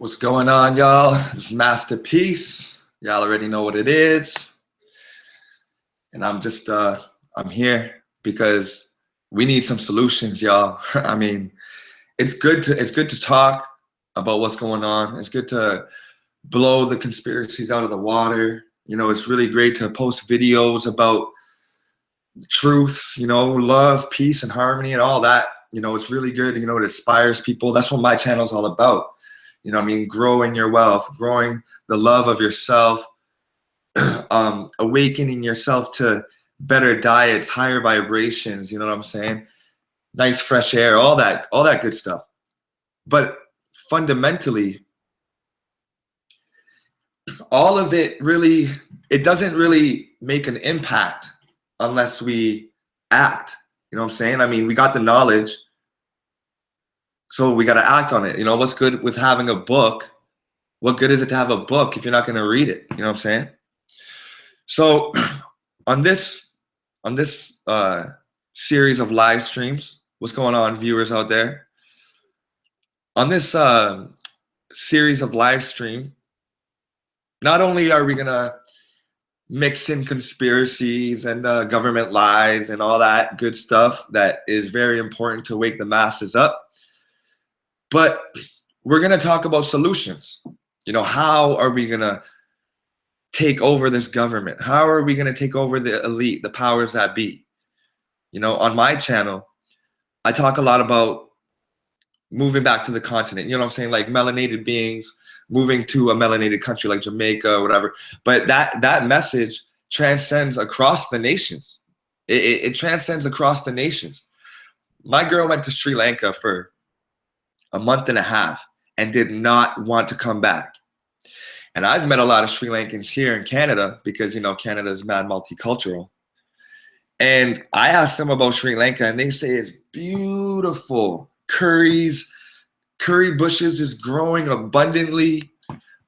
What's going on, y'all? This is Masterpiece. Y'all already know what it is. And I'm here because we need some solutions, y'all. I mean, it's good to talk about what's going on. It's good to blow the conspiracies out of the water. You know, it's really great to post videos about truths, love, peace, and harmony and all that. It's really good. It inspires people. That's what my channel is all about. Growing your wealth, growing the love of yourself, awakening yourself to better diets, higher vibrations, you know what I'm saying? Nice fresh air, all that good stuff. But fundamentally, all of it doesn't really make an impact unless we act. You know what I'm saying? I mean, we got the knowledge, so we got to act on it. What's good with having a book? What good is it to have a book if you're not going to read it? You know what I'm saying? So on this series of live streams, what's going on, viewers out there? On this series of live stream, not only are we going to mix in conspiracies and government lies and all that good stuff that is very important to wake the masses up, but we're going to talk about solutions. How are we going to take over this government? How are we going to take over the elite, the powers that be? On my channel, I talk a lot about moving back to the continent. You know what I'm saying? Like melanated beings moving to a melanated country like Jamaica or whatever. But that message transcends across the nations. It transcends across the nations. My girl went to Sri Lanka for a month and a half and did not want to come back. And I've met a lot of Sri Lankans here in Canada because, Canada is mad multicultural. And I asked them about Sri Lanka and they say it's beautiful. Curry bushes just growing abundantly.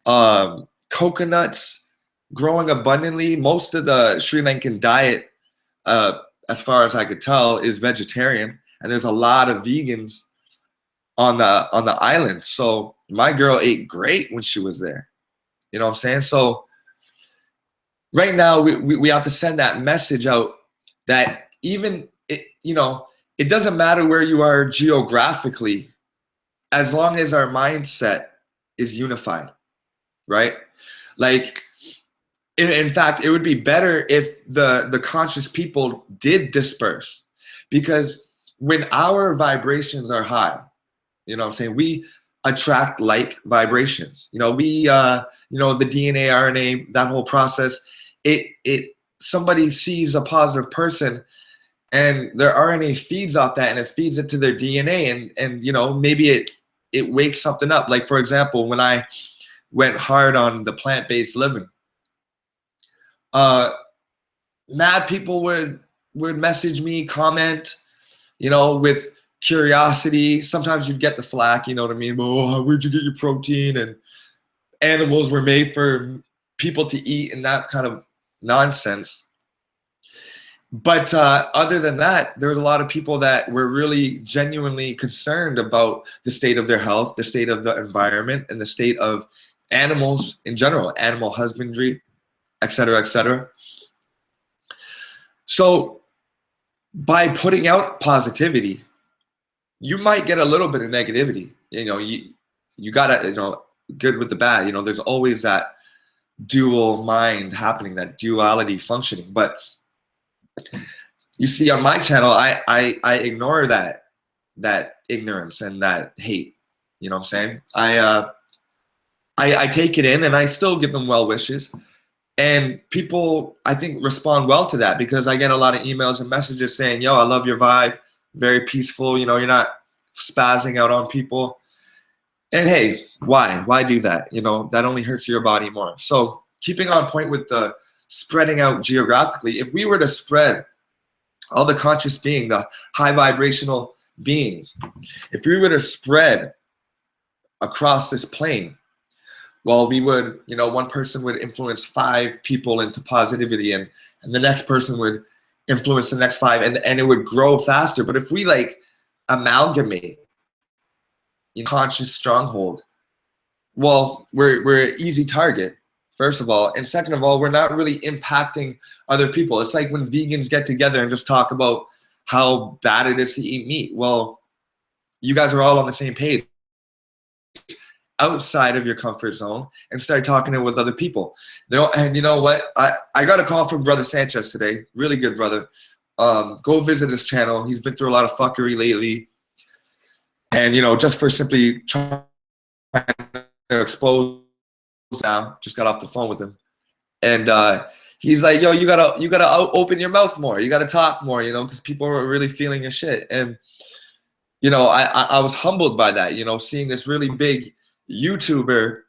Coconuts growing abundantly. Most of the Sri Lankan diet, as far as I could tell, is vegetarian. And there's a lot of vegans on the island. So my girl ate great when she was there. You know what I'm saying? So right now we have to send that message out that even it doesn't matter where you are geographically, as long as our mindset is unified, right? Like in fact, it would be better if the conscious people did disperse, because when our vibrations are high, you know what I'm saying, we attract like vibrations. The DNA, RNA, that whole process, somebody sees a positive person and their RNA feeds off that and it feeds it to their DNA and maybe it wakes something up. Like for example, when I went hard on the plant-based living, mad people would message me, comment, with curiosity. Sometimes you'd get the flack, you know what I mean? Oh, where'd you get your protein? And animals were made for people to eat and that kind of nonsense. But other than that, there was a lot of people that were really genuinely concerned about the state of their health, the state of the environment, and the state of animals in general, animal husbandry, et cetera, et cetera. So by putting out positivity, you might get a little bit of negativity. You gotta, good with the bad. There's always that dual mind happening, that duality functioning. But you see, on my channel, I ignore that ignorance and that hate. You know what I'm saying? I take it in and I still give them well wishes. And people, I think, respond well to that because I get a lot of emails and messages saying, yo, I love your vibe. Very peaceful. You're not spazzing out on people. And hey, why do that? That only hurts your body more. So keeping on point with the spreading out geographically, if we were to spread all the conscious being, the high vibrational beings, if we were to spread across this plane, well, we would, one person would influence 5 people into positivity and the next person would influence the next 5 and it would grow faster. But if we like amalgamate conscious stronghold, well, we're an easy target, first of all, and second of all, we're not really impacting other people. It's like when vegans get together and just talk about how bad it is to eat meat. Well, you guys are all on the same page outside of your comfort zone and start talking it with other people. And you know what? I got a call from Brother Sanchez today. Really good brother. Go visit his channel. He's been through a lot of fuckery lately. And you know, just for simply trying to expose now, just got off the phone with him. And he's like, yo, you gotta open your mouth more. You gotta talk more, you know, because people are really feeling your shit. And you know, I was humbled by that, you know, seeing this really big YouTuber.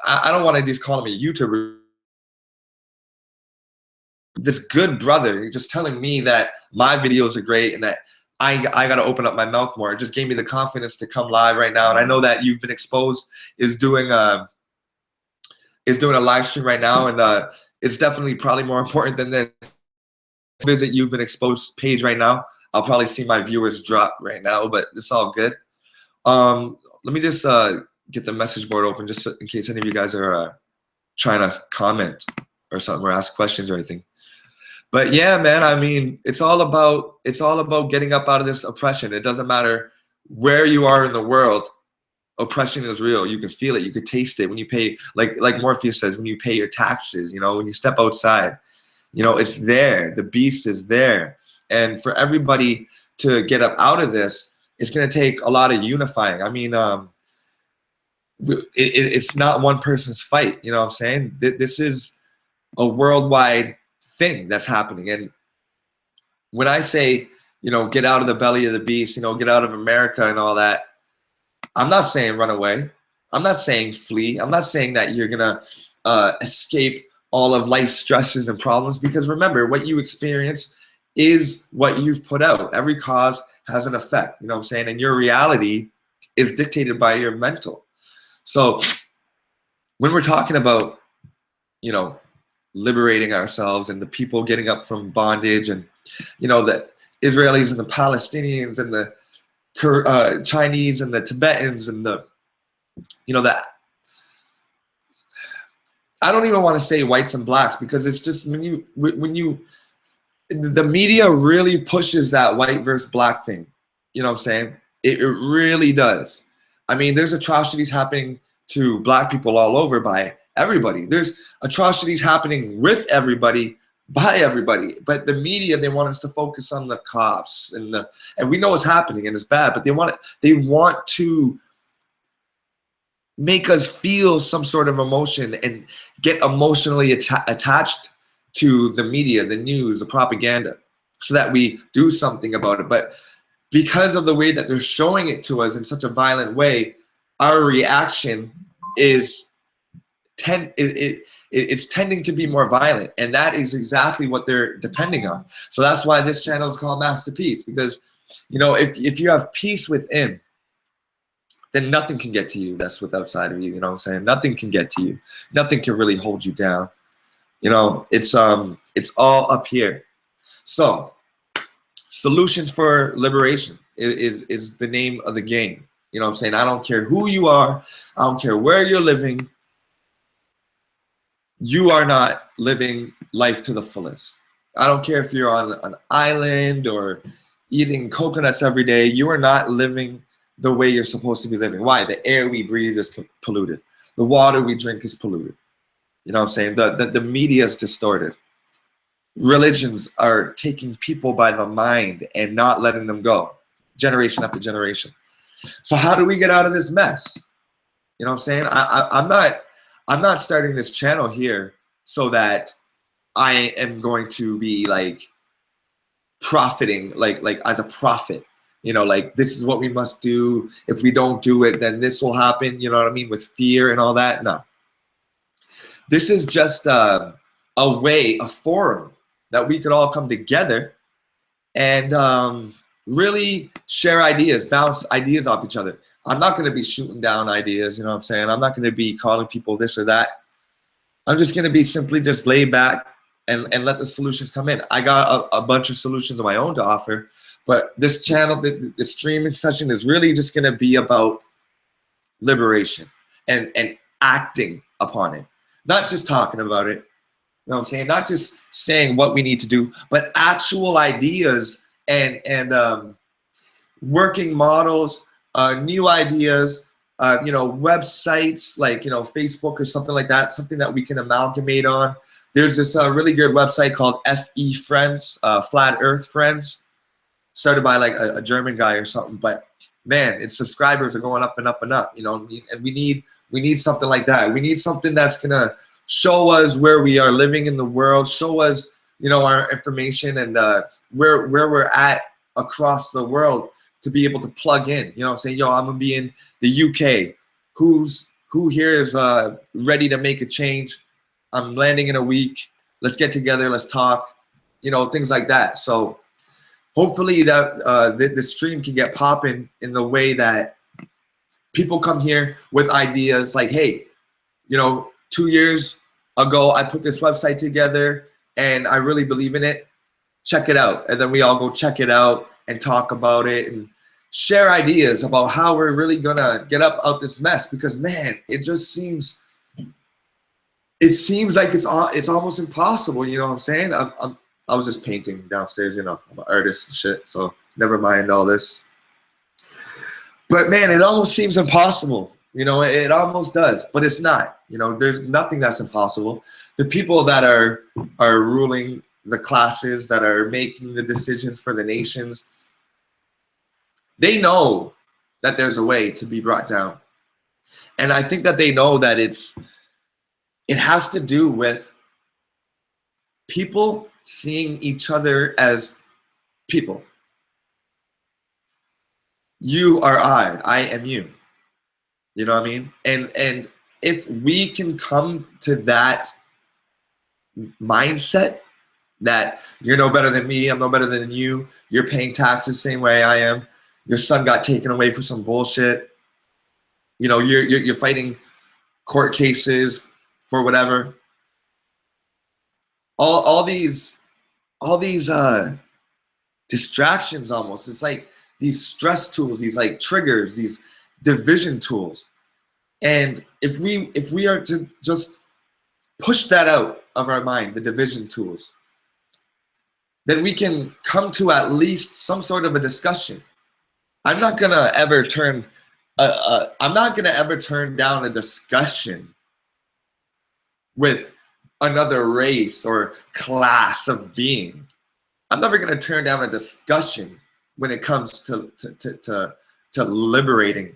I don't want to just call him a YouTuber. This good brother just telling me that my videos are great and that I got to open up my mouth more. It just gave me the confidence to come live right now. And I know that You've Been Exposed is doing a live stream right now, and it's definitely probably more important than this. Visit You've Been Exposed page right now. I'll probably see my viewers drop right now, but it's all good. Let me just get the message board open just in case any of you guys are trying to comment or something or ask questions or anything. But yeah, man, I mean, it's all about getting up out of this oppression. It doesn't matter where you are in the world. Oppression is real. You can feel it. You can taste it when you pay, like Morpheus says, when you pay your taxes, you know, when you step outside, you know, it's there. The beast is there. And for everybody to get up out of this, it's going to take a lot of unifying. I mean, it's not one person's fight. You know what I'm saying? This is a worldwide thing that's happening. And when I say, you know, get out of the belly of the beast, you know, get out of America and all that, I'm not saying run away. I'm not saying flee. I'm not saying that you're going to escape all of life's stresses and problems, because remember, what you experience is what you've put out. Every cause has an effect, you know what I'm saying? And your reality is dictated by your mental. So when we're talking about, you know, liberating ourselves and the people getting up from bondage, and, you know, the Israelis and the Palestinians and the Chinese and the Tibetans and the, you know, that, I don't even want to say whites and blacks, because it's just when the media really pushes that white versus black thing, you know what I'm saying? It really does. I mean, there's atrocities happening to black people all over by everybody. There's atrocities happening with everybody, by everybody. But the media, they want us to focus on the cops and we know what's happening and it's bad, but they want to make us feel some sort of emotion and get emotionally attached to the media, the news, the propaganda, so that we do something about it. But because of the way that they're showing it to us in such a violent way, our reaction is it's tending to be more violent, and that is exactly what they're depending on. So that's why this channel is called Master Peace, because, you know, if you have peace within, then nothing can get to you that's with outside of you. You know what I'm saying? Nothing can get to you. Nothing can really hold you down. You know, it's all up here. So solutions for liberation is the name of the game. You know what I'm saying? I don't care who you are. I don't care where you're living. You are not living life to the fullest. I don't care if you're on an island or eating coconuts every day. You are not living the way you're supposed to be living. Why? The air we breathe is polluted. The water we drink is polluted. You know what I'm saying? The media is distorted. Religions are taking people by the mind and not letting them go, generation after generation. So how do we get out of this mess? You know what I'm saying? I'm not starting this channel here so that I am going to be like profiting, like as a prophet. You know, like, this is what we must do. If we don't do it, then this will happen. You know what I mean? With fear and all that. No. This is just a way, a forum that we could all come together and really share ideas, bounce ideas off each other. I'm not going to be shooting down ideas. You know what I'm saying? I'm not going to be calling people this or that. I'm just going to be simply just lay back and let the solutions come in. I got a bunch of solutions of my own to offer. But this channel, the streaming session is really just going to be about liberation. and acting upon it, not just talking about it. You know what I'm saying? Not just saying what we need to do, but actual ideas and working models, new ideas, websites like, Facebook or something like that, something that we can amalgamate on. There's this really good website called FE Friends, Flat Earth Friends, started by like a German guy or something. But man, its subscribers are going up and up and up. And we need something like that. We need something that's gonna show us where we are living in the world, show us our information and where we're at across the world, to be able to plug in. You know what I'm saying? Yo, I'm gonna be in the UK. Who here is ready to make a change? I'm landing in a week. Let's get together. Let's talk. Things like that. So hopefully that the stream can get popping in the way that people come here with ideas like, hey, 2 years ago I put this website together and I really believe in it. Check it out. And then we all go check it out and talk about it and share ideas about how we're really gonna get up out this mess. Because man, it seems like it's almost impossible. You know what I'm saying? I was just painting downstairs. I'm an artist and shit, so never mind all this. But man, it almost seems impossible. It almost does, but it's not. There's nothing that's impossible. The people that are ruling the classes, that are making the decisions for the nations, they know that there's a way to be brought down. And I think that they know that it has to do with people seeing each other as people. You are I am you. You know what I mean? And if we can come to that mindset that you're no better than me, I'm no better than you, you're paying taxes the same way I am, your son got taken away for some bullshit, you're fighting court cases for whatever. All these distractions, almost, it's like these stress tools, these like triggers, these division tools. And if we are to just push that out of our mind, the division tools, then we can come to at least some sort of a discussion. I'm not gonna ever turn down a discussion with another race or class of being. I'm never gonna turn down a discussion when it comes to liberating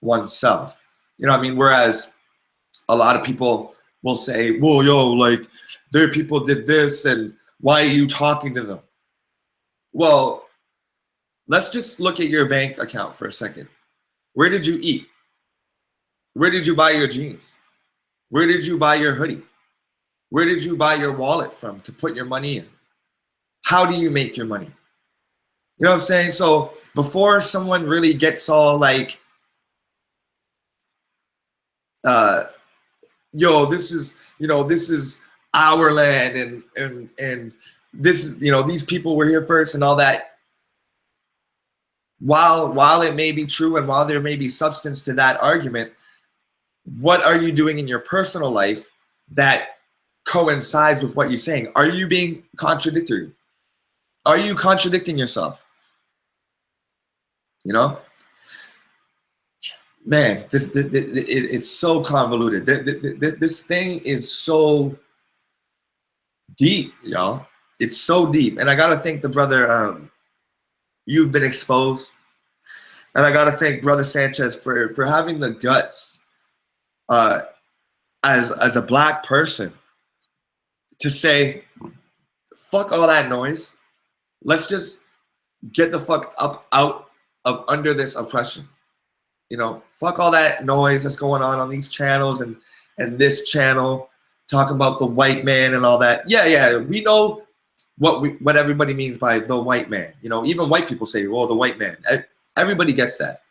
oneself. You know what I mean? Whereas a lot of people will say, well, yo, like, their people did this, and why are you talking to them? Well, let's just look at your bank account for a second. Where did you eat? Where did you buy your jeans? Where did you buy your hoodie? Where did you buy your wallet from to put your money in? How do you make your money? You know what I'm saying? So before someone really gets all like, yo, this is our land, and this is, these people were here first and all that. While it may be true, and while there may be substance to that argument, what are you doing in your personal life that coincides with what you're saying? Are you being contradictory? Are you contradicting yourself? Man, it's so convoluted. This thing is so deep, y'all. It's so deep. And I gotta thank the brother, You've Been Exposed. And I gotta thank Brother Sanchez for having the guts as a black person to say, fuck all that noise. Let's just get the fuck up out of under this oppression. Fuck all that noise that's going on these channels and this channel talking about the white man and all that. Yeah, we know what everybody means by the white man. Even white people say, "Well, the white man." Everybody gets that.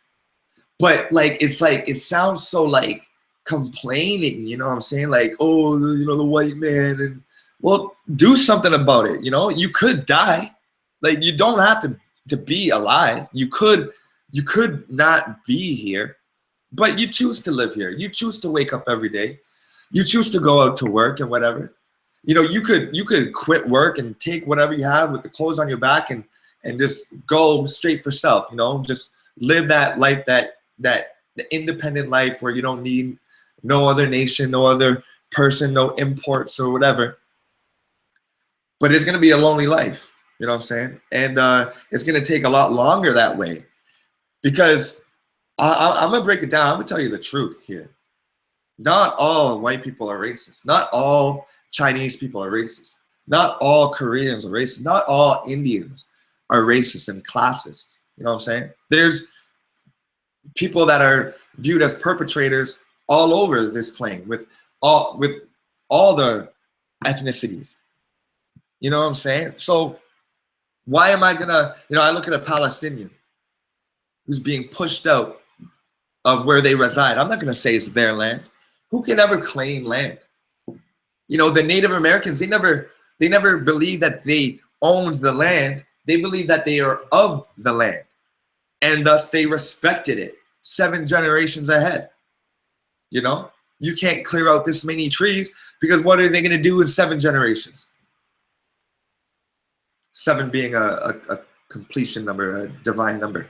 But it sounds so like complaining. You know what I'm saying? Like, oh, the white man, and well, do something about it. You could die. Like, you don't have to be alive. You could not be here. But you choose to live here. You choose to wake up every day. You choose to go out to work and whatever. You know, you could quit work and take whatever you have with the clothes on your back and just go straight for self. You know, just live that life, that the independent life where you don't need no other nation, no other person, no imports or whatever. But it's gonna be a lonely life. You know what I'm saying? And it's gonna take a lot longer that way, because I'm gonna break it down. I'm gonna tell you the truth here. Not all white people are racist. Not all Chinese people are racist. Not all Koreans are racist. Not all Indians are racist and classist. You know what I'm saying? There's people that are viewed as perpetrators all over this plane with all the ethnicities. You know what I'm saying? So why am I gonna, you know, I look at a Palestinian who's being pushed out of where they reside. I'm not gonna say it's their land. Who can ever claim land? You know, the Native Americans, they never believed that they owned the land. They believe that they are of the land, and thus they respected it 7 generations ahead. You know, you can't clear out this many trees, because what are they going to do in 7 generations? 7 being a completion number, a divine number.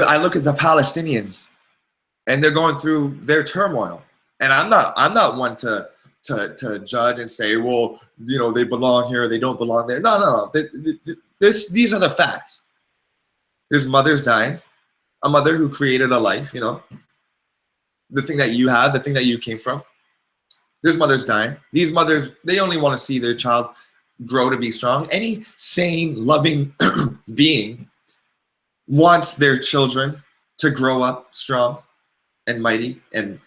I look at the Palestinians, and they're going through their turmoil, and I'm not one to judge and say, well, you know, they belong here, they don't belong there. No. These are the facts. There's mothers dying, a mother who created a life, you know, the thing that you have, the thing that you came from. There's mothers dying. These mothers, they only want to see their child grow to be strong. Any sane, loving being wants their children to grow up strong and mighty and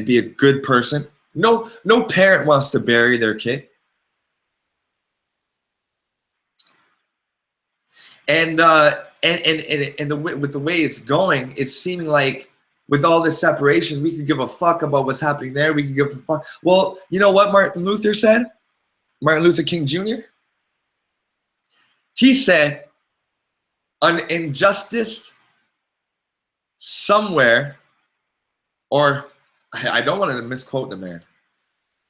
be a good person. No parent wants to bury their kid. And with the way it's going, it's seeming like with all this separation, we could give a fuck about what's happening there. We could give a fuck. Well, you know what Martin Luther said? Martin Luther King Jr.? He said, an injustice somewhere, or I don't want to misquote the man,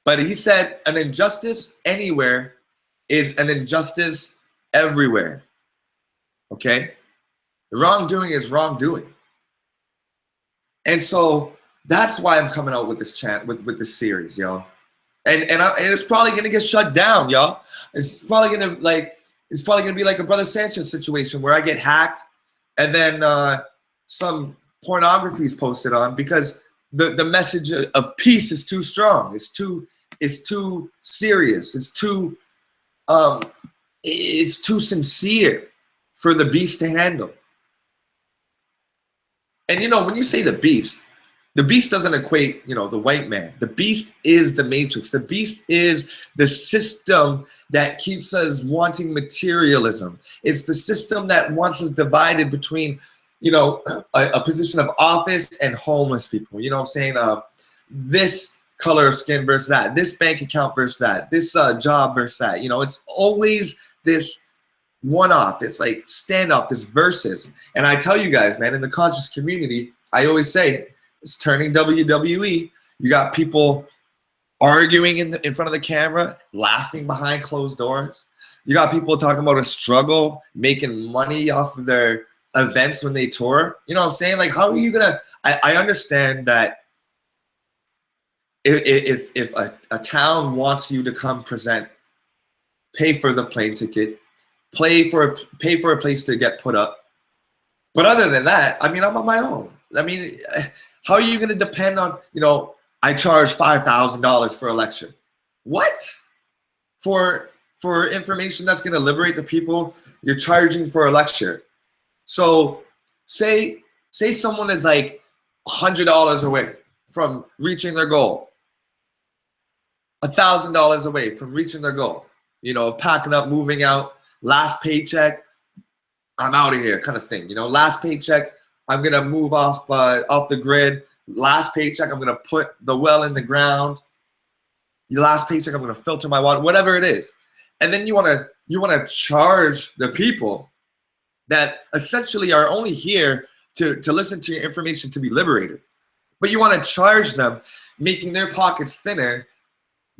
but he said an injustice anywhere is an injustice everywhere. Okay? Wrongdoing is wrongdoing. And so that's why I'm coming out with this with this series, yo. And it's probably gonna get shut down, y'all. It's probably gonna be like a Brother Sanchez situation where I get hacked and then some pornography is posted on, because the message of peace is too strong. It's too serious. It's too sincere for the beast to handle. And you know, when you say the beast doesn't equate, you know, the white man. The beast is the matrix. The beast is the system that keeps us wanting materialism. It's the system that wants us divided between, you know, a position of office and homeless people. You know what I'm saying? This color of skin versus that. This bank account versus that. This job versus that. You know, it's always this one-off. It's like standoff, this versus. And I tell you guys, man, in the conscious community, I always say, it's turning WWE. You got people arguing in front of the camera, laughing behind closed doors. You got people talking about a struggle, making money off of their events when they tour. You know what I'm saying? Like, how are you gonna? I understand that if a town wants you to come present, pay for the plane ticket, pay for a place to get put up. But other than that, I mean, I'm on my own. I mean, how are you going to depend on, you know, I charge $5,000 for a lecture. What? For information that's going to liberate the people, you're charging for a lecture. So say someone is like $100 away from reaching their goal, $1,000 away from reaching their goal, you know, packing up, moving out, last paycheck, I'm out of here kind of thing. You know, last paycheck, I'm going to move off the grid. Last paycheck, I'm going to put the well in the ground. The last paycheck, I'm going to filter my water, whatever it is. And then you wanna charge the people that essentially are only here to listen to your information to be liberated. But you want to charge them, making their pockets thinner,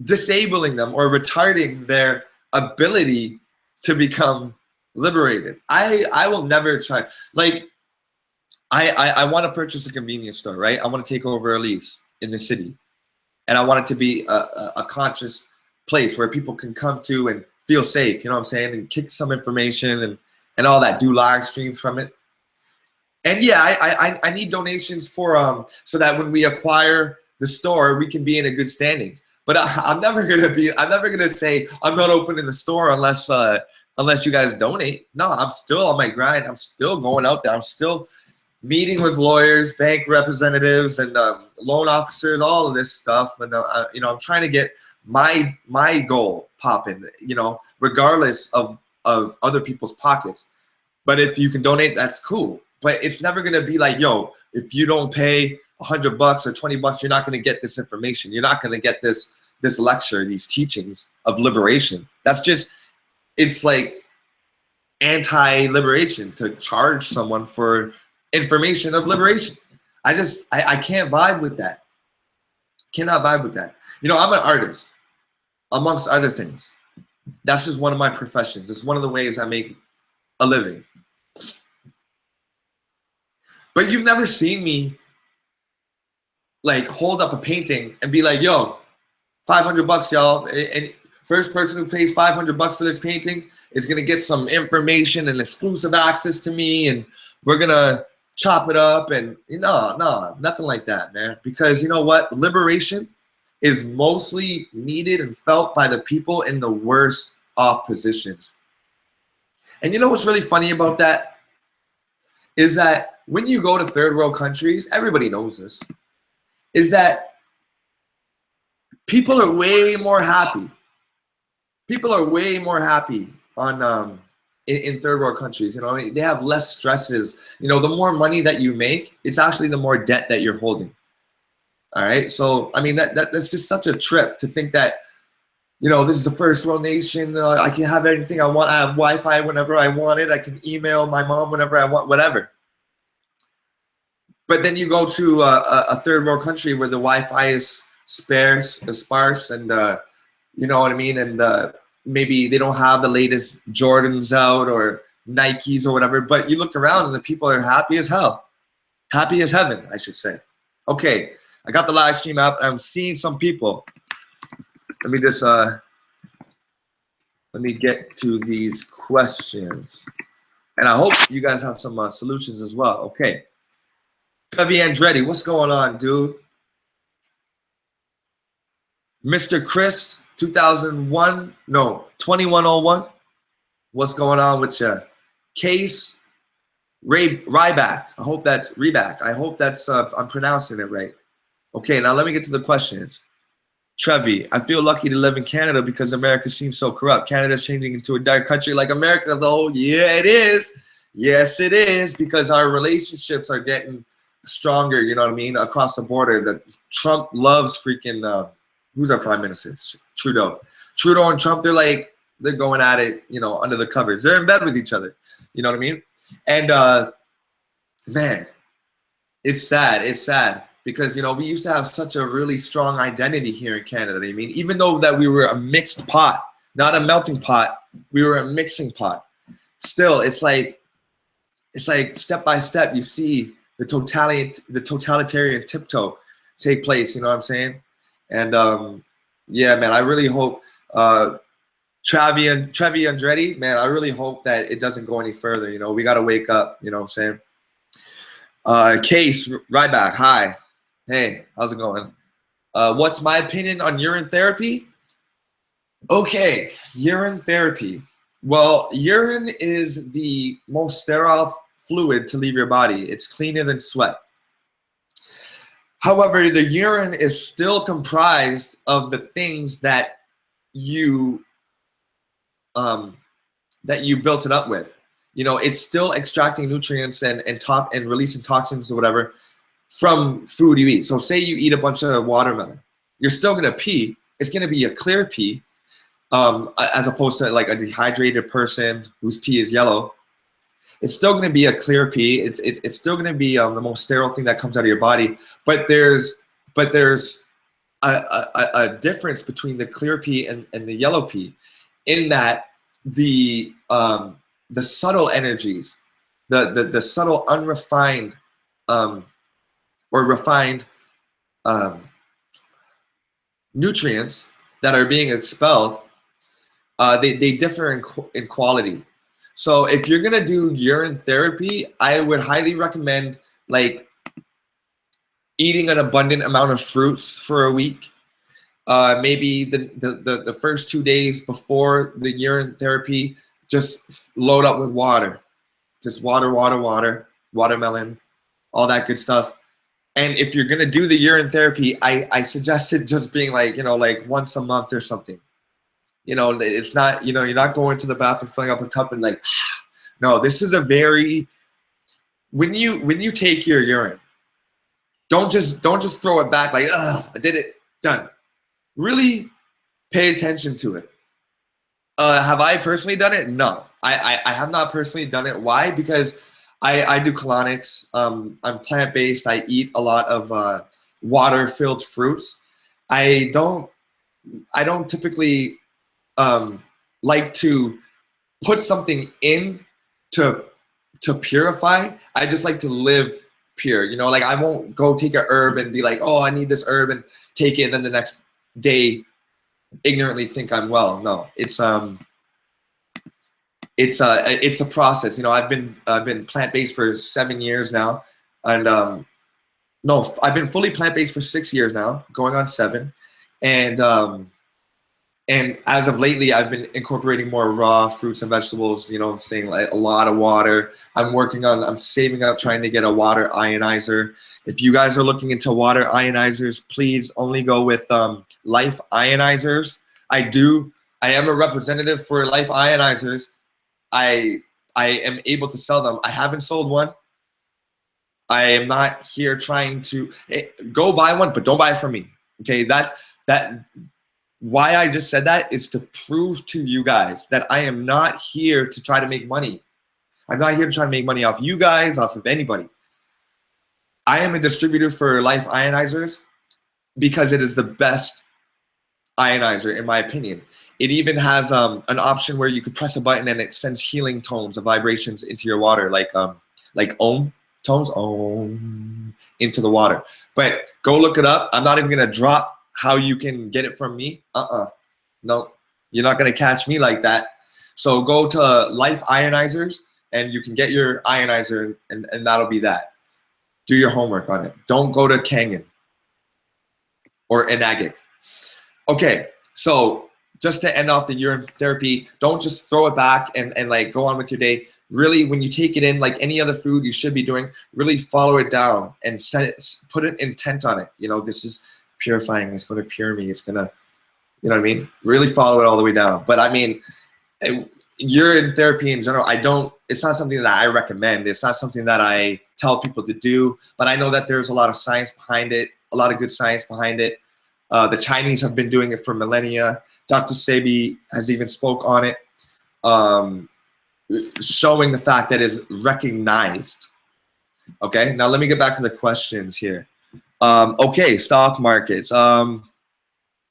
disabling them or retarding their ability to become liberated. I will never try. Like, I want to purchase a convenience store, right? I want to take over a lease in the city. And I want it to be a conscious place where people can come to and feel safe, you know what I'm saying? And kick some information and all that, do live streams from it. And yeah, I need donations for so that when we acquire the store, we can be in a good standings. But I'm never gonna say I'm not opening the store unless you guys donate. No, I'm still on my grind. I'm still going out there. I'm still meeting with lawyers, bank representatives, and loan officers, all of this stuff. And you know, I'm trying to get my goal popping, you know, regardless of other people's pockets. But if you can donate, that's cool. But it's never gonna be like, yo, if you don't pay $100 or $20, you're not gonna get this information. You're not gonna get this lecture, these teachings of liberation. That's just, it's like anti-liberation to charge someone for information of liberation. I can't vibe with that. Cannot vibe with that. You know, I'm an artist, amongst other things. That's just one of my professions. It's one of the ways I make a living. But you've never seen me like hold up a painting and be like, yo, $500, y'all. And first person who pays $500 for this painting is gonna get some information and exclusive access to me, and we're gonna chop it up. And no, nothing like that, man. Because you know what? Liberation is mostly needed and felt by the people in the worst off positions. And you know what's really funny about that? Is that when you go to third world countries, everybody knows this, is that people are way more happy. People are way more happy on in third world countries. You know, they have less stresses. You know, the more money that you make, it's actually the more debt that you're holding. All right. So I mean, that's just such a trip to think that, you know, this is the first world nation. I can have anything I want. I have Wi-Fi whenever I want it. I can email my mom whenever I want, whatever. But then you go to a third world country where the Wi-Fi is sparse, and you know what I mean, and maybe they don't have the latest Jordans out or Nikes or whatever. But you look around and the people are happy as hell, happy as heaven, I should say. Okay, I got the live stream up. I'm seeing some people. Let me just let me get to these questions, and I hope you guys have some solutions as well. Okay. Trevi Andretti, what's going on, dude? Mr. Chris, 2101, what's going on with you? Case Ryback, I hope that's Ryback. I hope that's I'm pronouncing it right. Okay, now let me get to the questions. Trevi, I feel lucky to live in Canada because America seems so corrupt. Canada's changing into a dark country like America, though. Yeah, it is. Yes, it is, because our relationships are getting stronger, you know what I mean, across the border. That Trump loves freaking who's our prime minister? Trudeau and Trump, they're going at it, you know, under the covers. They're in bed with each other, you know what I mean? And man, it's sad because, you know, we used to have such a really strong identity here in Canada. I mean, even though that we were a mixed pot, not a melting pot, we were a mixing pot. Still, it's like step by step you see the totalitarian tiptoe take place, you know what I'm saying? And yeah, man, I really hope Trevi Andretti, man, I really hope that it doesn't go any further. You know, we got to wake up, you know what I'm saying? Case Ryback, hi. Hey, how's it going? What's my opinion on urine therapy? Okay, urine therapy. Well, urine is the most sterile fluid to leave your body. It's cleaner than sweat. However, the urine is still comprised of the things that you built it up with. You know, it's still extracting nutrients and releasing toxins or whatever from food you eat. So say you eat a bunch of watermelon, you're still gonna pee. It's gonna be a clear pee, as opposed to like a dehydrated person whose pee is yellow. It's still going to be a clear pee. It's still going to be the most sterile thing that comes out of your body. But there's a difference between the clear pee and the yellow pee, in that the subtle energies, the subtle unrefined or refined nutrients that are being expelled, they differ in quality. So if you're gonna do urine therapy, I would highly recommend like eating an abundant amount of fruits for a week. Maybe the first 2 days before the urine therapy, just load up with water. Just water, watermelon, all that good stuff. And if you're gonna do the urine therapy, I suggested just being like, like once a month or something. It's not, you're not going to the bathroom, filling up a cup and like, no, this is a very, when you take your urine, don't just throw it back like, I did it, done. Really pay attention to it. Have I personally done it? No, I have not personally done it. Why? Because I do colonics. I'm plant-based. I eat a lot of water-filled fruits. I don't typically like to put something in to purify. I just like to live pure. Like I won't go take a herb and be like, oh, I need this herb, and take it, and then the next day ignorantly think I'm well. No, it's a process. I've been plant-based for 7 years now, and no, I've been fully plant-based for 6 years now, going on 7, and as of lately, I've been incorporating more raw fruits and vegetables. I'm saying, like a lot of water. I'm saving up, trying to get a water ionizer. If you guys are looking into water ionizers, please only go with Life Ionizers. I am a representative for Life Ionizers. I am able to sell them. I haven't sold one. I am not here trying to go buy one, but don't buy it from me. Okay, why I just said that is to prove to you guys that I am not here to try to make money. I'm not here to try to make money off you guys, off of anybody. I am a distributor for Life Ionizers because it is the best ionizer, in my opinion. It even has an option where you could press a button and it sends healing tones of vibrations into your water, like Om tones, Om, into the water. But go look it up. I'm not even gonna drop how you can get it from me. No, you're not gonna catch me like that. So go to Life Ionizers and you can get your ionizer, and that'll be that. Do your homework on it. Don't go to Kangen or Enagic. Okay, so just to end off the urine therapy, don't just throw it back and like go on with your day. Really, when you take it in, like any other food you should be doing, really follow it down and put an intent on it. This is purifying. It's going to pure me. It's going to, you know what I mean? Really follow it all the way down. But I mean, urine therapy in general, it's not something that I recommend. It's not something that I tell people to do, but I know that there's a lot of science behind it, a lot of good science behind it. The Chinese have been doing it for millennia. Dr. Sebi has even spoke on it, showing the fact that it's recognized. Okay, now let me get back to the questions here. Okay, stock markets.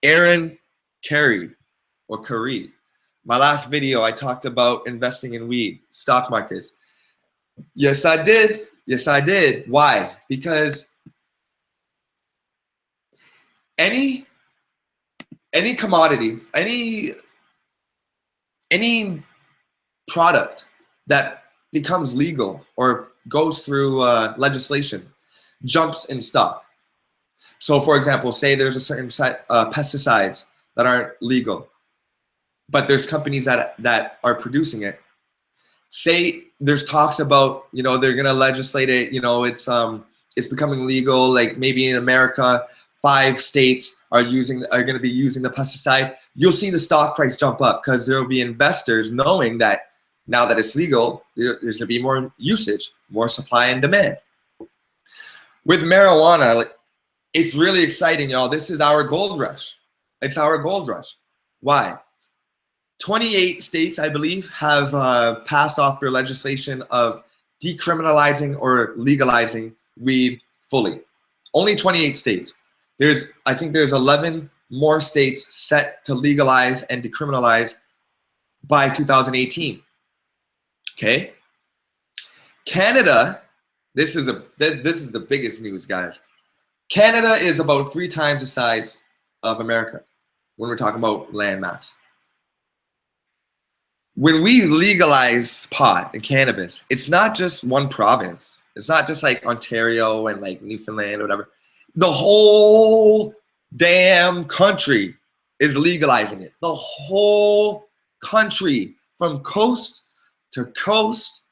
Aaron Carey or Curry. My last video, I talked about investing in weed, stock markets. Yes, I did. Yes, I did. Why? Because any commodity, any product that becomes legal or goes through legislation jumps in stock. So for example, say there's a certain pesticides that aren't legal, but there's companies that are producing it. Say there's talks about, they're gonna legislate it, it's becoming legal, like maybe in America, 5 states are gonna be using the pesticide. You'll see the stock price jump up because there'll be investors knowing that now that it's legal, there's gonna be more usage, more supply and demand. With marijuana, it's really exciting, y'all. This is our gold rush. It's our gold rush. Why? 28 states, I believe, have passed off their legislation of decriminalizing or legalizing weed fully. Only 28 states. I think there's 11 more states set to legalize and decriminalize by 2018. Okay. Canada, this is the biggest news, guys. Canada is about 3 times the size of America when we're talking about land mass. When we legalize pot and cannabis, it's not just one province. It's not just like Ontario and like Newfoundland or whatever. The whole damn country is legalizing it. The whole country, from coast to coast,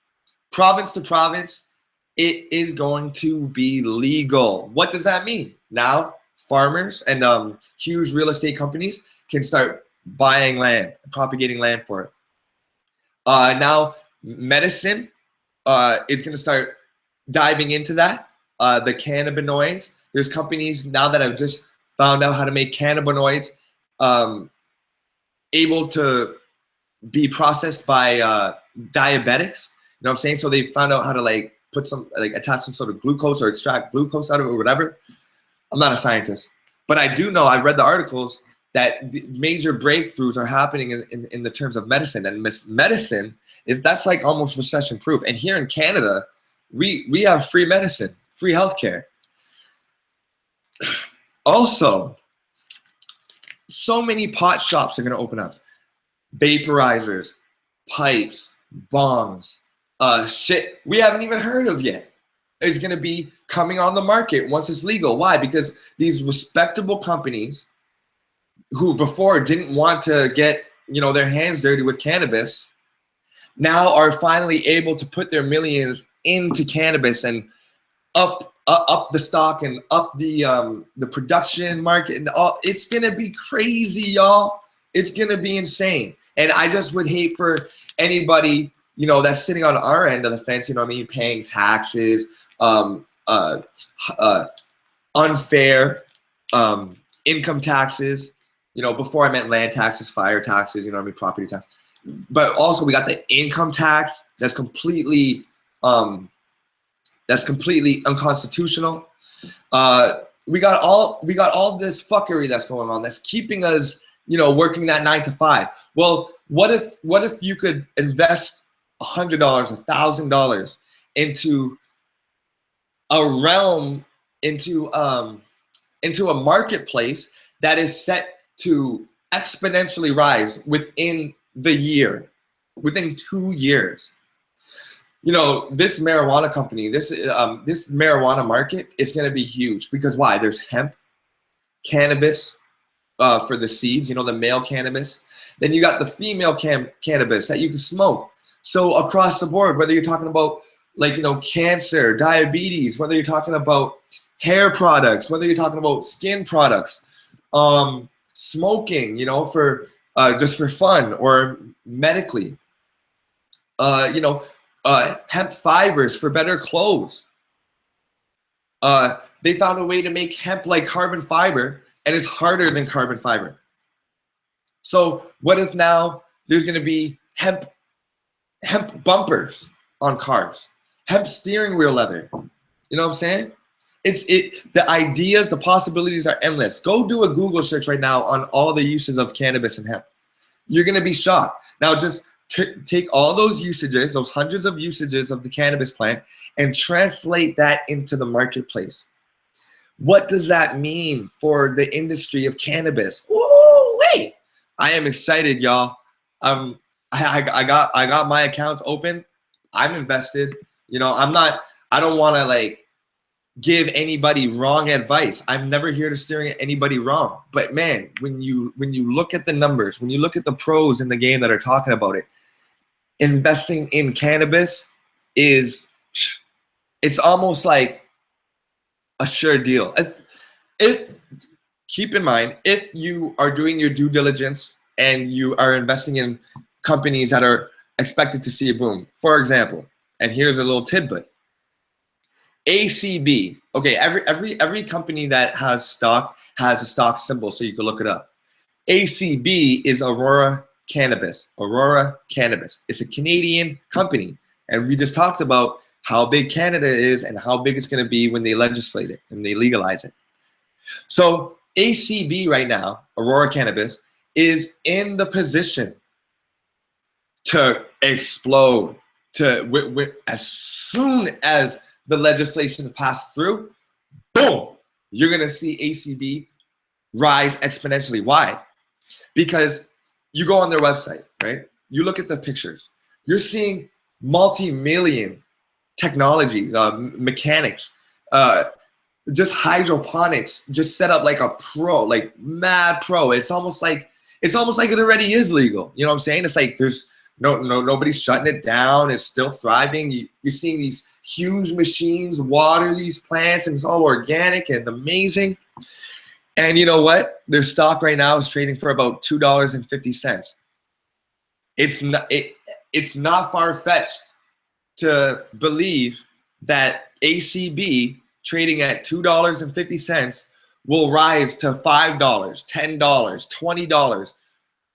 province to province, it is going to be legal. What does that mean? Now, farmers and huge real estate companies can start buying land, propagating land for it. Now, medicine is going to start diving into that. The cannabinoids. There's companies now that have just found out how to make cannabinoids able to be processed by diabetics. You know what I'm saying? So they found out how to like put some, like attach some sort of glucose or extract glucose out of it or whatever. I'm not a scientist, but I do know, I've read the articles that the major breakthroughs are happening in the terms of medicine, and medicine that's like almost recession proof. And here in Canada, we have free medicine, free healthcare. Also, so many pot shops are going to open up. Vaporizers, pipes, bongs, shit we haven't even heard of yet is going to be coming on the market once it's legal. Why? Because these respectable companies who before didn't want to get, you know, their hands dirty with cannabis now are finally able to put their millions into cannabis and up the stock and up the production market and all. It's gonna be crazy, y'all. It's gonna be insane. And I just would hate for anybody, you know, that's sitting on our end of the fence, you know what I mean, paying taxes, unfair income taxes. You know, before I meant land taxes, fire taxes, you know what I mean, property tax. But also we got the income tax that's completely unconstitutional. We got all this fuckery that's going on that's keeping us, you know, working that 9 to 5. Well, what if you could invest $100, $1,000 into a realm, into a marketplace that is set to exponentially rise within the year, within 2 years. You know, this marijuana company, this marijuana market is going to be huge because why? There's hemp, cannabis for the seeds, you know, the male cannabis. Then you got the female cannabis that you can smoke. So across the board, whether you're talking about like, you know, cancer, diabetes, whether you're talking about hair products, whether you're talking about skin products, smoking, you know, for just for fun or medically, you know, hemp fibers for better clothes. They found a way to make hemp like carbon fiber, and it's harder than carbon fiber. So what if now there's going to be hemp bumpers on cars, hemp steering wheel leather? You know what I'm saying? The ideas, the possibilities are endless. Go do a Google search right now on all the uses of cannabis and hemp. You're going to be shocked. Now just take all those usages, those hundreds of usages of the cannabis plant, and translate that into the marketplace. What does that mean for the industry of cannabis? Woo, wait! I am excited, y'all. I got my accounts open. I'm invested. You know, I don't want to like give anybody wrong advice. I'm never here to steer anybody wrong. But man, when you look at the numbers, when you look at the pros in the game that are talking about it, investing in cannabis it's almost like a sure deal. Keep in mind, if you are doing your due diligence and you are investing in companies that are expected to see a boom, for example, and here's a little tidbit. ACB. Okay, every company that has stock has a stock symbol, so you can look it up. ACB is Aurora Cannabis, Aurora Cannabis. It's a Canadian company. And we just talked about how big Canada is and how big it's going to be when they legislate it and they legalize it. So ACB right now, Aurora Cannabis, is in the position to explode. As soon as the legislation passed through, boom, you're going to see ACB rise exponentially. Why? Because you go on their website, right? You look at the pictures. You're seeing multi-million technology, mechanics, just hydroponics, just set up like a pro, like mad pro. It's almost like it already is legal. You know what I'm saying? It's like there's nobody's shutting it down. It's still thriving. You're seeing these huge machines water these plants, and it's all organic and amazing. And you know what? Their stock right now is trading for about $2.50. It's not far-fetched to believe that ACB trading at $2.50 will rise to $5, $10, $20.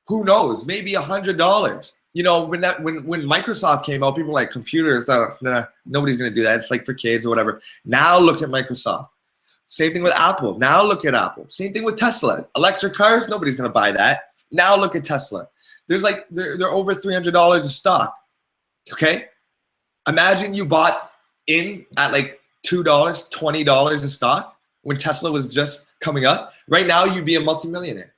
Who knows? Maybe $100. You know, when Microsoft came out, people were like, computers, nah, nobody's gonna do that. It's like for kids or whatever. Now look at Microsoft. Same thing with Apple. Now look at Apple. Same thing with Tesla. Electric cars, nobody's gonna buy that. Now look at Tesla. There's like they're over $300 a stock. Okay, imagine you bought in at like $2, $20 a stock when Tesla was just coming up. Right now, you'd be a multimillionaire.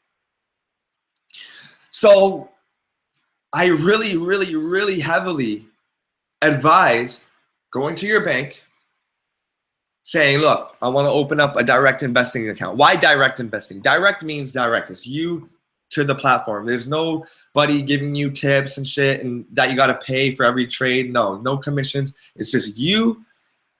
So I really, really, really heavily advise going to your bank, saying, look, I want to open up a direct investing account. Why direct investing? Direct means direct. It's you to the platform. There's nobody giving you tips and shit and that you got to pay for every trade. No commissions. It's just you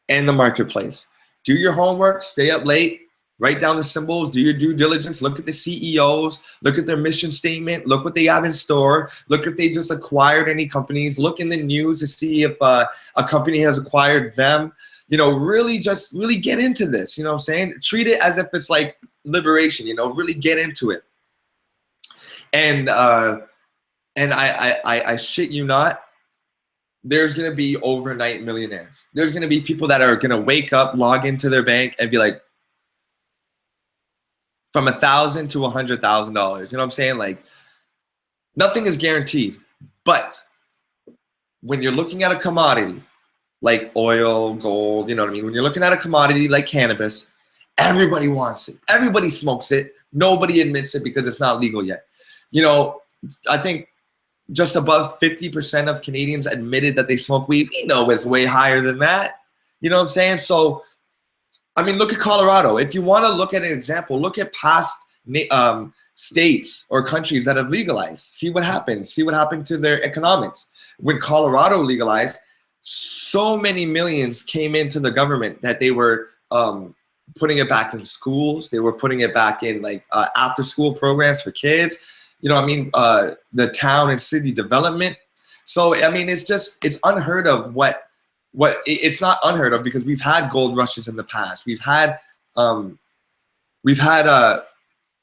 and the marketplace. Do your homework, stay up late, write down the symbols, do your due diligence, look at the CEOs, look at their mission statement, look what they have in store, look if they just acquired any companies, look in the news to see if a company has acquired them. You know, really get into this, you know what I'm saying? Treat it as if it's like liberation, you know, really get into it. And I shit you not, there's gonna be overnight millionaires. There's gonna be people that are gonna wake up, log into their bank and be like, from $1,000 to $100,000. You know what I'm saying? Like, nothing is guaranteed. But when you're looking at a commodity like oil, gold, you know what I mean? When you're looking at a commodity like cannabis, everybody wants it. Everybody smokes it. Nobody admits it because it's not legal yet. You know, I think just above 50% of Canadians admitted that they smoke weed. We know it's way higher than that. You know what I'm saying? So, I mean, look at Colorado. If you want to look at an example, look at past states or countries that have legalized. See what happened. See what happened to their economics. When Colorado legalized, so many millions came into the government that they were putting it back in schools. They were putting it back in like after-school programs for kids. You know what I mean? The town and city development. So, I mean, it's unheard of it's not unheard of because we've had gold rushes in the past. We've had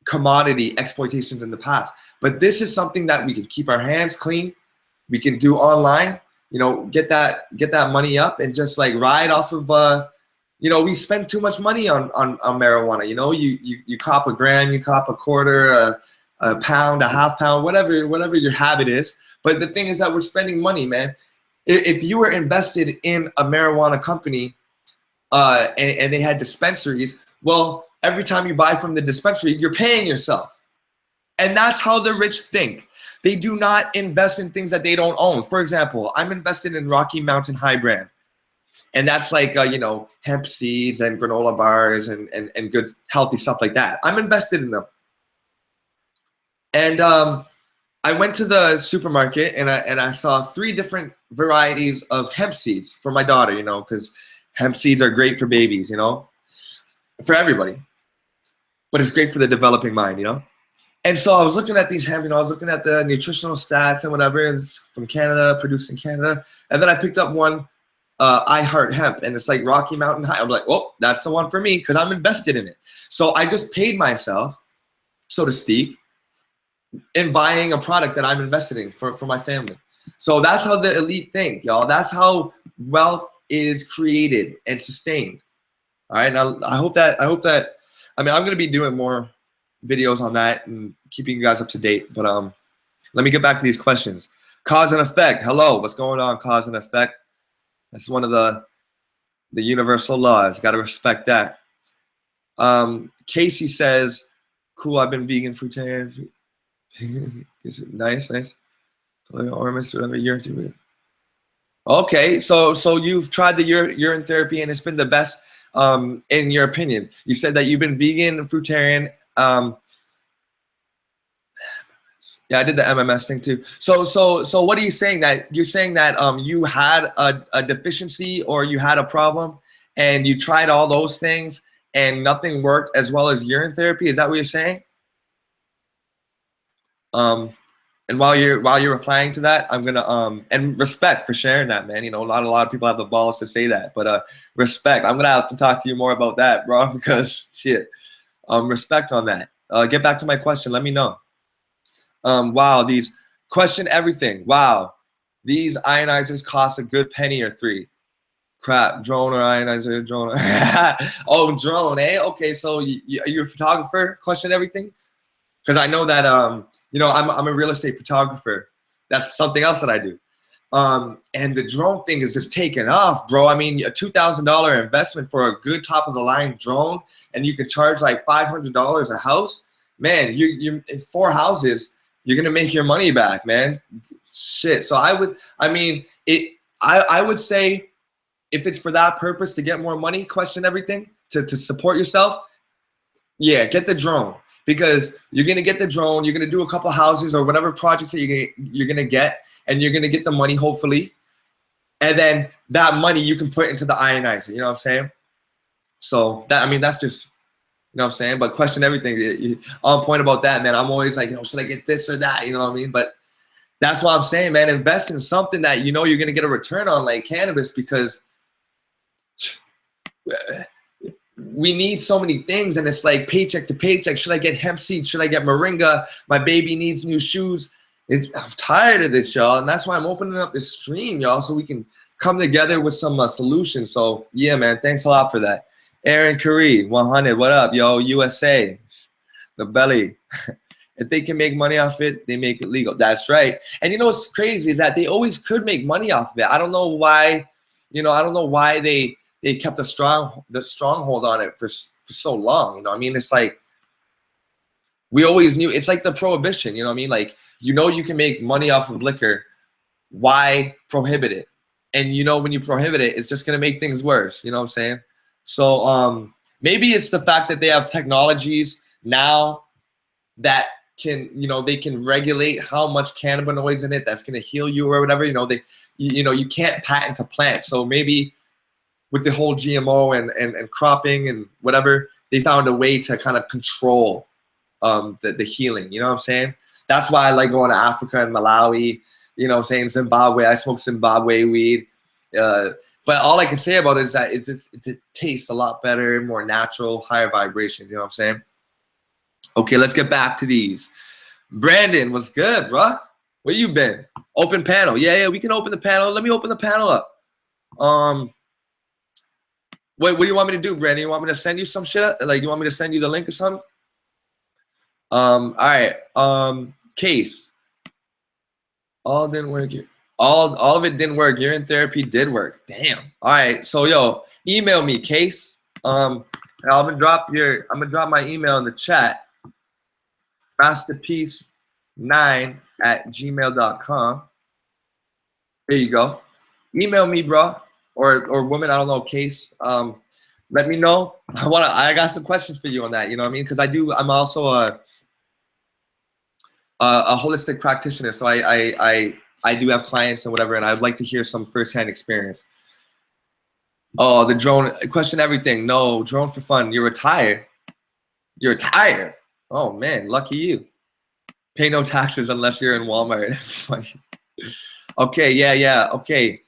commodity exploitations in the past. But this is something that we can keep our hands clean. We can do online. You know, get that money up and just like ride off of. You know, we spend too much money on marijuana. You know, you cop a gram, you cop a quarter, a pound, a half pound, whatever your habit is. But the thing is that we're spending money, man. If you were invested in a marijuana company and they had dispensaries, well, every time you buy from the dispensary, you're paying yourself. And that's how the rich think. They do not invest in things that they don't own. For example, I'm invested in Rocky Mountain High Brand. And that's like, you know, hemp seeds and granola bars and good healthy stuff like that. I'm invested in them. And I went to the supermarket and I saw 3 different varieties of hemp seeds for my daughter, you know, because hemp seeds are great for babies, you know, for everybody. But it's great for the developing mind, you know. And so I was looking at these hemp, you know, I was looking at the nutritional stats and whatever. It's from Canada, produced in Canada. And then I picked up one, I Heart Hemp, and it's like Rocky Mountain High. I'm like, oh, that's the one for me because I'm invested in it. So I just paid myself, so to speak, in buying a product that I'm invested in for my family. So that's how the elite think, y'all. That's how wealth is created and sustained. All right. Now I hope that I mean, I'm gonna be doing more videos on that and keeping you guys up to date. But let me get back to these questions. Cause and effect. Hello, what's going on? Cause and effect. That's one of the universal laws. Got to respect that. Casey says, "Cool. I've been vegan for 10 years. Is it nice? Nice. Okay, so you've tried the urine therapy and it's been the best, in your opinion. You said that you've been vegan, fruitarian. Yeah, I did the MMS thing too. So what are you saying? That you're saying that you had a deficiency or you had a problem and you tried all those things and nothing worked as well as urine therapy? Is that what you're saying? And while you're replying to that, I'm gonna and respect for sharing that, man. You know, not a lot of people have the balls to say that, but respect. I'm gonna have to talk to you more about that, bro, because shit. Respect on that. Get back to my question. Let me know. Wow, these question everything. Wow, these ionizers cost a good penny or three. Crap, drone or ionizer, drone. Oh, drone, eh? Okay, so you're a photographer. Question everything. Because I know that you know, I'm a real estate photographer. That's something else that I do. And the drone thing is just taking off, bro. I mean, a $2,000 investment for a good top of the line drone, and you can charge like $500 a house. Man, you in 4 houses, you're gonna make your money back, man. Shit. So I would say if it's for that purpose to get more money, question everything to support yourself. Yeah, get the drone. Because you're gonna get the drone, you're gonna do a couple houses or whatever projects that you're gonna get, and you're gonna get the money hopefully, and then that money you can put into the ionizer. You know what I'm saying? So that, I mean, that's just, you know what I'm saying. But question everything. On point about that, man. I'm always like, you know, should I get this or that? You know what I mean? But that's what I'm saying, man. Invest in something that you know you're gonna get a return on, like cannabis, because we need so many things, and it's like paycheck to paycheck. Should I get hemp seeds? Should I get moringa? My baby needs new shoes. I'm tired of this, y'all, and that's why I'm opening up this stream, y'all, so we can come together with some solutions. So yeah, man, thanks a lot for that. Aaron Curry, 100, what up, yo? USA, the belly. If they can make money off it, they make it legal. That's right. And you know what's crazy is that they always could make money off of it. I don't know why, you know, I don't know why they kept the stronghold on it for so long. You know what I mean? It's like we always knew. It's like the prohibition. You know what I mean? Like, you know, you can make money off of liquor. Why prohibit it? And you know, when you prohibit it, it's just gonna make things worse. You know what I'm saying? So maybe it's the fact that they have technologies now that can, you know, they can regulate how much cannabinoids in it that's gonna heal you or whatever. You know, you know, you can't patent a plant. So maybe with the whole GMO and cropping and whatever, they found a way to kind of control the healing. You know what I'm saying? That's why I like going to Africa and Malawi. You know what I'm saying? Zimbabwe. I smoke Zimbabwe weed. But all I can say about it is that it tastes a lot better, more natural, higher vibrations. You know what I'm saying? Okay, let's get back to these. Brandon, what's good, bro? Where you been? Open panel. Yeah, we can open the panel. Let me open the panel up. What do you want me to do, Brandon? You want me to send you some shit? Like, you want me to send you the link or something? All right. Case. All didn't work. All of it didn't work. Urine therapy did work. Damn. All right. So yo, email me, Case. And I'm gonna drop my email in the chat. Masterpiece9@gmail.com. There you go. Email me, bro. Or woman, I don't know, Case. Let me know. I got some questions for you on that. You know what I mean? Because I'm also a holistic practitioner, so I do have clients and whatever, and I'd like to hear some firsthand experience. Oh, the drone. Question everything. No, drone for fun. You're retired. You're retired. Oh man, lucky you. Pay no taxes unless you're in Walmart. Funny. Okay, yeah. Okay.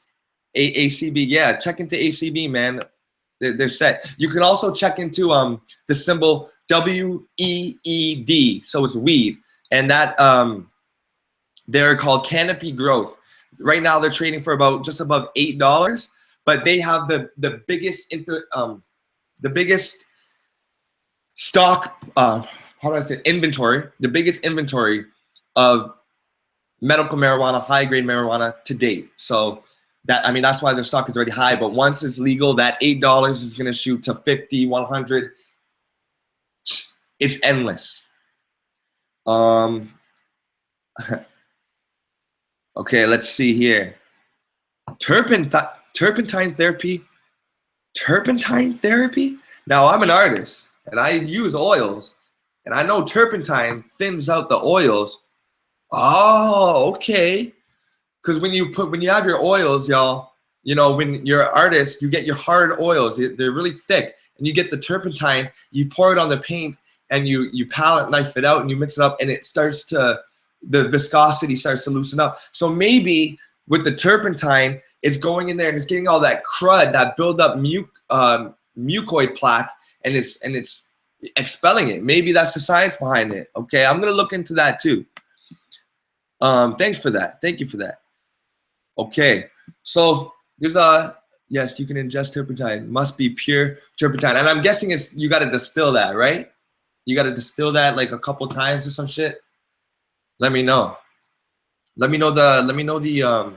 ACB, yeah, check into ACB, man. They're set. You can also check into the symbol WEED, so it's weed. and that they're called Canopy Growth. Right now they're trading for about just above $8, but they have the biggest stock, how do I say, inventory, the biggest inventory of medical marijuana, high grade marijuana to date. So that, I mean, that's why their stock is already high. But once it's legal, that $8 is going to shoot to 50, 100. It's endless. Okay, let's see here. Turpentine therapy. Turpentine therapy? Now, I'm an artist and I use oils, and I know turpentine thins out the oils. Oh, okay. Because when you have your oils, y'all, you know, when you're an artist, you get your hard oils. They're really thick, and you get the turpentine. You pour it on the paint, and you palette knife it out, and you mix it up, and it starts to, the viscosity starts to loosen up. So maybe with the turpentine, it's going in there and it's getting all that crud, that build up mucoid plaque, and it's expelling it. Maybe that's the science behind it. Okay, I'm gonna look into that too. Thanks for that. Thank you for that. Okay, so there's yes, you can ingest turpentine. Must be pure turpentine, and I'm guessing it's, you got to distill that, right? You got to distill that like a couple times or some shit. Let me know. Let me know the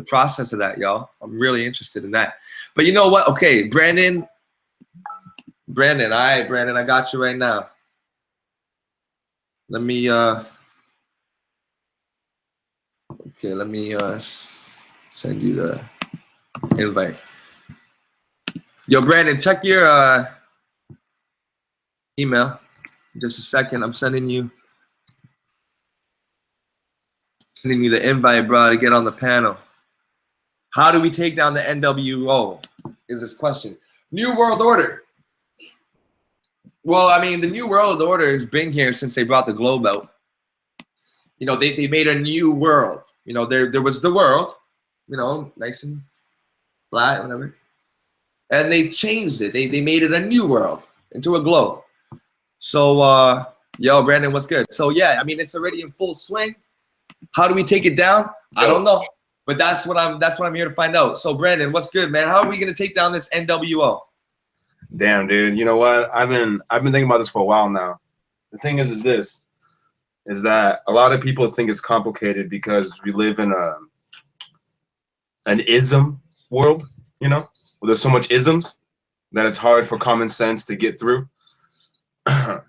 process of that, y'all. I'm really interested in that. But you know what? Okay, Brandon, all right, Brandon, I got you right now. Let me okay, let me send you the invite. Yo, Brandon, check your email. Just a second. I'm sending you the invite, bro, to get on the panel. How do we take down the NWO? Is this question. New World Order. Well, I mean, the New World Order has been here since they brought the globe out. You know, they made a new world. You know, there was the world, you know, nice and flat, whatever. And they changed it. They made it a new world into a globe. So, yo, Brandon, what's good? So, yeah, I mean, it's already in full swing. How do we take it down? I don't know, but that's what I'm here to find out. So, Brandon, what's good, man? How are we gonna take down this NWO? Damn, dude. You know what? I've been thinking about this for a while now. The thing is that a lot of people think it's complicated because we live in an ism world, you know, where there's so much isms that it's hard for common sense to get through.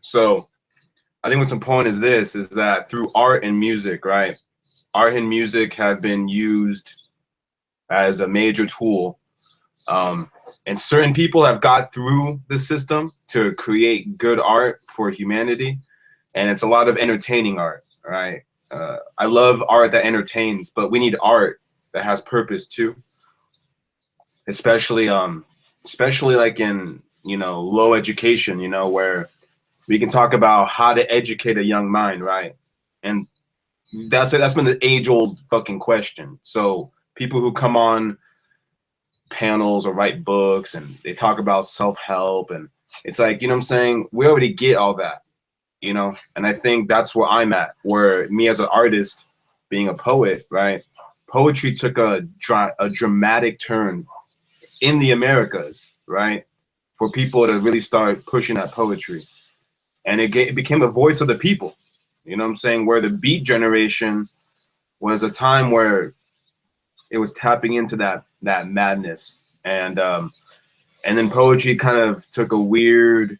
So I think what's important is that through art and music, right? Art and music have been used as a major tool. And certain people have got through the system to create good art for humanity. And it's a lot of entertaining art, right? I love art that entertains, but we need art that has purpose too. Especially like in, you know, low education, you know, where we can talk about how to educate a young mind, right? And that's been the age-old fucking question. So people who come on panels or write books and they talk about self-help, and it's like, you know what I'm saying, we already get all that, you know. And I think that's where I'm at, where me as an artist, being a poet, right, poetry took a dramatic turn in the Americas, right, for people to really start pushing that poetry. And it became a voice of the people, you know what I'm saying, where the beat generation was a time where it was tapping into that madness. And then poetry kind of took a weird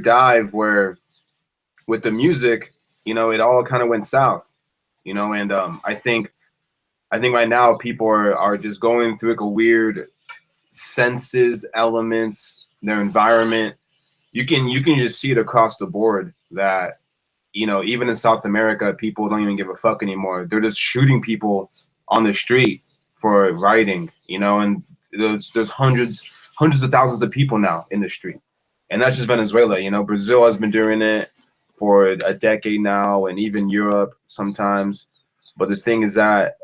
dive where with the music, you know, it all kind of went south, you know. And I think right now people are just going through like a weird senses, elements, their environment. You can just see it across the board that, you know, even in South America, people don't even give a fuck anymore. They're just shooting people on the street for writing, you know, and there's hundreds of thousands of people now in the street. And that's just Venezuela, you know. Brazil has been doing it for a decade now, and even Europe sometimes. But the thing is that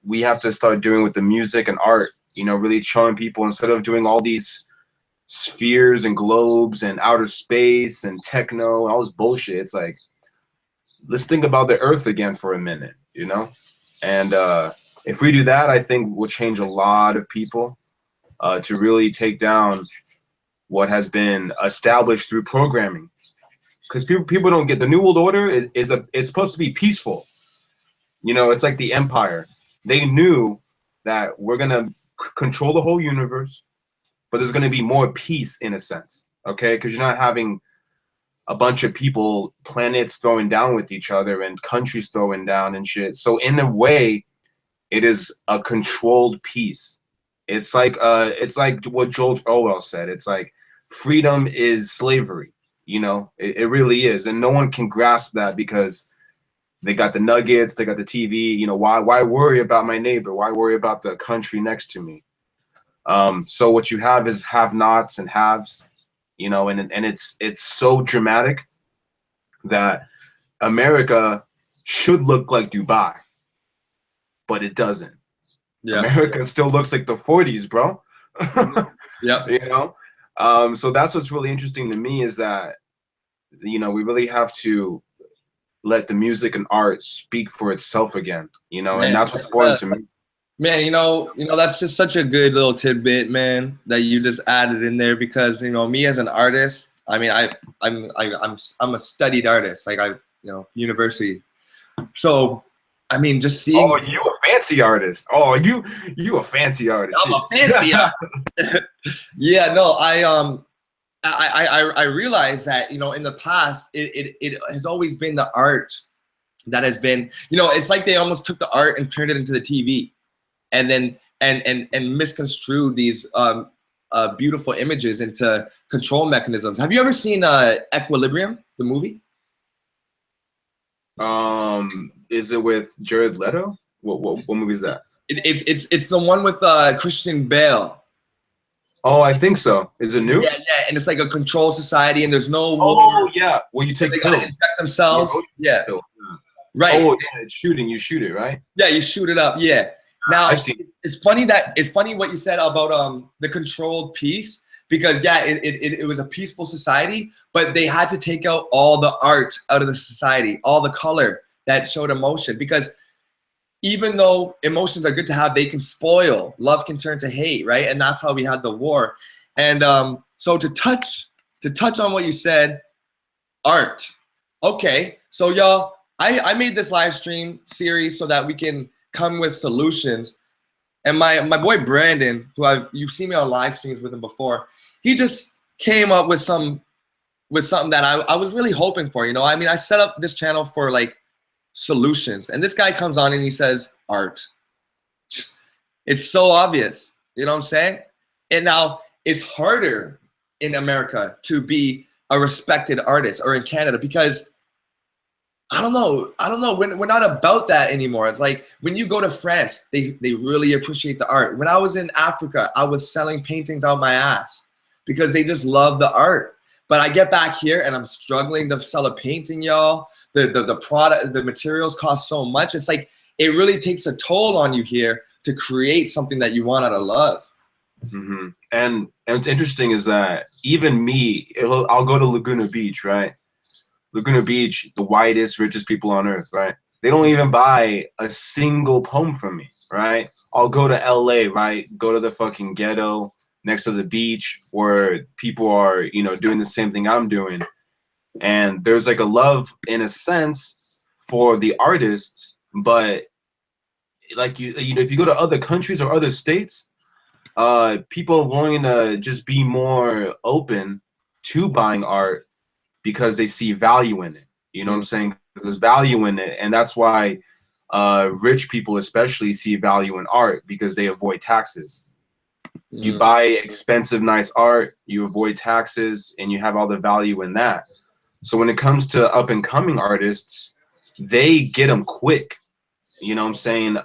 we have to start doing with the music and art, you know, really showing people, instead of doing all these spheres and globes and outer space and techno and all this bullshit, it's like, let's think about the earth again for a minute, you know? And if we do that, I think we'll change a lot of people to really take down what has been established through programming. Because people don't get the New World Order it's supposed to be peaceful. You know, it's like the Empire. They knew that we're gonna control the whole universe, but there's gonna be more peace in a sense, okay? Because you're not having a bunch of people, planets throwing down with each other and countries throwing down and shit. So in a way, it is a controlled peace. It's like what George Orwell said. It's like freedom is slavery. You know, it really is, and no one can grasp that because they got the nuggets, they got the TV. You know, why worry about my neighbor? Why worry about the country next to me? So what you have is have-nots and haves. You know, and it's so dramatic that America should look like Dubai, but it doesn't. Yeah. America still looks like the 40s, bro. Yeah. You know? So that's what's really interesting to me is that, you know, we really have to let the music and art speak for itself again, you know, and that's what's important to me. Man, you know, that's just such a good little tidbit, man, that you just added in there because, you know, me as an artist, I mean, I'm a studied artist, like I've, you know, university. So, I mean, just seeing. Oh, you a fancy artist. Oh, you a fancy artist. I'm a fancy artist. Yeah, no, I realized that, you know, in the past, it has always been the art that has been, you know, it's like they almost took the art and turned it into the TV. And then and misconstrued these beautiful images into control mechanisms. Have you ever seen Equilibrium, the movie? Is it with Jared Leto? What movie is that? It's the one with Christian Bale. Oh, I think so. Is it new? Yeah, and it's like a control society, and there's no. Oh yeah, well you take they pills. Gotta infect themselves. Yeah. Right. Oh yeah, it's shooting. You shoot it, right? Yeah, you shoot it up. Yeah. Now it's funny what you said about the controlled piece because yeah, it was a peaceful society, but they had to take out all the art out of the society, all the color that showed emotion because even though emotions are good to have, they can spoil. Love can turn to hate, right? And that's how we had the war. And so to touch on what you said, art. Okay, so y'all, I made this live stream series so that we can come with solutions. And my boy Brandon, who you've seen me on live streams with him before, he just came up with something that I was really hoping for. You know, I mean, I set up this channel for like solutions, and this guy comes on and he says art. It's so obvious, you know what I'm saying? And now it's harder in America to be a respected artist or in Canada because I don't know. We're not about that anymore. It's like when you go to France, they really appreciate the art. When I was in Africa, I was selling paintings out my ass because they just love the art. But I get back here and I'm struggling to sell a painting, y'all. The product, the materials cost so much. It's like it really takes a toll on you here to create something that you want out of love. Mm-hmm. And what's interesting is that even me, I'll go to Laguna Beach, right? Laguna Beach, the whitest, richest people on earth, right? They don't even buy a single poem from me, right? I'll go to LA, right? Go to the fucking ghetto next to the beach where people are, you know, doing the same thing I'm doing. And there's like a love in a sense for the artists, but like you know, if you go to other countries or other states, people are willing to just be more open to buying art because they see value in it. You know what I'm saying? There's value in it, and that's why rich people especially see value in art because they avoid taxes. You buy expensive, nice art, you avoid taxes, and you have all the value in that. So when it comes to up-and-coming artists, they get them quick. You know what I'm saying?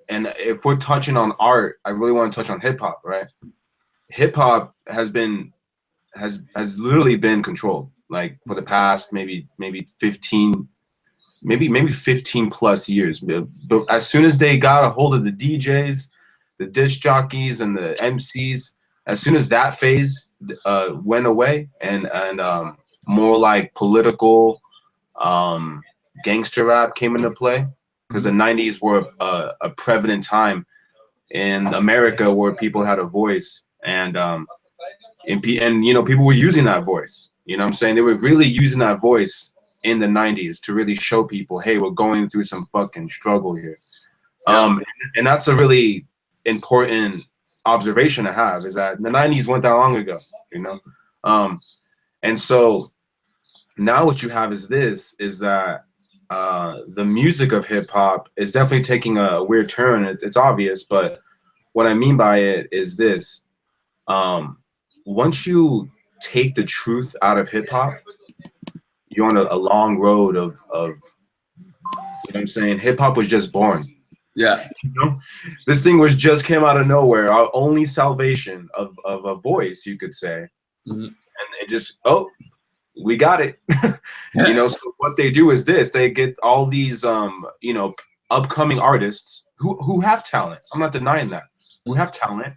And if we're touching on art, I really want to touch on hip-hop, right? Hip-hop has literally been controlled, like for the past maybe 15 plus years. But as soon as they got a hold of the DJs, the disc jockeys, and the MCs, as soon as that phase went away, and more like political, gangster rap came into play, because the 90s were a prevalent time in America where people had a voice, and you know, people were using that voice. You know what I'm saying? They were really using that voice in the 90s to really show people, hey, we're going through some fucking struggle here. And that's a really important observation to have, is that the 90s went that long ago, you know? And so now what you have is that the music of hip hop is definitely taking a weird turn. It's obvious, but what I mean by it is this. Once you take the truth out of hip hop, you're on a long road of, you know what I'm saying? Hip hop was just born. Yeah. You know? This thing just came out of nowhere. Our only salvation of a voice, you could say. Mm-hmm. And it just, oh, we got it. You know, so what they do is this. They get all these, you know, upcoming artists who have talent. I'm not denying that. Who have talent.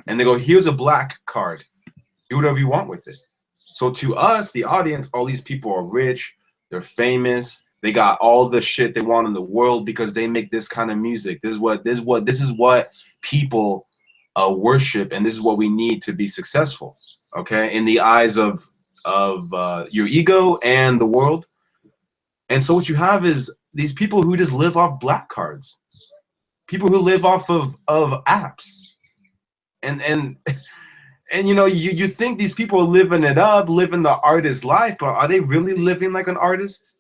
And they go, here's a black card. Do whatever you want with it. So to us, the audience, all these people are rich. They're famous. They got all the shit they want in the world because they make this kind of music. This is what people worship, and this is what we need to be successful. Okay, in the eyes of your ego and the world. And so what you have is these people who just live off black cards, people who live off of apps, and you know, you think these people are living it up, living the artist life, but are they really living like an artist?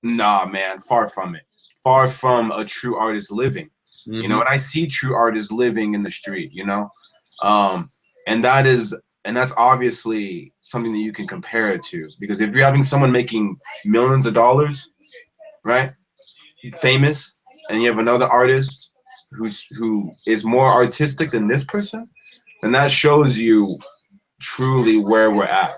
Nah, man, far from it. Far from a true artist living. Mm-hmm. You know, and I see true artists living in the street, you know? And that's obviously something that you can compare it to. Because if you're having someone making millions of dollars, right? Famous, and you have another artist who is more artistic than this person, then that shows you truly where we're at.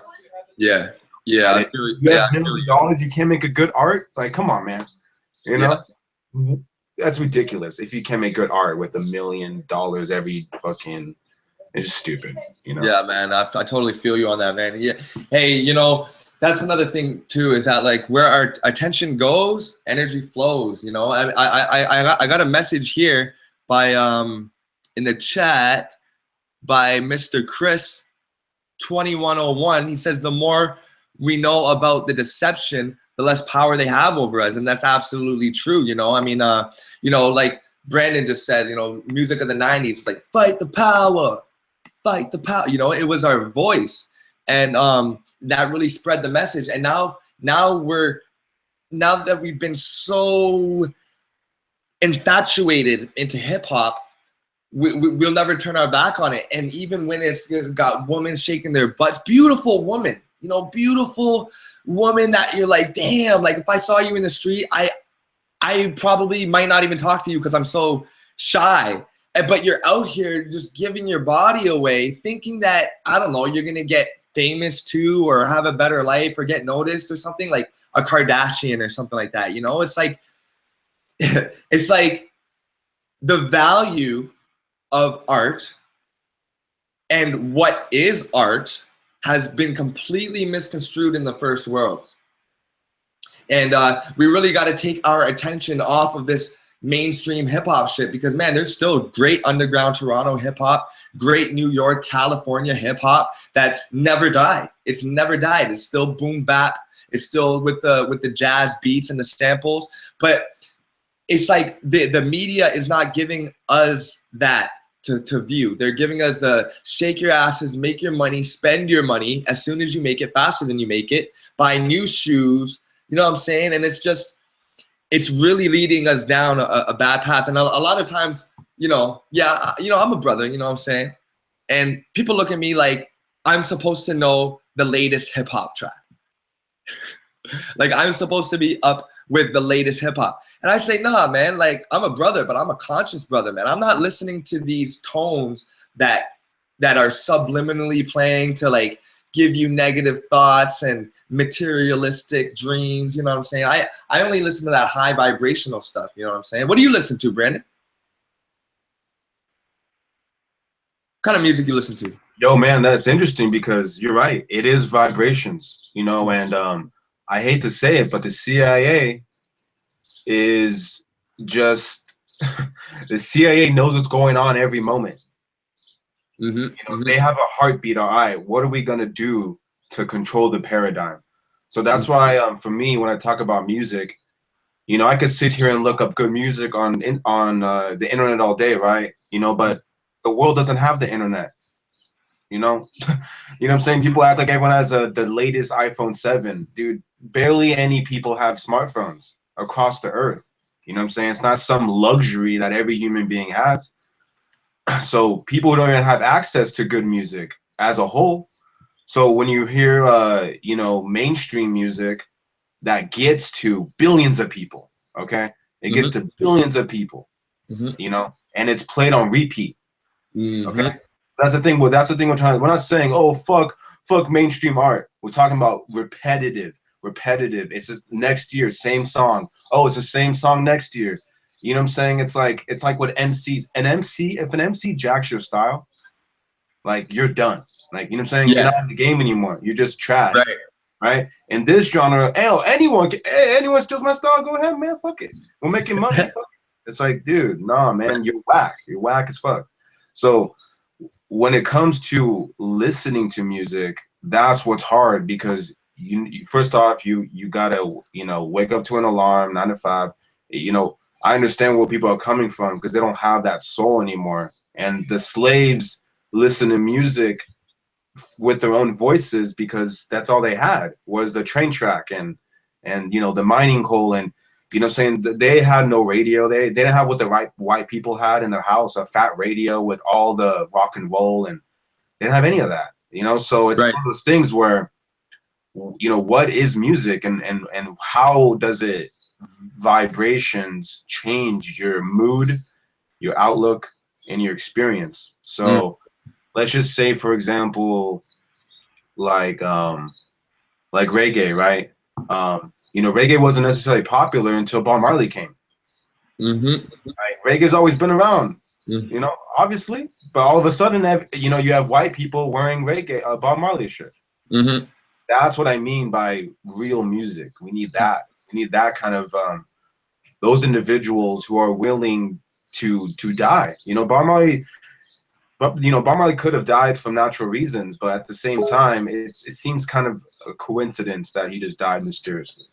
Yeah. Yeah. If you have millions of dollars, you can't make a good art? Like, come on, man. You know? Yeah. That's ridiculous. If you can't make good art with $1 million every fucking, it's just stupid, you know? Yeah, man. I totally feel you on that, man. Yeah. Hey, you know, that's another thing too, is that like where our attention goes, energy flows, you know? I got a message here by in the chat by Mr. Chris 2101. He says the more we know about the deception, the less power they have over us. And that's absolutely true. You know, I mean, you know, like Brandon just said, you know, music of the 90s was like, fight the power, fight the power. You know, it was our voice. And that really spread the message. And now that we've been so infatuated into hip hop, we'll never turn our back on it. And even when it's got women shaking their butts, beautiful woman, you know, beautiful woman that you're like, damn, like if I saw you in the street, I probably might not even talk to you because I'm so shy. But you're out here just giving your body away, thinking that, I don't know, you're going to get famous too, or have a better life, or get noticed or something, like a Kardashian or something like that. You know, it's like, it's like the value of art and what is art has been completely misconstrued in the first world. And we really got to take our attention off of this mainstream hip hop shit, because man, there's still great underground Toronto hip hop, great New York, California hip hop that's never died. It's never died. It's still boom bap. It's still with the jazz beats and the samples. But it's like the media is not giving us that to view. They're giving us the shake your asses, make your money, spend your money as soon as you make it, faster than you make it, buy new shoes, you know what I'm saying? And it's just, it's really leading us down a bad path. And a lot of times, you know, yeah, you know, I'm a brother, you know what I'm saying? And people look at me like I'm supposed to know the latest hip hop track. Like I'm supposed to be up with the latest hip hop. And I say, nah, man, like I'm a brother, but I'm a conscious brother, man. I'm not listening to these tones that are subliminally playing to like give you negative thoughts and materialistic dreams, you know what I'm saying? I only listen to that high vibrational stuff, you know what I'm saying? What do you listen to, Brandon? What kind of music you listen to? Yo, man, that's interesting because you're right. It is vibrations, you know, and I hate to say it, but the CIA is just the CIA knows what's going on every moment. They have a heartbeat. All right, what are we gonna do to control the paradigm? So that's why, for me, when I talk about music, I could sit here and look up good music on the internet all day, right? But the world doesn't have the internet. You know what I'm saying? People act like everyone has the latest iPhone 7. Dude, barely any people have smartphones across the earth. You know what I'm saying? It's not some luxury that every human being has. So people don't even have access to good music as a whole. So when you hear, mainstream music that gets to billions of people, okay? It gets to billions of people, and it's played on repeat, okay? That's the thing. Well, that's the thing we're trying. We're not saying, oh, fuck mainstream art. We're talking about repetitive. It's just next year, same song. Oh, it's the same song next year. You know what I'm saying? It's like what MCs. If an MC jacks your style, like, you're done. Like, you know what I'm saying? You're not in the game anymore. You're just trash. Right? In this genre, anyone steals my style, go ahead, man. Fuck it. We're making money. Fuck it. It's like, dude, nah, man, you're whack. You're whack as fuck. So when it comes to listening to music, that's what's hard, because first off, you gotta, wake up to an alarm, 9 to 5. I understand where people are coming from, because they don't have that soul anymore. And the slaves listen to music with their own voices, because that's all they had was the train track and the mining coal, and saying they had no radio. They didn't have what the white people had in their house, a fat radio with all the rock and roll, and they didn't have any of that. So it's one of those things where, what is music, and how does it vibrations change your mood, your outlook, and your experience? So let's just say, for example, like reggae, right? Reggae wasn't necessarily popular until Bob Marley came. Right? Reggae's always been around, obviously, but all of a sudden, you have white people wearing reggae, Bob Marley shit. That's what I mean by real music. We need that. We need that kind of those individuals who are willing to die. Bob Marley could have died from natural reasons, but at the same time, it seems kind of a coincidence that he just died mysteriously.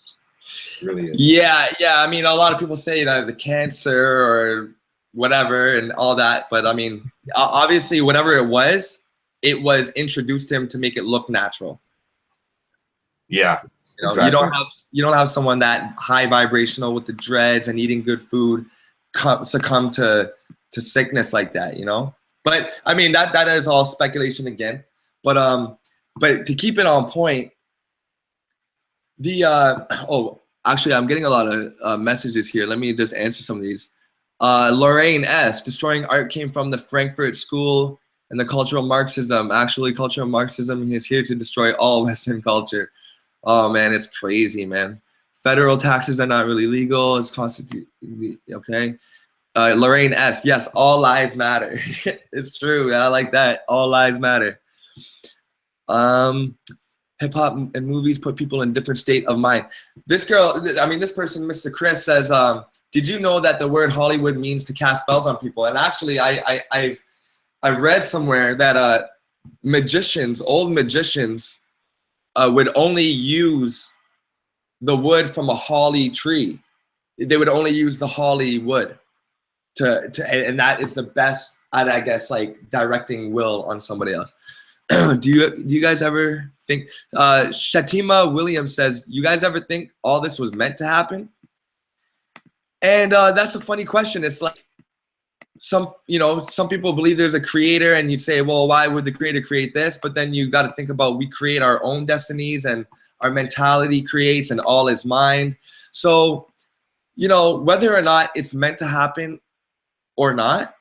It really is. Yeah. I mean, a lot of people say that the cancer or whatever and all that, but I mean, obviously, whatever it was introduced to him to make it look natural. Yeah. Exactly. You don't have someone that high vibrational with the dreads and eating good food succumb to sickness like that, But I mean, that is all speculation again. But to keep it on point, actually, I'm getting a lot of messages here. Let me just answer some of these. Lorraine S. Destroying art came from the Frankfurt School and the cultural Marxism. Actually, cultural Marxism is here to destroy all Western culture. Oh man, it's crazy, man. Federal taxes are not really legal. It's okay. Lorraine S. Yes, all lives matter. It's true. I like that. All lives matter. Hip hop and movies put people in a different state of mind. This person, Mr. Chris, says, did you know that the word Hollywood means to cast spells on people? And actually, I've read somewhere that old magicians, would only use the wood from a holly tree. They would only use the holly wood and that is the best at, I guess, like directing will on somebody else. Do you guys ever think, Shatima Williams says, you guys ever think all this was meant to happen? And that's a funny question. It's like, some people believe there's a creator, and you'd say, well, why would the creator create this? But then you got to think about, we create our own destinies, and our mentality creates, and all is mind. So, whether or not it's meant to happen or not,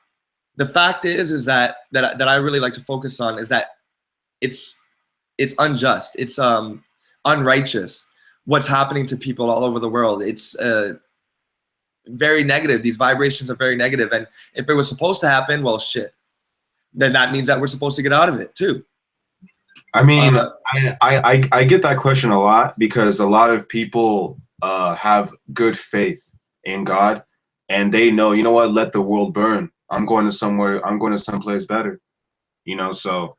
the fact is that I really like to focus on is that it's unjust. It's unrighteous what's happening to people all over the world. It's very negative. These vibrations are very negative, and if it was supposed to happen, well, shit, then that means that we're supposed to get out of it too. I mean, I get that question a lot, because a lot of people have good faith in God, and they know, you know what, let the world burn. I'm going to somewhere. I'm going to someplace better. You know, so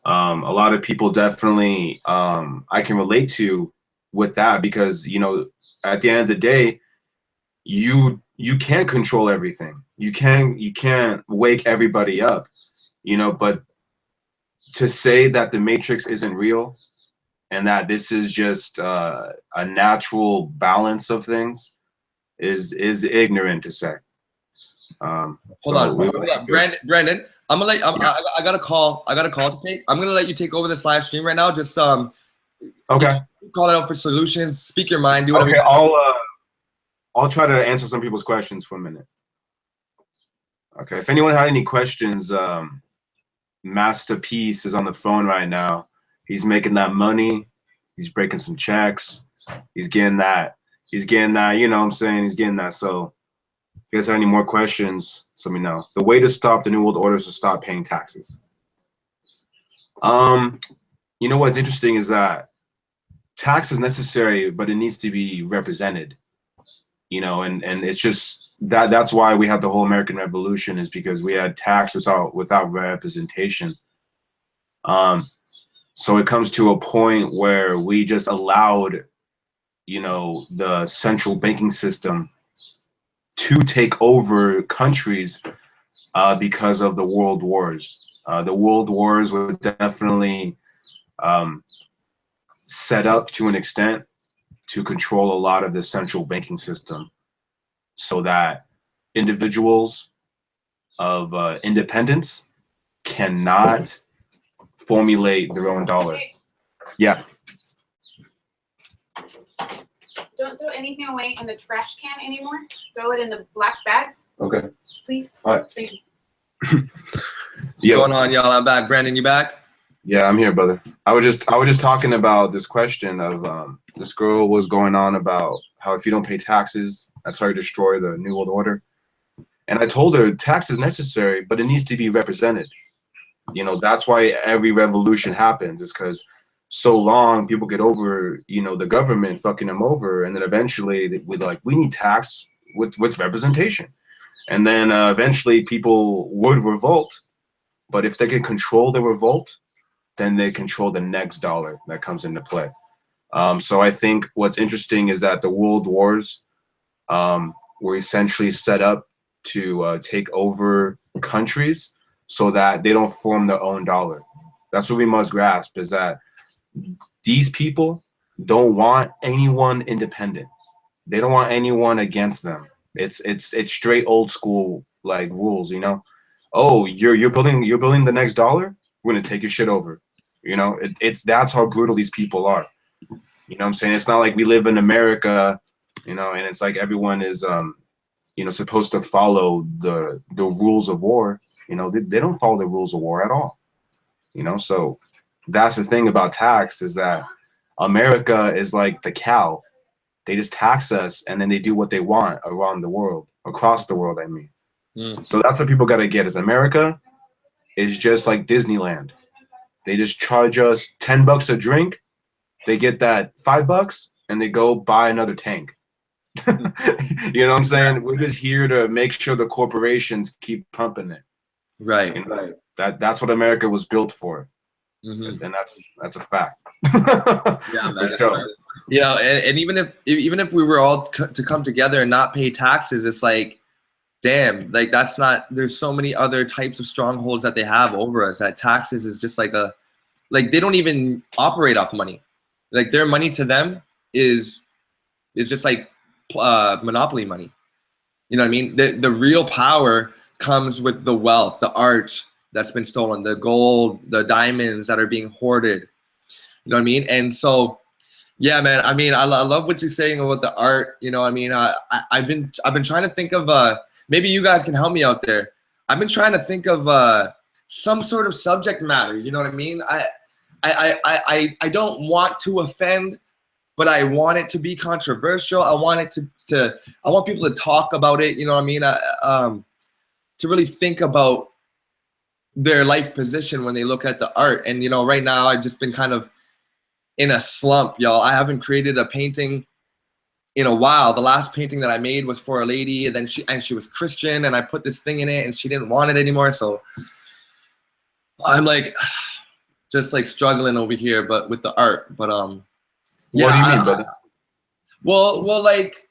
a lot of people definitely I can relate to with that, because you know, at the end of the day, you can't control everything. You can't wake everybody up. You know, but to say that the Matrix isn't real and that this is just a natural balance of things is ignorant to say. Hold on, We would hold have on, to, Brandon. I'm gonna let. yeah. I got a call. I got a call to take. I'm gonna let you take over this live stream right now. Just Okay. call it out for solutions. Speak your mind. Do whatever. Okay. I'll try to answer some people's questions for a minute. Okay. If anyone had any questions, Masterpiece is on the phone right now. He's making that money. He's breaking some checks. He's getting that. He's getting that. You know what I'm saying? He's getting that. So if you guys have any more questions, just let me know. The way to stop the New World Order is to stop paying taxes. You know what's interesting is that tax is necessary, but it needs to be represented. You know, and it's just that's why we had the whole American Revolution, is because we had tax without representation. So it comes to a point where we just allowed, you know, the central banking system to take over countries because of the world wars. The world wars were definitely set up to an extent to control a lot of the central banking system, so that individuals of independence cannot formulate their own dollar. Yeah. Don't throw anything away in the trash can anymore. Throw it in the black bags, Okay. please. All right. Thank you. What's going on, y'all? I'm back. Brandon, you back? Yeah, I'm here, brother. I was just talking about this question of this girl was going on about how if you don't pay taxes, that's how you destroy the New World Order. And I told her tax is necessary, but it needs to be represented. You know, that's why every revolution happens, is because so long people get over, you know, the government fucking them over, and then eventually we need tax with representation. And then eventually people would revolt, but if they can control the revolt, then they control the next dollar that comes into play. So I think what's interesting is that the world wars were essentially set up to take over countries so that they don't form their own dollar. That's what we must grasp, is that these people don't want anyone independent. They don't want anyone against them. It's straight old school like rules, you know. Oh, you're building the next dollar? We're gonna take your shit over. You know, that's how brutal these people are. You know what I'm saying? It's not like we live in America, you know, and it's like everyone is you know, supposed to follow the rules of war. You know, they don't follow the rules of war at all. You know, so that's the thing about tax, is that America is like the cow. They just tax us and then they do what they want around the world, across the world, I mean. So that's what people got to get, is America is just like Disneyland. They just charge us $10 a drink. They get that $5 and they go buy another tank. You know what I'm saying? We're just here to make sure the corporations keep pumping it. Right. You know, that's what America was built for. Mm-hmm. And that's a fact. Yeah, for sure. You know, and even if we were all to come together and not pay taxes, it's like, damn, like that's not. There's so many other types of strongholds that they have over us. That taxes is just like they don't even operate off money. Like their money to them is just like monopoly money. You know what I mean? The real power comes with the wealth, the art that's been stolen, the gold, the diamonds that are being hoarded. You know what I mean? And so, yeah, man. I mean, I love what you're saying about the art. You know, I mean, I've been trying to think of maybe you guys can help me out there. I've been trying to think of some sort of subject matter. You know what I mean? I don't want to offend, but I want it to be controversial. I want it I want people to talk about it. You know what I mean? To really think about their life position when they look at the art. And, you know, right now I've just been kind of in a slump, y'all. I haven't created a painting in a while. The last painting that I made was for a lady, and then she was Christian, and I put this thing in it, and she didn't want it anymore. So I'm like, just like struggling over here, but with the art. But yeah, What do you mean, brother? Well, like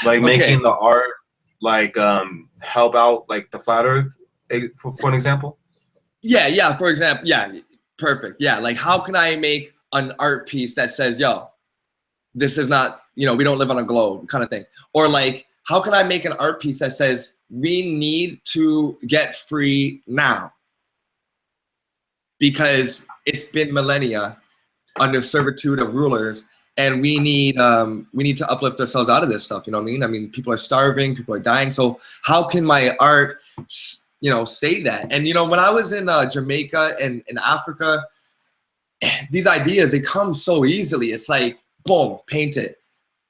making the art like help out like the flat Earth, for an example. Yeah. For example, yeah, perfect. Yeah, like how can I make an art piece that says, yo, this is not, we don't live on a globe kind of thing. Or like, how can I make an art piece that says we need to get free now? Because it's been millennia under servitude of rulers, and we need to uplift ourselves out of this stuff. You know what I mean? I mean, people are starving, people are dying. So how can my art, say that? And when I was in Jamaica and in Africa, these ideas, they come so easily. It's like, boom, paint it.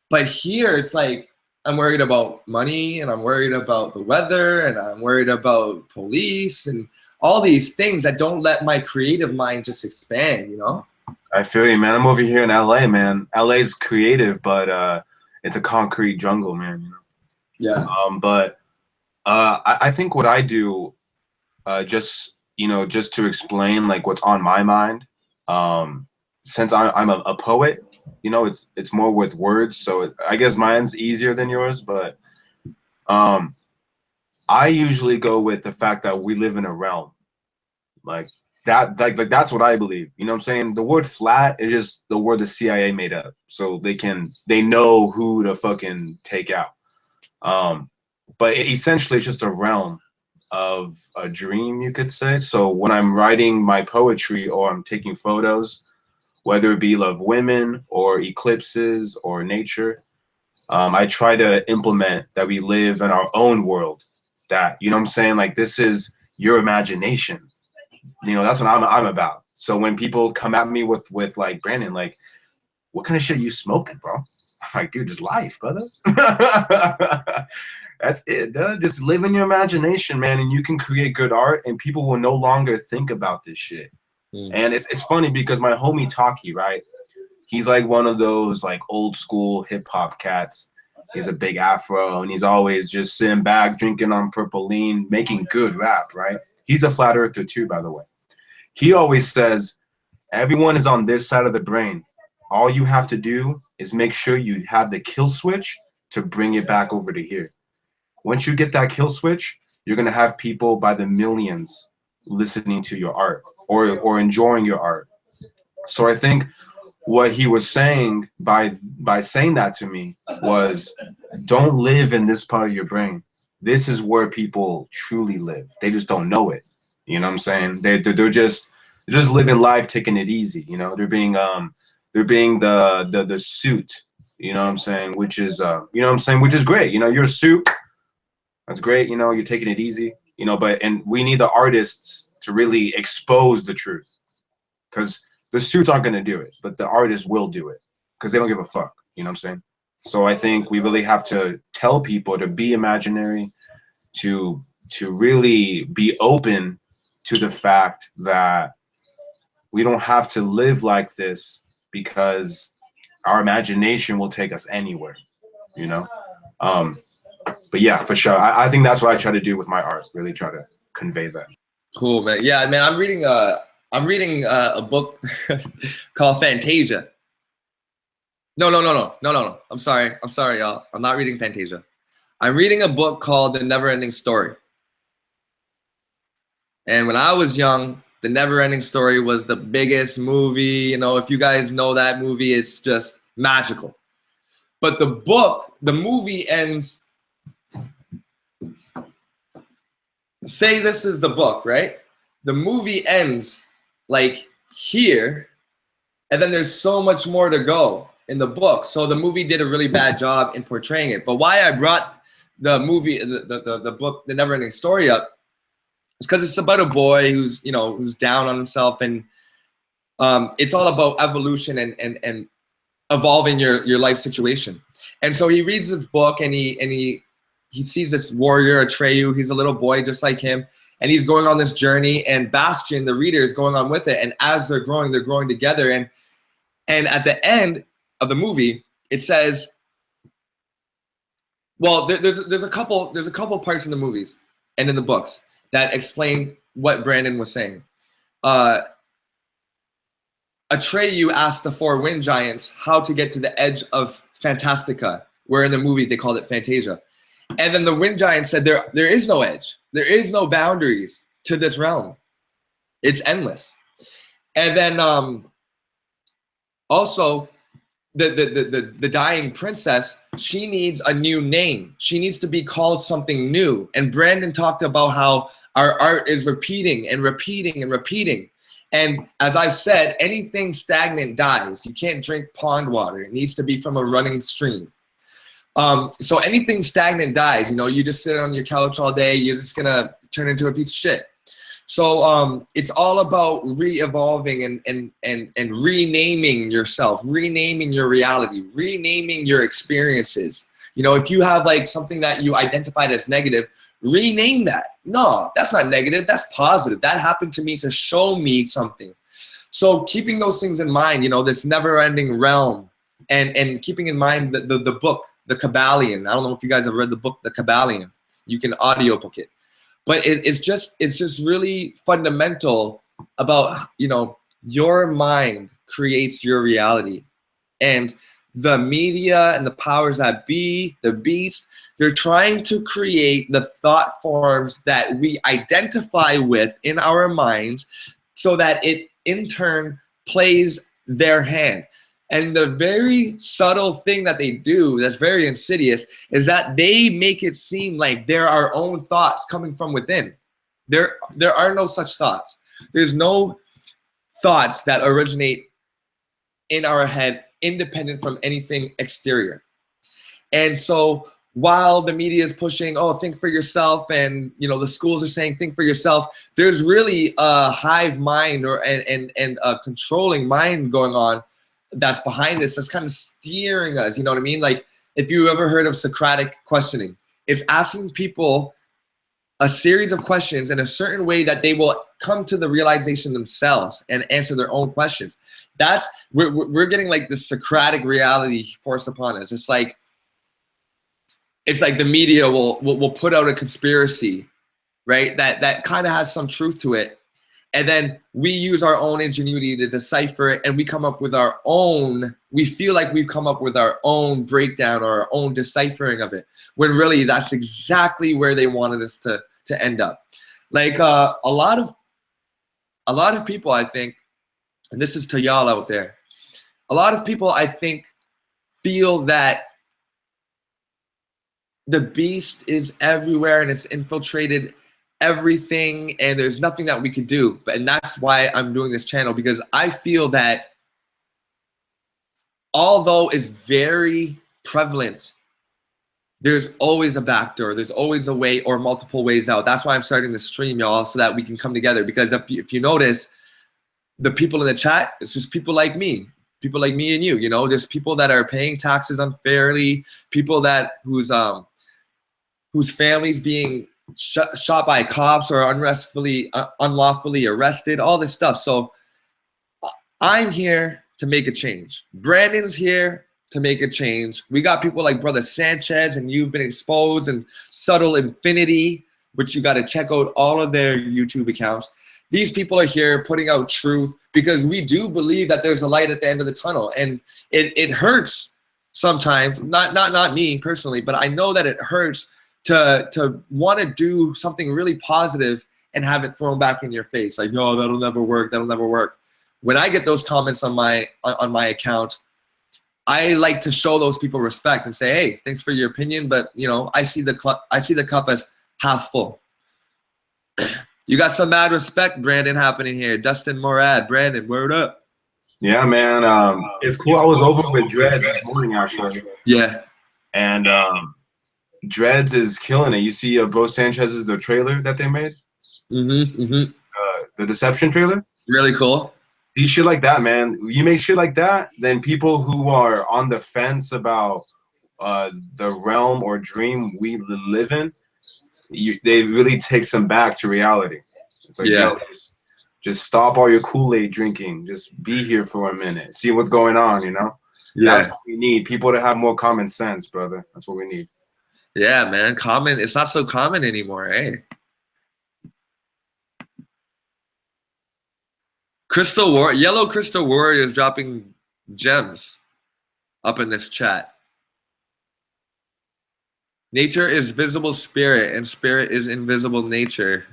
But here, it's like, I'm worried about money, and I'm worried about the weather, and I'm worried about police, and all these things that don't let my creative mind just expand, I feel you, man. I'm over here in LA, man. LA's creative, but it's a concrete jungle, man. Yeah. But I think what I do, just to explain like what's on my mind, since I'm a poet, it's more with words, so I guess mine's easier than yours. But I usually go with the fact that we live in a realm like that, like that's what I believe. You know what I'm saying? The word flat is just the word the CIA made up, so they know who to fucking take out. But essentially, it's just a realm of a dream, you could say. So when I'm writing my poetry or I'm taking photos, whether it be of women or eclipses or nature, I try to implement that we live in our own world. That, you know what I'm saying? Like, this is your imagination. That's what I'm about. So when people come at me with like, Brandon, like, what kind of shit you smoking, bro? I'm like, dude, just life, brother. That's it, dude. Just live in your imagination, man, and you can create good art, and people will no longer think about this shit. And it's funny because my homie Taki, right? He's like one of those like old school hip hop cats. He's a big afro, and he's always just sitting back, drinking on Purple Lean, making good rap, right? He's a flat earther too, by the way. He always says, everyone is on this side of the brain. All you have to do is make sure you have the kill switch to bring it back over to here. Once you get that kill switch, you're going to have people by the millions listening to your art or enjoying your art. So I think what he was saying by saying that to me was, don't live in this part of your brain. This is where people truly live. They just don't know it. You know what I'm saying? They're just living life, taking it easy. They're being the suit. You know what I'm saying? Which is which is great. You're a suit. That's great. You're taking it easy. And we need the artists to really expose the truth, because the suits aren't going to do it, but the artists will do it because they don't give a fuck. You know what I'm saying? So I think we really have to tell people to be imaginary, to really be open to the fact that we don't have to live like this, because our imagination will take us anywhere, But yeah, for sure. I think that's what I try to do with my art, really try to convey that. Cool, man. Yeah, man, I'm reading a book called Fantasia. No. I'm sorry, y'all. I'm not reading Fantasia. I'm reading a book called The Never-Ending Story. And when I was young, The Never-Ending Story was the biggest movie. If you guys know that movie, it's just magical. But the movie ends. Say this is the book, right? The movie ends like here, and then there's so much more to go in the book. So the movie did a really bad job in portraying it. But why I brought the movie, the book, The Never-Ending Story up, is because it's about a boy who's down on himself, and it's all about evolution and evolving your life situation. And so he reads this book, and he sees this warrior, Atreyu. He's a little boy just like him, and he's going on this journey, and Bastian, the reader, is going on with it. And as they're growing together. And at the end of the movie, it says, well, there's a couple parts in the movies and in the books that explain what Brandon was saying. Atreyu asked the four wind giants how to get to the edge of Fantastica, where in the movie they called it Fantasia. And then the wind giant said there is no edge. There is no boundaries to this realm. It's endless. And then also the dying princess, she needs a new name. She needs to be called something new. And Brandon talked about how our art is repeating and repeating and repeating. And as I've said, anything stagnant dies. You can't drink pond water. It needs to be from a running stream. So anything stagnant dies. You know, you just sit on your couch all day, you're just gonna turn into a piece of shit. So it's all about re-evolving and renaming yourself, renaming your reality, renaming your experiences. You know, if you have like something that you identified as negative, rename that. No, that's not negative, that's positive. That happened to me to show me something. So keeping those things in mind, you know, this never-ending realm, and keeping in mind the book, The Kabbalion. I don't know if you guys have read the book, The Kabbalion. You can audiobook it. But it's just really fundamental about, you know, your mind creates your reality. And the media and the powers that be, the beast, they're trying to create the thought forms that we identify with in our minds so that it in turn plays their hand. And the very subtle thing that they do that's very insidious is that they make it seem like there are our own thoughts coming from within. There are no such thoughts. There's no thoughts that originate in our head independent from anything exterior. And so while the media is pushing, oh, think for yourself, and you know the schools are saying think for yourself, there's really a hive mind and a controlling mind going on that's behind this, that's kind of steering us, you know what I mean? Like, if you ever heard of Socratic questioning, it's asking people a series of questions in a certain way that they will come to the realization themselves and answer their own questions. That's, we're getting like this Socratic reality forced upon us. It's like the media will put out a conspiracy, right? That kind of has some truth to it. And then we use our own ingenuity to decipher it, and we come up with our own, we feel like we've come up with our own breakdown or our own deciphering of it, when really that's exactly where they wanted us to end up. Like a lot of people, I think, and this is to y'all out there, a lot of people, I think, feel that the beast is everywhere and it's infiltrated everything and there's nothing that we could do. And that's why I'm doing this channel, because I feel that although it's very prevalent, there's always a back door, there's always a way or multiple ways out. That's why I'm starting this stream, y'all, so that we can come together. Because if you notice, the people in the chat, it's just people like me and you, you know. There's people that are paying taxes unfairly, people that whose families being shot by cops or unlawfully arrested, all this stuff. So I'm here to make a change. Brandon's here to make a change. We got people like Brother Sanchez and You've Been Exposed and Subtle Infinity, which you got to check out all of their YouTube accounts. These people are here putting out truth because we do believe that there's a light at the end of the tunnel. And it hurts sometimes, not me personally, but I know that it hurts to want to do something really positive and have it thrown back in your face. Like, no, that'll never work. That'll never work. When I get those comments on my account, I like to show those people respect and say, hey, thanks for your opinion, but you know, I see the cup as half full. You got some mad respect, Brandon, happening here. Dustin Morad, Brandon, word up. Yeah, man. It's cool. I was over with Dreads this morning, actually. Yeah. And Dreads is killing it. You see Bro Sanchez's the trailer that they made? The Deception trailer? Really cool. See shit like that, man. You make shit like that, then people who are on the fence about the realm or dream we live in, they really takes them back to reality. It's like, yeah, yo, just stop all your Kool-Aid drinking. Just be here for a minute. See what's going on, you know? Yeah. That's what we need. People to have more common sense, brother. That's what we need. Yeah, man. Common. It's not so common anymore, eh? Yellow Crystal Warrior is dropping gems up in this chat. Nature is visible spirit, and spirit is invisible nature.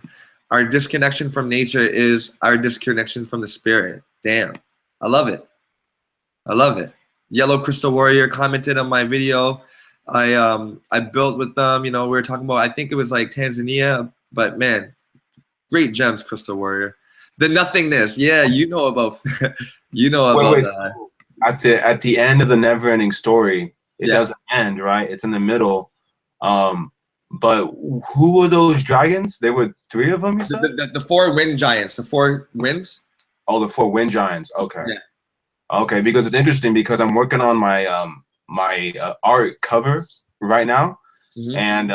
Our disconnection from nature is our disconnection from the spirit. Damn. I love it. I love it. Yellow Crystal Warrior commented on my video. I built with them. You know, we were talking about, I think it was like Tanzania, but man, great gems, Crystal Warrior. The nothingness. Yeah, you know about you know about Wait. that. So at the end of the never ending story, it Yeah. doesn't end, right? It's in the middle. But who were those dragons? There were 3 of them, you said? The 4 wind giants, the 4 winds. Oh, the 4 wind giants. Okay. Yeah. Okay, because it's interesting because I'm working on my art cover right now. Mhm. And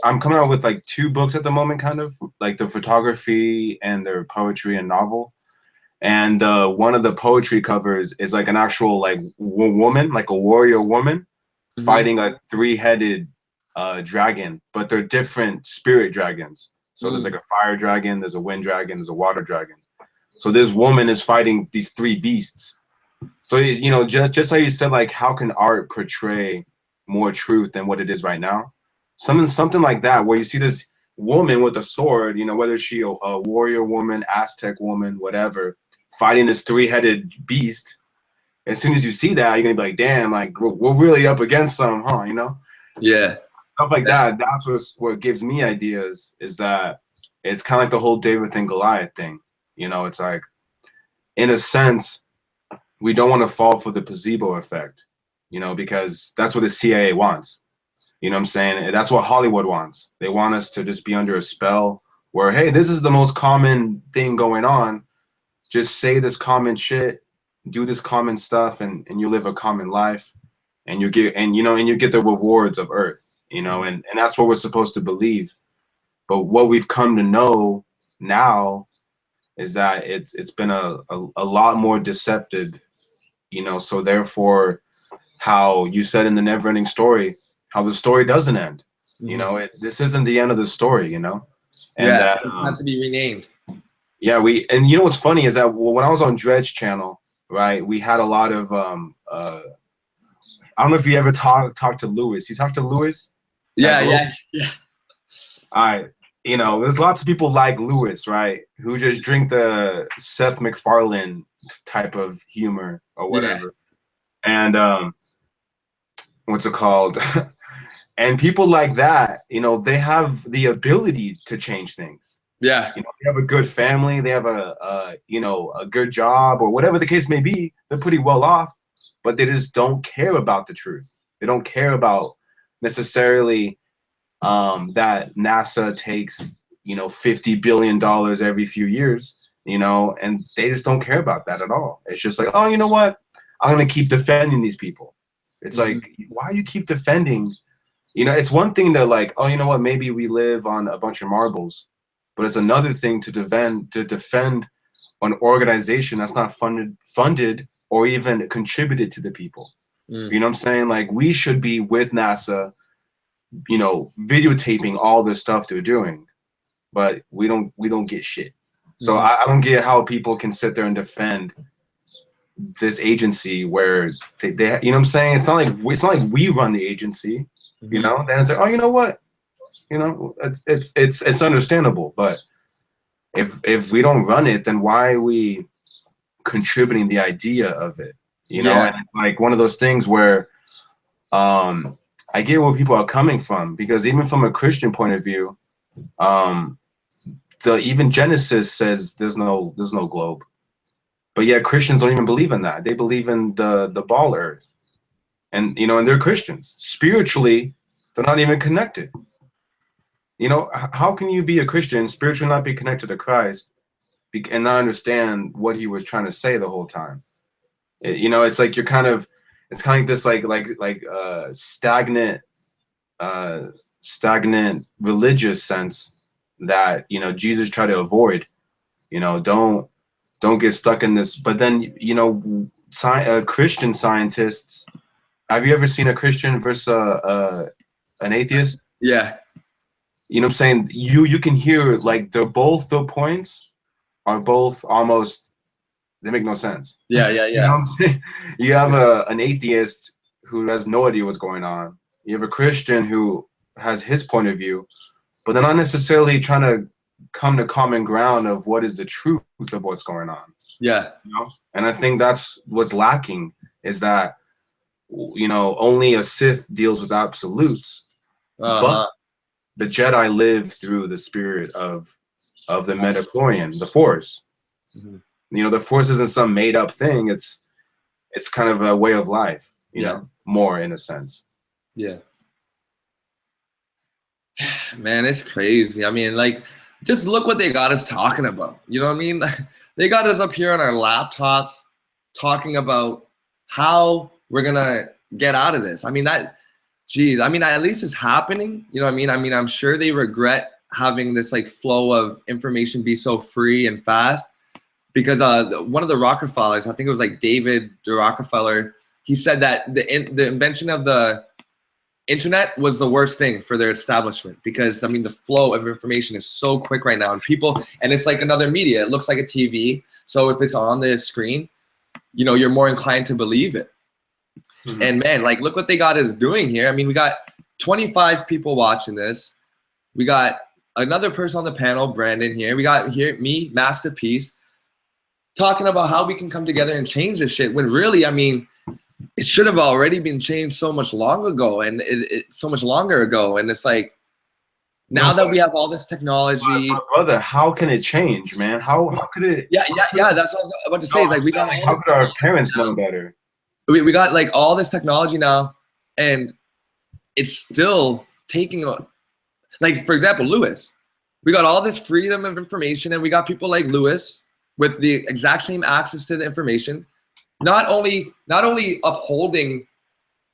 I'm coming out with like 2 books at the moment, kind of like the photography and their poetry and novel. And one of the poetry covers is like an actual like woman, like a warrior woman, Mhm. fighting a 3-headed dragon, but they're different spirit dragons. So there's like a fire dragon, there's a wind dragon, there's a water dragon. So this woman is fighting these 3 beasts. So, you know, just how you said, like, how can art portray more truth than what it is right now? Something like that, where you see this woman with a sword, you know, whether she a warrior woman, Aztec woman, whatever, fighting this 3-headed beast. As soon as you see that, you're gonna be like, damn, like we're really up against some, huh? You know? Yeah. Stuff like that. That's what gives me ideas, is that it's kind of like the whole David and Goliath thing. You know, it's like, in a sense, we don't want to fall for the placebo effect, you know, because that's what the CIA wants. You know what I'm saying? And that's what Hollywood wants. They want us to just be under a spell where, hey, this is the most common thing going on. Just say this common shit, do this common stuff, and you live a common life, and you get the rewards of earth, you know, and that's what we're supposed to believe. But what we've come to know now is that it's been a lot more deceptive. You know, so therefore, how you said in the never-ending story, how the story doesn't end. You know, this isn't the end of the story. You know, and Yeah, that it has to be renamed. yeah, and you know what's funny is that when I was on Dredge channel, right, we had a lot of I don't know if you ever talked to Lewis. You talked to Lewis? Yeah. All right. You know, there's lots of people like Lewis, right, who just drink the Seth MacFarlane type of humor or whatever. And what's it called? And people like that, you know, they have the ability to change things. Yeah. You know, they have a good family, they have a good job, or whatever the case may be. They're pretty well off, but they just don't care about the truth. They don't care about necessarily that NASA takes, you know, $50 billion every few years, you know, and they just don't care about that at all. It's just like, oh, you know what? I'm going to keep defending these people. It's like, why you keep defending? You know, it's one thing to like, oh, you know what? Maybe we live on a bunch of marbles, but it's another thing to defend an organization that's not funded or even contributed to the people. You know what I'm saying? Like, we should be with NASA, you know, videotaping all the stuff they're doing, but we don't get shit. So I don't get how people can sit there and defend this agency where they you know what I'm saying? It's not like we run the agency, you know. Then it's like, oh, you know what? You know, it's understandable, but if we don't run it, then why are we contributing the idea of it? You know, and it's like one of those things where I get where people are coming from, because even from a Christian point of view, even Genesis says there's no globe, but yet Christians don't even believe in that. They believe in the ball earth, and you know, and they're Christians. Spiritually, they're not even connected. You know, how can you be a Christian, spiritually not be connected to Christ, and not understand what he was trying to say the whole time? You know, it's like it's kind of like this stagnant religious sense that, you know, Jesus tried to avoid. You know, don't don't get stuck in this. But then, you know, Christian scientists, have you ever seen a Christian versus an atheist? Yeah. You know what I'm saying? You can hear like they're both, the points are both almost, they make no sense. Yeah. You know what I'm saying? You have an atheist who has no idea what's going on. You have a Christian who has his point of view, but they're not necessarily trying to come to common ground of what is the truth of what's going on. Yeah. You know? And I think that's what's lacking, is that, you know, only a Sith deals with absolutes, but the Jedi live through the spirit of the midichlorian, the Force. You know, the Force isn't some made up thing. It's kind of a way of life, you know, more in a sense. Yeah. Man, it's crazy. I mean, like, just look what they got us talking about. You know what I mean? They got us up here on our laptops talking about how we're gonna get out of this. I mean, geez, I mean, at least it's happening. You know what I mean? I mean, I'm sure they regret having this like flow of information be so free and fast, because one of the Rockefellers, I think it was like David the Rockefeller, he said that the invention of the internet was the worst thing for their establishment, because I mean the flow of information is so quick right now, and it's like another media. It looks like a TV, so if it's on the screen, you know, you're more inclined to believe it. And man, like, look what they got us doing here. I mean, we got 25 people watching this. We got another person on the panel, Brandon, here. We got here me, Masterpiece, talking about how we can come together and change this shit, when really, I mean, it should have already been changed so much long ago, and so much longer ago. And it's like, now that we have all this technology, my brother, how can it change, man? How could it? Yeah. That's what I was about to say. Is like, we got like, how could our parents know better? We got like all this technology now, and it's still taking like, for example, Lewis. We got all this freedom of information, and we got people like Lewis with the exact same access to the information, not only upholding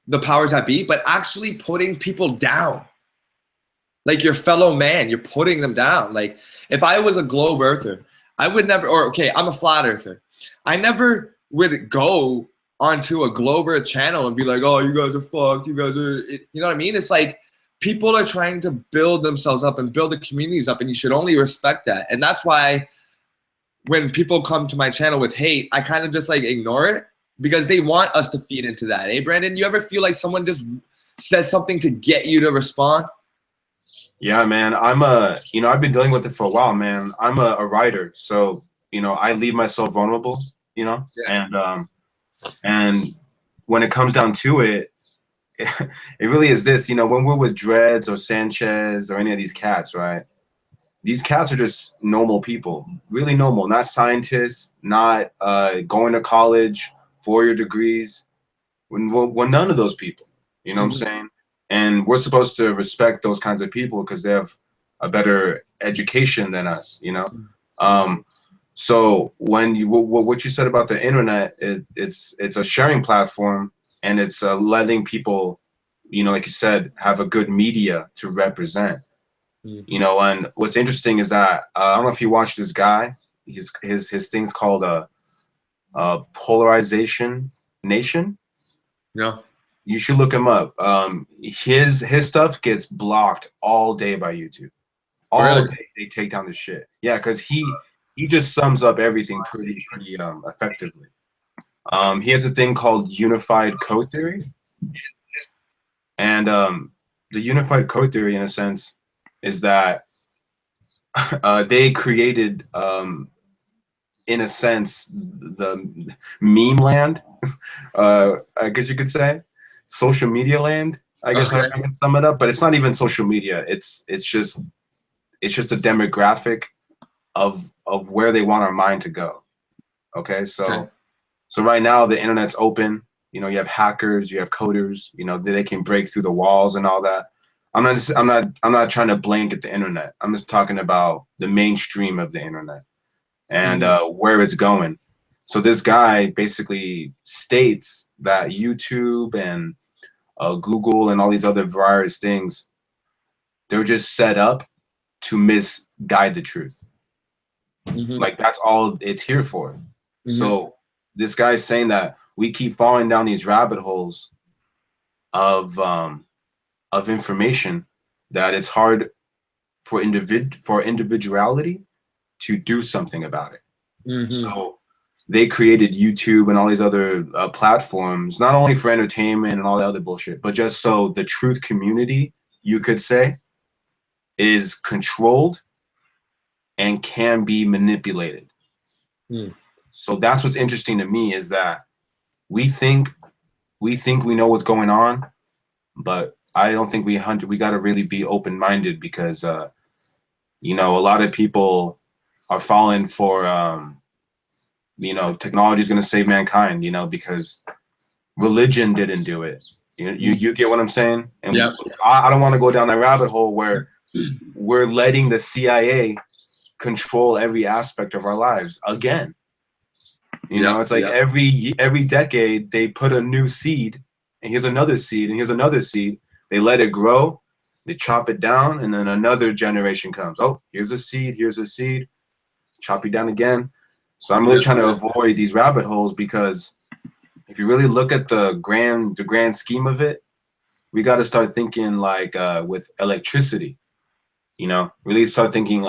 the powers that be, but actually putting people down. Like your fellow man, you're putting them down. Like, if I was a globe earther, I would never, or okay, I'm a flat earther. I never would go onto a globe earth channel and be like, oh, you guys are fucked, you guys are, you know what I mean? It's like, people are trying to build themselves up and build the communities up, and you should only respect that. And that's why when people come to my channel with hate, I kind of just like ignore it, because they want us to feed into that. Hey, Brandon, you ever feel like someone just says something to get you to respond? Yeah, man. You know, I've been dealing with it for a while, man. I'm a writer, so, you know, I leave myself vulnerable, you know, and when it comes down to it, it really is this, you know, when we're with Dreads or Sanchez or any of these cats, right? These cats are just normal people, really normal, not scientists, not going to college, 4-year degrees. We're none of those people, you know what I'm saying? And we're supposed to respect those kinds of people because they have a better education than us, you know? So when what you said about the internet, it's a sharing platform, and it's letting people, you know, like you said, have a good media to represent. You know, and what's interesting is that I don't know if you watched this guy. His thing's called Polarization Nation. Yeah. You should look him up. His stuff gets blocked all day by YouTube. All day they take down this shit. Yeah, because he just sums up everything pretty effectively. He has a thing called unified code theory, and the unified code theory, in a sense, is that they created, in a sense, the meme land. I guess you could say social media land. I guess I can sum it up, but it's not even social media. It's just a demographic of where they want our mind to go. Okay, so right now the internet's open. You know, you have hackers, you have coders. You know, they can break through the walls and all that. I'm not trying to blanket the internet. I'm just talking about the mainstream of the internet and where it's going. So this guy basically states that YouTube and Google and all these other various things, they're just set up to misguide the truth. Like that's all it's here for. So this guy's saying that we keep falling down these rabbit holes of information that it's hard for individuality to do something about it. So they created YouTube and all these other platforms, not only for entertainment and all the other bullshit, but just so the truth community, you could say, is controlled and can be manipulated. So that's what's interesting to me, is that we think we know what's going on, but I don't think we got to really be open-minded, because you know, a lot of people are falling for you know, technology is going to save mankind, you know, because religion didn't do it. You get what I'm saying? And I don't want to go down that rabbit hole where we're letting the CIA control every aspect of our lives again. You know, it's like every decade they put a new seed, and here's another seed, and here's another seed. They let it grow, they chop it down, and then another generation comes. Oh, here's a seed, chop it down again. So I'm really trying to avoid these rabbit holes, because if you really look at the grand scheme of it, we got to start thinking like with electricity. You know, really start thinking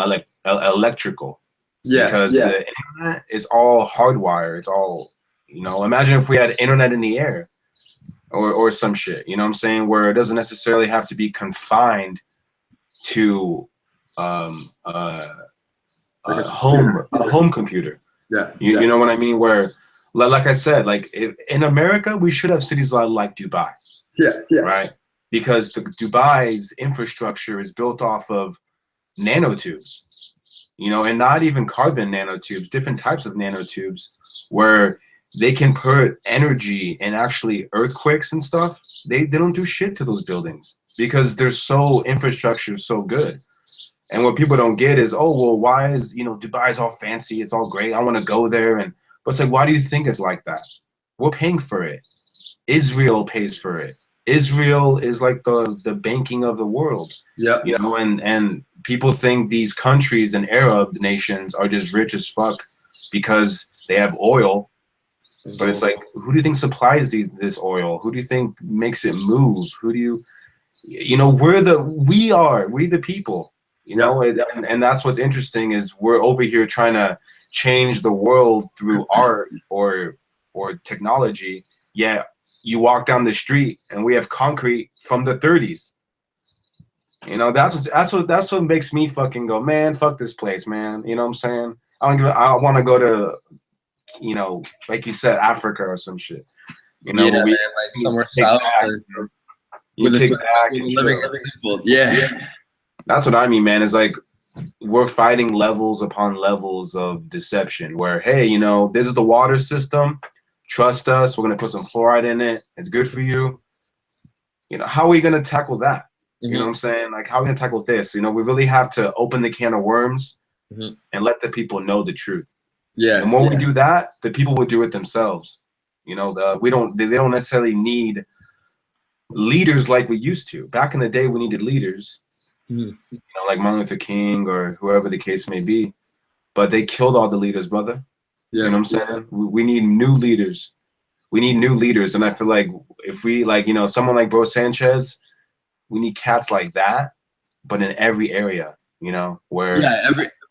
electrical. Because the internet, it's all hardwired. It's all, you know, imagine if we had internet in the air or some shit, you know what I'm saying, where it doesn't necessarily have to be confined to a home computer. You know what I mean? Where, like I said, like in America, we should have cities like Dubai. Right? Because Dubai's infrastructure is built off of nanotubes. You know, and not even carbon nanotubes, different types of nanotubes, where they can put energy, and actually earthquakes and stuff, they don't do shit to those buildings, because their infrastructure is so good. And what people don't get is, oh, well, why is, you know, Dubai's all fancy, it's all great, I want to go there. But it's like, why do you think it's like that? We're paying for it. Israel pays for it. Israel is like the banking of the world. You know, and people think these countries and Arab nations are just rich as fuck because they have oil. But it's like, who do you think supplies this oil? Who do you think makes it move? Who do you know, we the people, you know, and that's what's interesting, is we're over here trying to change the world through art or technology. Yeah, you walk down the street and we have concrete from the 30s. You know, that's what makes me fucking go, man, fuck this place, man. You know what I'm saying? I want to go to, you know, like you said, Africa or some shit. You know, man, like somewhere south with living people. That's what I mean, man. Is like, we're fighting levels upon levels of deception, where, hey, you know, this is the water system. Trust us. We're gonna put some fluoride in it. It's good for you. You know, how are we gonna tackle that? You know what I'm saying? Like, how are we gonna tackle this? You know, we really have to open the can of worms and let the people know the truth. The more we do that, the people will do it themselves. You know, they don't necessarily need leaders like we used to. Back in the day, we needed leaders, you know, like Martin Luther King or whoever the case may be. But they killed all the leaders, brother. You know what I'm saying? We need new leaders. We need new leaders. And I feel like if we, like, you know, someone like Bro Sanchez, we need cats like that, but in every area, you know, where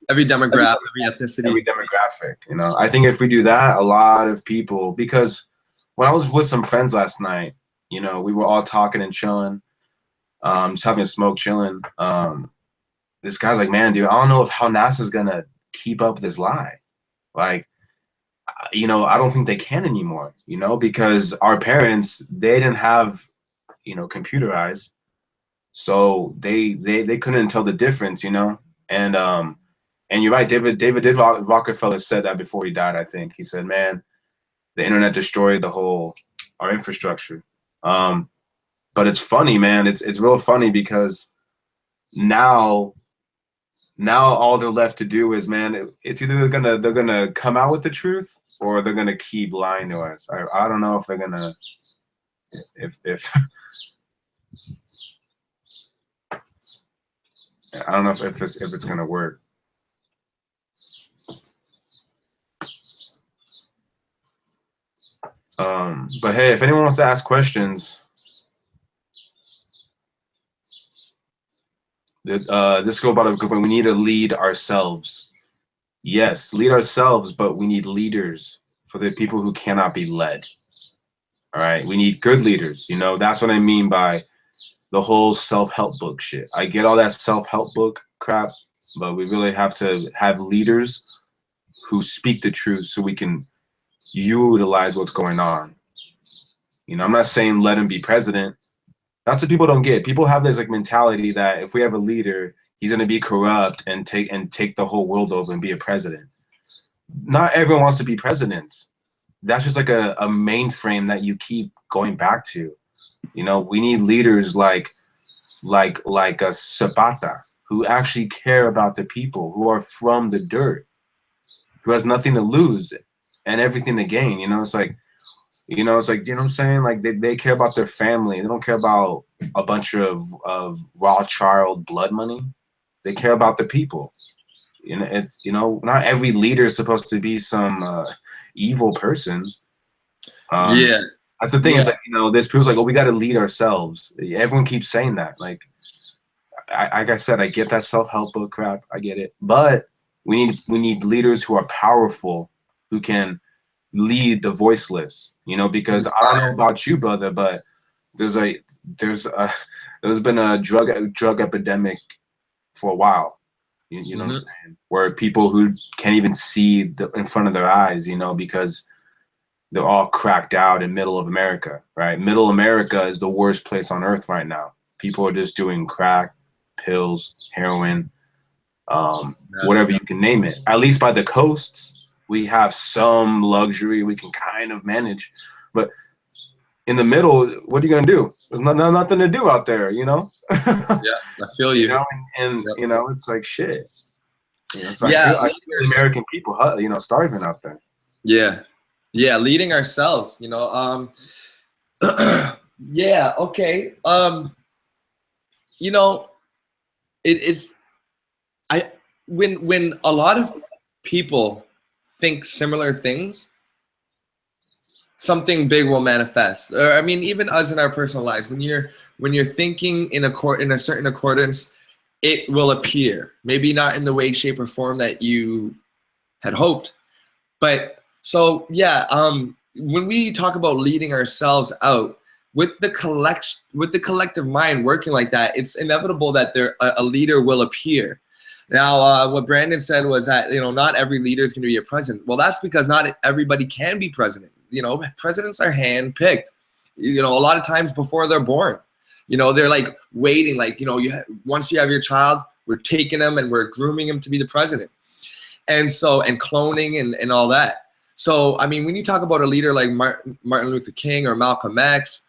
every demographic, every ethnicity, every demographic, you know. I think if we do that, a lot of people, because when I was with some friends last night, you know, we were all talking and chilling, just having a smoke, chilling. This guy's like, man, dude, I don't know how NASA's gonna keep up this lie. Like, you know, I don't think they can anymore, you know, because our parents, they didn't have, you know, computer eyes. So they couldn't tell the difference, you know. And you're right, David Rockefeller said that before he died, I think. He said, man, the internet destroyed our infrastructure. But it's funny, man. It's real funny, because now all they're left to do is, man, it's either they're gonna come out with the truth, or they're gonna keep lying to us. I don't know if they're gonna if I don't know if it's gonna work. But hey, if anyone wants to ask questions, this go about a good point. We need to lead ourselves. Yes, lead ourselves, but we need leaders for the people who cannot be led. All right, we need good leaders. You know, that's what I mean by the whole self-help book shit. I get all that self-help book crap, but we really have to have leaders who speak the truth so we can utilize what's going on. You know, I'm not saying let him be president. That's what people don't get. People have this like mentality that if we have a leader, he's going to be corrupt and take the whole world over and be a president. Not everyone wants to be presidents. That's just like a mainframe that you keep going back to. You know, we need leaders like a Zapata, who actually care about the people, who are from the dirt, who has nothing to lose and everything to gain. You know, it's like, you know what I'm saying? Like they care about their family. They don't care about a bunch of Rothschild blood money. They care about the people. You know, not every leader is supposed to be some evil person. Yeah. That's the thing. Yeah. Is like, you know, this proves like, oh, we got to lead ourselves. Everyone keeps saying that. Like I said, I get that self-help book crap. I get it. But we need leaders who are powerful, who can lead the voiceless, you know, because I don't know about you, brother, but there's been a drug epidemic for a while, you know what I'm saying, where people who can't even see in front of their eyes, you know, because they're all cracked out in middle of America, right? Middle America is the worst place on earth right now. People are just doing crack, pills, heroin, whatever you can name it. At least by the coasts, we have some luxury we can kind of manage, but in the middle, what are you gonna do? There's nothing to do out there, you know. Yeah, I feel you. You know, and yep. You know, it's like shit. You know, so yeah, I feel American people, you know, starving out there. Yeah, yeah, leading ourselves. You know, yeah, okay. You know, when a lot of people think similar things, something big will manifest. Or I mean, even us in our personal lives, when you're thinking in a certain accordance, it will appear. Maybe not in the way, shape, or form that you had hoped. But so yeah, when we talk about leading ourselves out with the collective mind working like that, it's inevitable that a leader will appear. Now, what Brandon said was that, you know, not every leader is going to be a president. Well, that's because not everybody can be president. You know, presidents are handpicked, you know, a lot of times before they're born. You know, they're like waiting, like, you know, once you have your child, we're taking them and we're grooming him to be the president. And so, and cloning and all that. So, I mean, when you talk about a leader like Martin Luther King or Malcolm X,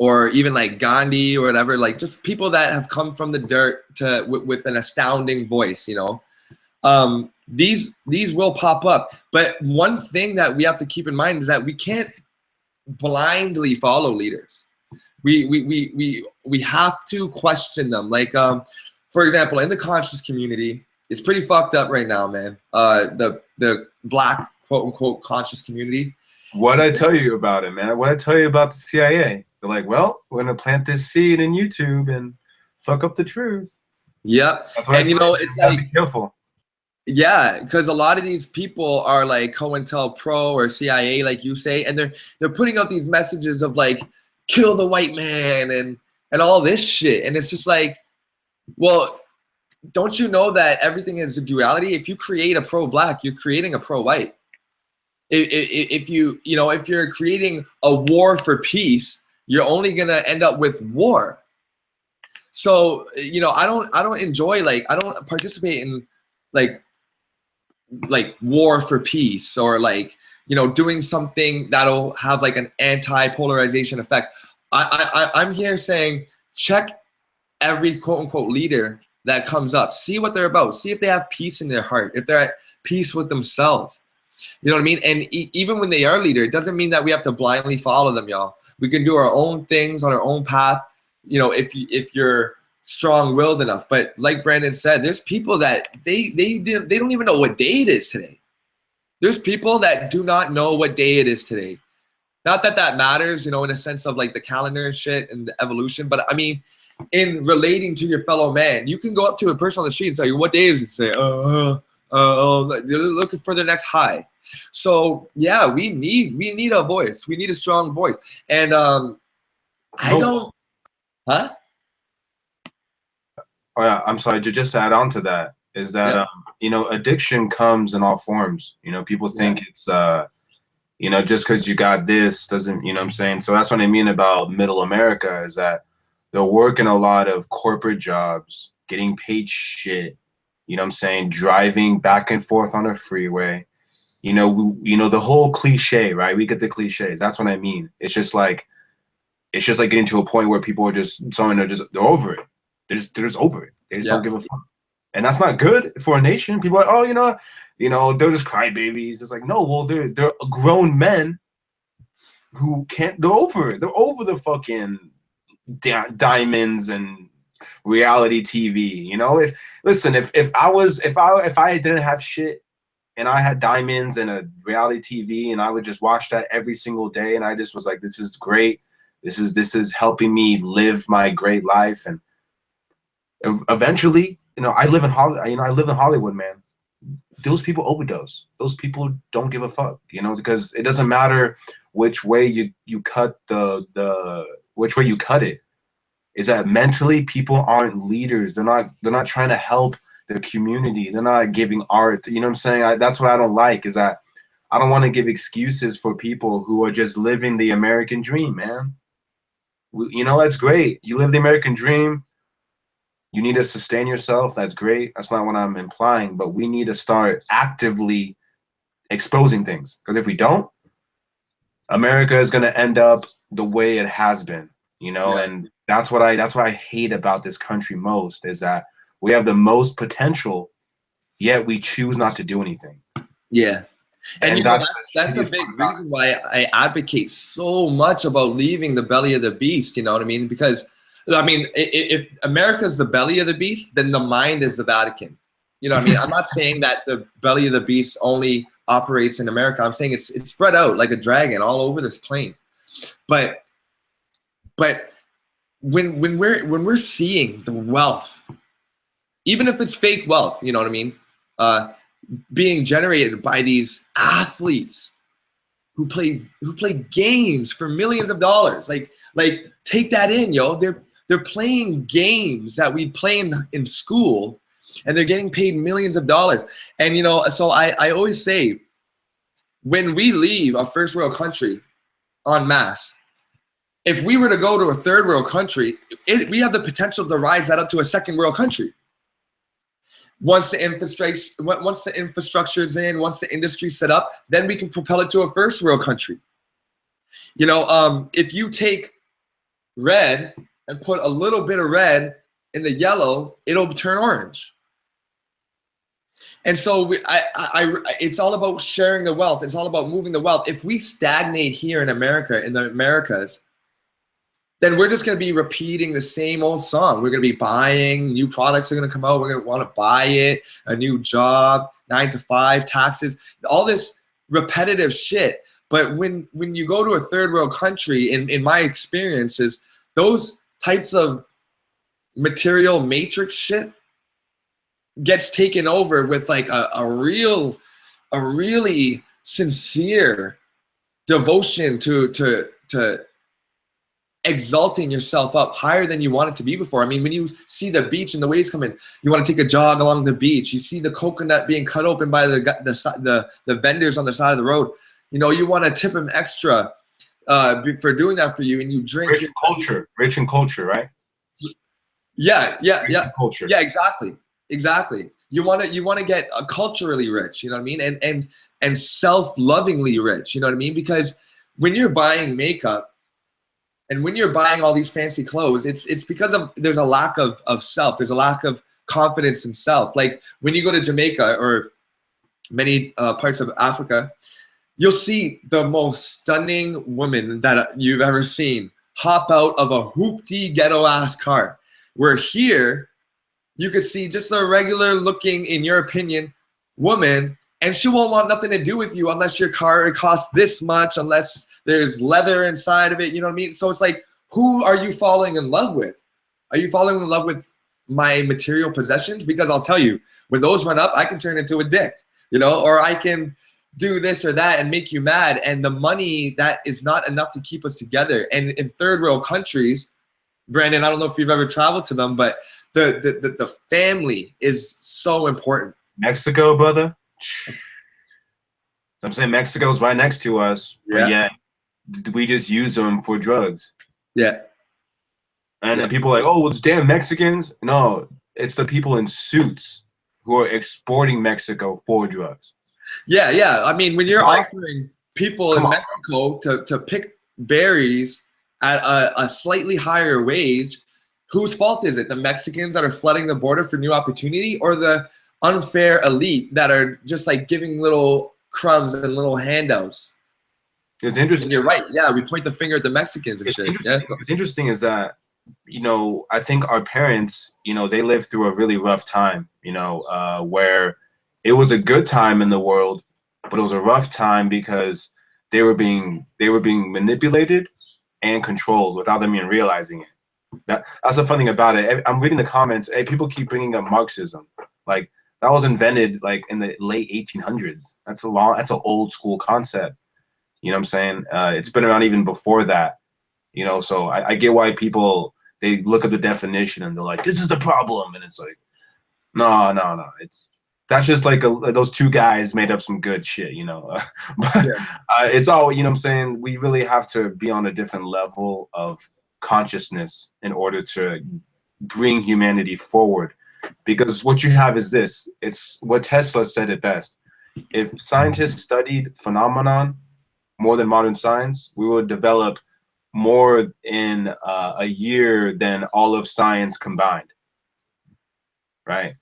or even like Gandhi or whatever, like just people that have come from the dirt with an astounding voice, you know, these will pop up. But one thing that we have to keep in mind is that we can't blindly follow leaders. We have to question them. Like, for example, in the conscious community, it's pretty fucked up right now, man. The black quote unquote conscious community. What'd I tell you about it, man? What'd I tell you about the CIA? They're like, well, we're gonna plant this seed in YouTube and fuck up the truth. Yep. And you know, it's like, be careful. Yeah, because a lot of these people are like COINTELPRO or CIA, like you say, and they're putting out these messages of like, kill the white man and all this shit. And it's just like, well, don't you know that everything is a duality? If you create a pro-black, you're creating a pro-white. If you're creating a war for peace, you're only gonna end up with war. So, you know, I don't enjoy, like, I don't participate in like war for peace, or like, you know, doing something that'll have like an anti-polarization effect. I'm here saying, check every quote unquote leader that comes up, see what they're about, see if they have peace in their heart, if they're at peace with themselves. You know what I mean? And even when they are leader, it doesn't mean that we have to blindly follow them, y'all. We can do our own things on our own path, you know, if you're strong-willed enough. But like Brandon said, there's people that they don't even know what day it is today. There's people that do not know what day it is today. Not that that matters, you know, in a sense of like the calendar and shit and the evolution, but I mean, in relating to your fellow man, you can go up to a person on the street and say, "What day is it?" Say, they're looking for their next high. So yeah, we need a voice. We need a strong voice, and I don't, huh? Oh yeah, I'm sorry. Just to add on to that is that you know, addiction comes in all forms. You know, people think it's you know, just because you got this doesn't, you know what I'm saying? So that's what I mean about middle America is that they're working a lot of corporate jobs, getting paid shit, you know what I'm saying? Driving back and forth on a freeway. You know, the whole cliche, right? We get the cliches. That's what I mean. It's just like getting to a point where people are just they're over it. They're just over it. They just don't give a fuck. And that's not good for a nation. People are like, oh, you know, they're just crybabies. It's like, no, well, they're grown men who can't. They're over it. They're over the fucking diamonds and reality TV. You know, if I didn't have shit and I had diamonds and a reality TV and I would just watch that every single day and I just was like, this is great. This is helping me live my great life. And eventually, you know, I live in Hollywood, man. Those people overdose. Those people don't give a fuck, you know, because it doesn't matter which way you cut which way you cut it. Is that mentally people aren't leaders. They're not trying to help their community. They're not giving art. You know what I'm saying? That's what I don't like, is that I don't want to give excuses for people who are just living the American dream, man. You know, that's great. You live the American dream. You need to sustain yourself. That's great. That's not what I'm implying, but we need to start actively exposing things. Because if we don't, America is going to end up the way it has been, you know, and that's what I hate about this country most, is that we have the most potential, yet we choose not to do anything. Yeah. And you know, that's a big reason why I advocate so much about leaving the belly of the beast, you know what I mean? Because I mean, if America is the belly of the beast, then the mind is the Vatican. You know what I mean? I'm not saying that the belly of the beast only operates in America. I'm saying it's spread out like a dragon all over this plane. But when we're seeing the wealth, even if it's fake wealth, you know what I mean, being generated by these athletes who play games for millions of dollars, like take that in, yo. They're playing games that we play in school, and they're getting paid millions of dollars. And, you know, so I always say, when we leave a first world country en masse, if we were to go to a third world country, we have the potential to rise that up to a second world country. Once the infrastructure is in, once the industry's set up, then we can propel it to a first world country. You know, if you take red and put a little bit of red in the yellow, it'll turn orange. And so it's all about sharing the wealth. It's all about moving the wealth. If we stagnate here in America, in the Americas, then we're just going to be repeating the same old song. We're going to be buying, new products are going to come out. We're going to want to buy it, a new job, 9 to 5, taxes, all this repetitive shit. But when you go to a third world country, in my experiences, those types of material matrix shit gets taken over with like a really sincere devotion to exalting yourself up higher than you want it to be before. I mean, when you see the beach and the waves come in, you want to take a jog along the beach. You see the coconut being cut open by the vendors on the side of the road. You know, you want to tip them extra for doing that for you, and you drink. Rich in culture, right? Yeah. Culture. Yeah, exactly. You want to get culturally rich, you know what I mean, and self-lovingly rich, you know what I mean, because when you're buying makeup and when you're buying all these fancy clothes, it's because there's a lack of self. There's a lack of confidence in self. Like when you go to Jamaica or many parts of Africa, you'll see the most stunning woman that you've ever seen hop out of a hoopty ghetto ass car. Where here, you could see just a regular looking, in your opinion, woman, and she won't want nothing to do with you unless your car costs this much, unless there's leather inside of it. You know what I mean? So it's like, who are you falling in love with? Are you falling in love with my material possessions? Because I'll tell you, when those run up, I can turn into a dick, you know, or I can do this or that and make you mad. And the money, that is not enough to keep us together. And in third world countries, Brandon, I don't know if you've ever traveled to them, but the family is so important. Mexico, brother. I'm saying Mexico's right next to us, but yeah, we just use them for drugs. Yeah. And people are like, oh, well, it's damn Mexicans. No, it's the people in suits who are exporting Mexico for drugs. Yeah, yeah. I mean, when you're offering people in Mexico to pick berries at a slightly higher wage, whose fault is it? The Mexicans that are flooding the border for new opportunity, or the unfair elite that are just like giving little crumbs and little handouts? It's interesting. And you're right. Yeah, we point the finger at the Mexicans and shit. Yeah. What's interesting is that, you know, I think our parents, you know, they lived through a really rough time, you know, where it was a good time in the world, but it was a rough time because they were being manipulated and controlled without them even realizing it. That's the fun thing about it. I'm reading the comments. Hey, people keep bringing up Marxism. Like, that was invented like in the late 1800s. That's an old school concept. You know what I'm saying? It's been around even before that. You know, so I get why people, they look at the definition and they're like, this is the problem. And it's like, no. That's just like those two guys made up some good shit, you know. But it's all, you know what I'm saying? We really have to be on a different level of consciousness in order to bring humanity forward. Because what you have is this. It's what Tesla said it best. If scientists studied phenomenon more than modern science, we would develop more in a year than all of science combined. Right?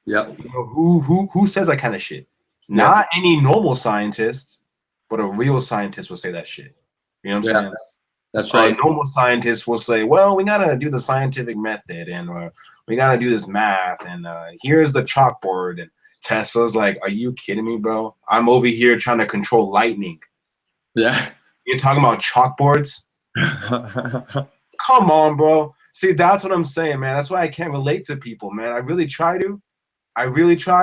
Yep. You know, who says that kind of shit? Not any normal scientist, but a real scientist will say that shit. You know what I'm saying? That's right. Normal scientists will say, well, we gotta do the scientific method, and we gotta do this math, and here's the chalkboard. And Tesla's like, are you kidding me, bro? I'm over here trying to control lightning. Yeah. You're talking about chalkboards? Come on, bro. See, that's what I'm saying, man. That's why I can't relate to people, man. I really try,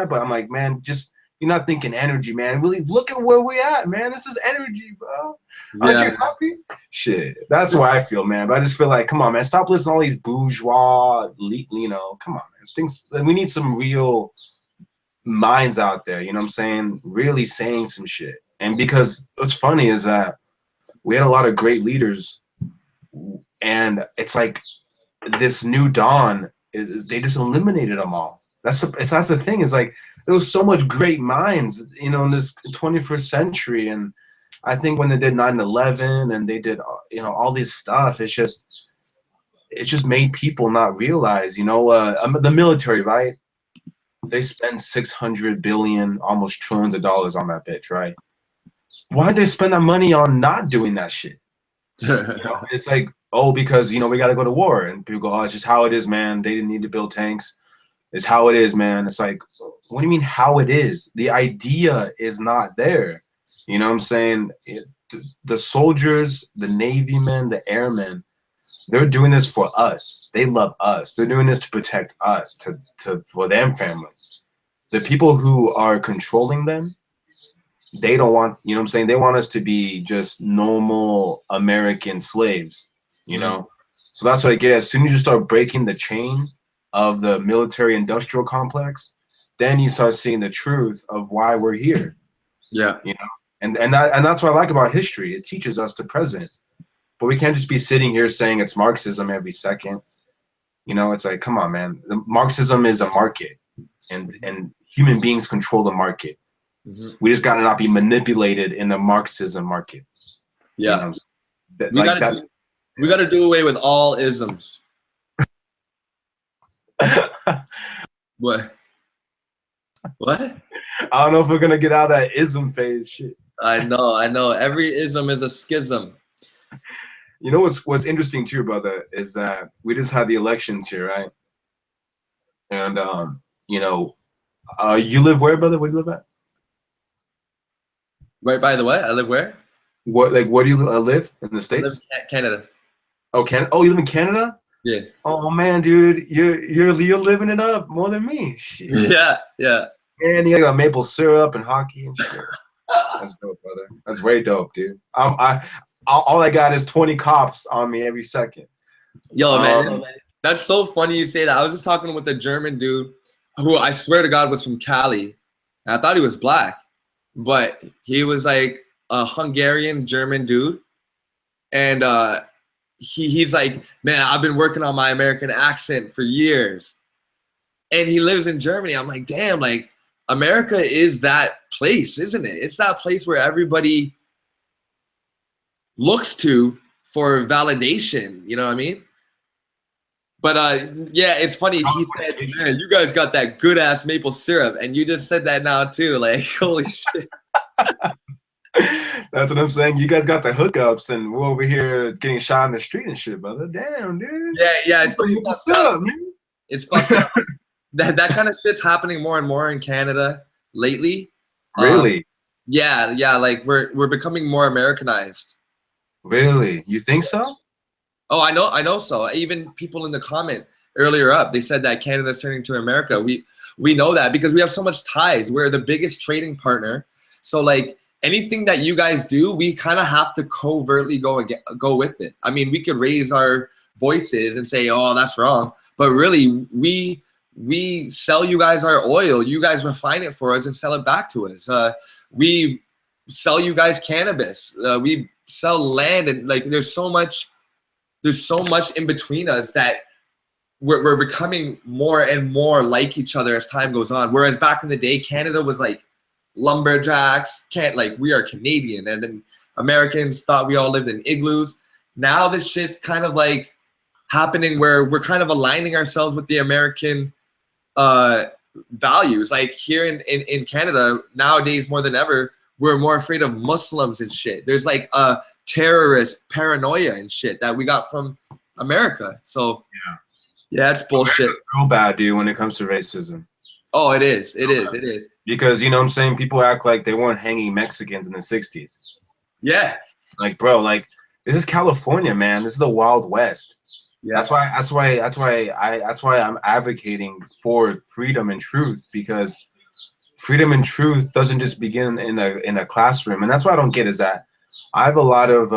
but I'm like, man, just, you're not thinking energy, man. Really look at where we're at, man. This is energy, bro. Aren't you happy? Shit. That's why I feel, man. But I just feel like, come on, man. Stop listening to all these bourgeois, you know, come on, man. Things, we need some real minds out there, you know what I'm saying? Really saying some shit. And because what's funny is that we had a lot of great leaders, and it's like this new dawn they just eliminated them all. That's the thing, is like there was so much great minds, you know, in this 21st century. And I think when they did 9/11 and they did, you know, all this stuff, it just made people not realize, you know, the military, right? They spend 600 billion, almost trillions of dollars on that bitch, right? Why'd they spend that money on not doing that shit? You know, it's like, oh, because, you know, we got to go to war. And people go, oh, it's just how it is, man. They didn't need to build tanks. It's how it is, man. It's like, what do you mean how it is? The idea is not there. You know what I'm saying? The soldiers, the Navy men, the airmen, they're doing this for us. They love us. They're doing this to protect us, for their families. The people who are controlling them, they don't want, you know what I'm saying? They want us to be just normal American slaves, you know? So that's what I get. As soon as you start breaking the chain of the military industrial complex, then you start seeing the truth of why we're here. Yeah. You know? And that's what I like about history. It teaches us the present. But we can't just be sitting here saying it's Marxism every second. You know, it's like, come on, man. Marxism is a market, and human beings control the market. We just got to not be manipulated in the Marxism market. Yeah. You know, we got to do away with all isms. What? I don't know if we're going to get out of that ism phase shit. I know. Every ism is a schism. You know what's interesting too, brother, is that we just had the elections here, right? And you know, you live where, brother? Where do you live at? Right by the way, I live where? What do you live in the I live States? in Canada. Oh, Canada. Oh, you live in Canada? Yeah. Oh man, dude, you're living it up more than me. Shit. Yeah. Man, you got maple syrup and hockey and shit. That's dope, brother. That's very dope, dude. All I got is 20 cops on me every second. Yo, man, that's so funny you say that. I was just talking with a German dude who I swear to God was from Cali. And I thought he was black, but he was like a Hungarian German dude. And he's like, man, I've been working on my American accent for years. And he lives in Germany. I'm like, damn, like America is that place, isn't it? It's that place where everybody looks to for validation. You know what I mean? But yeah, it's funny. He said, man, you guys got that good ass maple syrup. And you just said that now too. Like, holy shit. That's what I'm saying. You guys got the hookups, and we're over here getting shot in the street and shit, brother. Damn, dude. Yeah, it's pretty fucked up. Man. It's fucked up. That kind of shit's happening more and more in Canada lately. Really? Yeah. Like we're becoming more Americanized. Really? You think so? Oh, I know. So even people in the comment earlier up, they said that Canada's turning to America. We know that because we have so much ties. We're the biggest trading partner. So like anything that you guys do, we kind of have to covertly go with it. I mean, we could raise our voices and say, "Oh, that's wrong," but really, we sell you guys our oil. You guys refine it for us and sell it back to us. We sell you guys cannabis. We sell land, and like there's so much in between us that we're becoming more and more like each other as time goes on. Whereas back in the day, Canada was like lumberjacks, we are Canadian, and then Americans thought we all lived in igloos. Now this shit's kind of like happening where we're kind of aligning ourselves with the American values. Like here in Canada nowadays more than ever, we're more afraid of Muslims and shit. There's like a terrorist paranoia and shit that we got from America. So yeah, it's bullshit. It's real bad, dude, when it comes to racism. Oh, it is. Because you know what I'm saying, people act like they weren't hanging Mexicans in the 60s. Yeah. Like, bro, like this is California, man. This is the Wild West. Yeah. That's why I'm advocating for freedom and truth, because freedom and truth doesn't just begin in a classroom. And that's what I don't get is that I have a lot of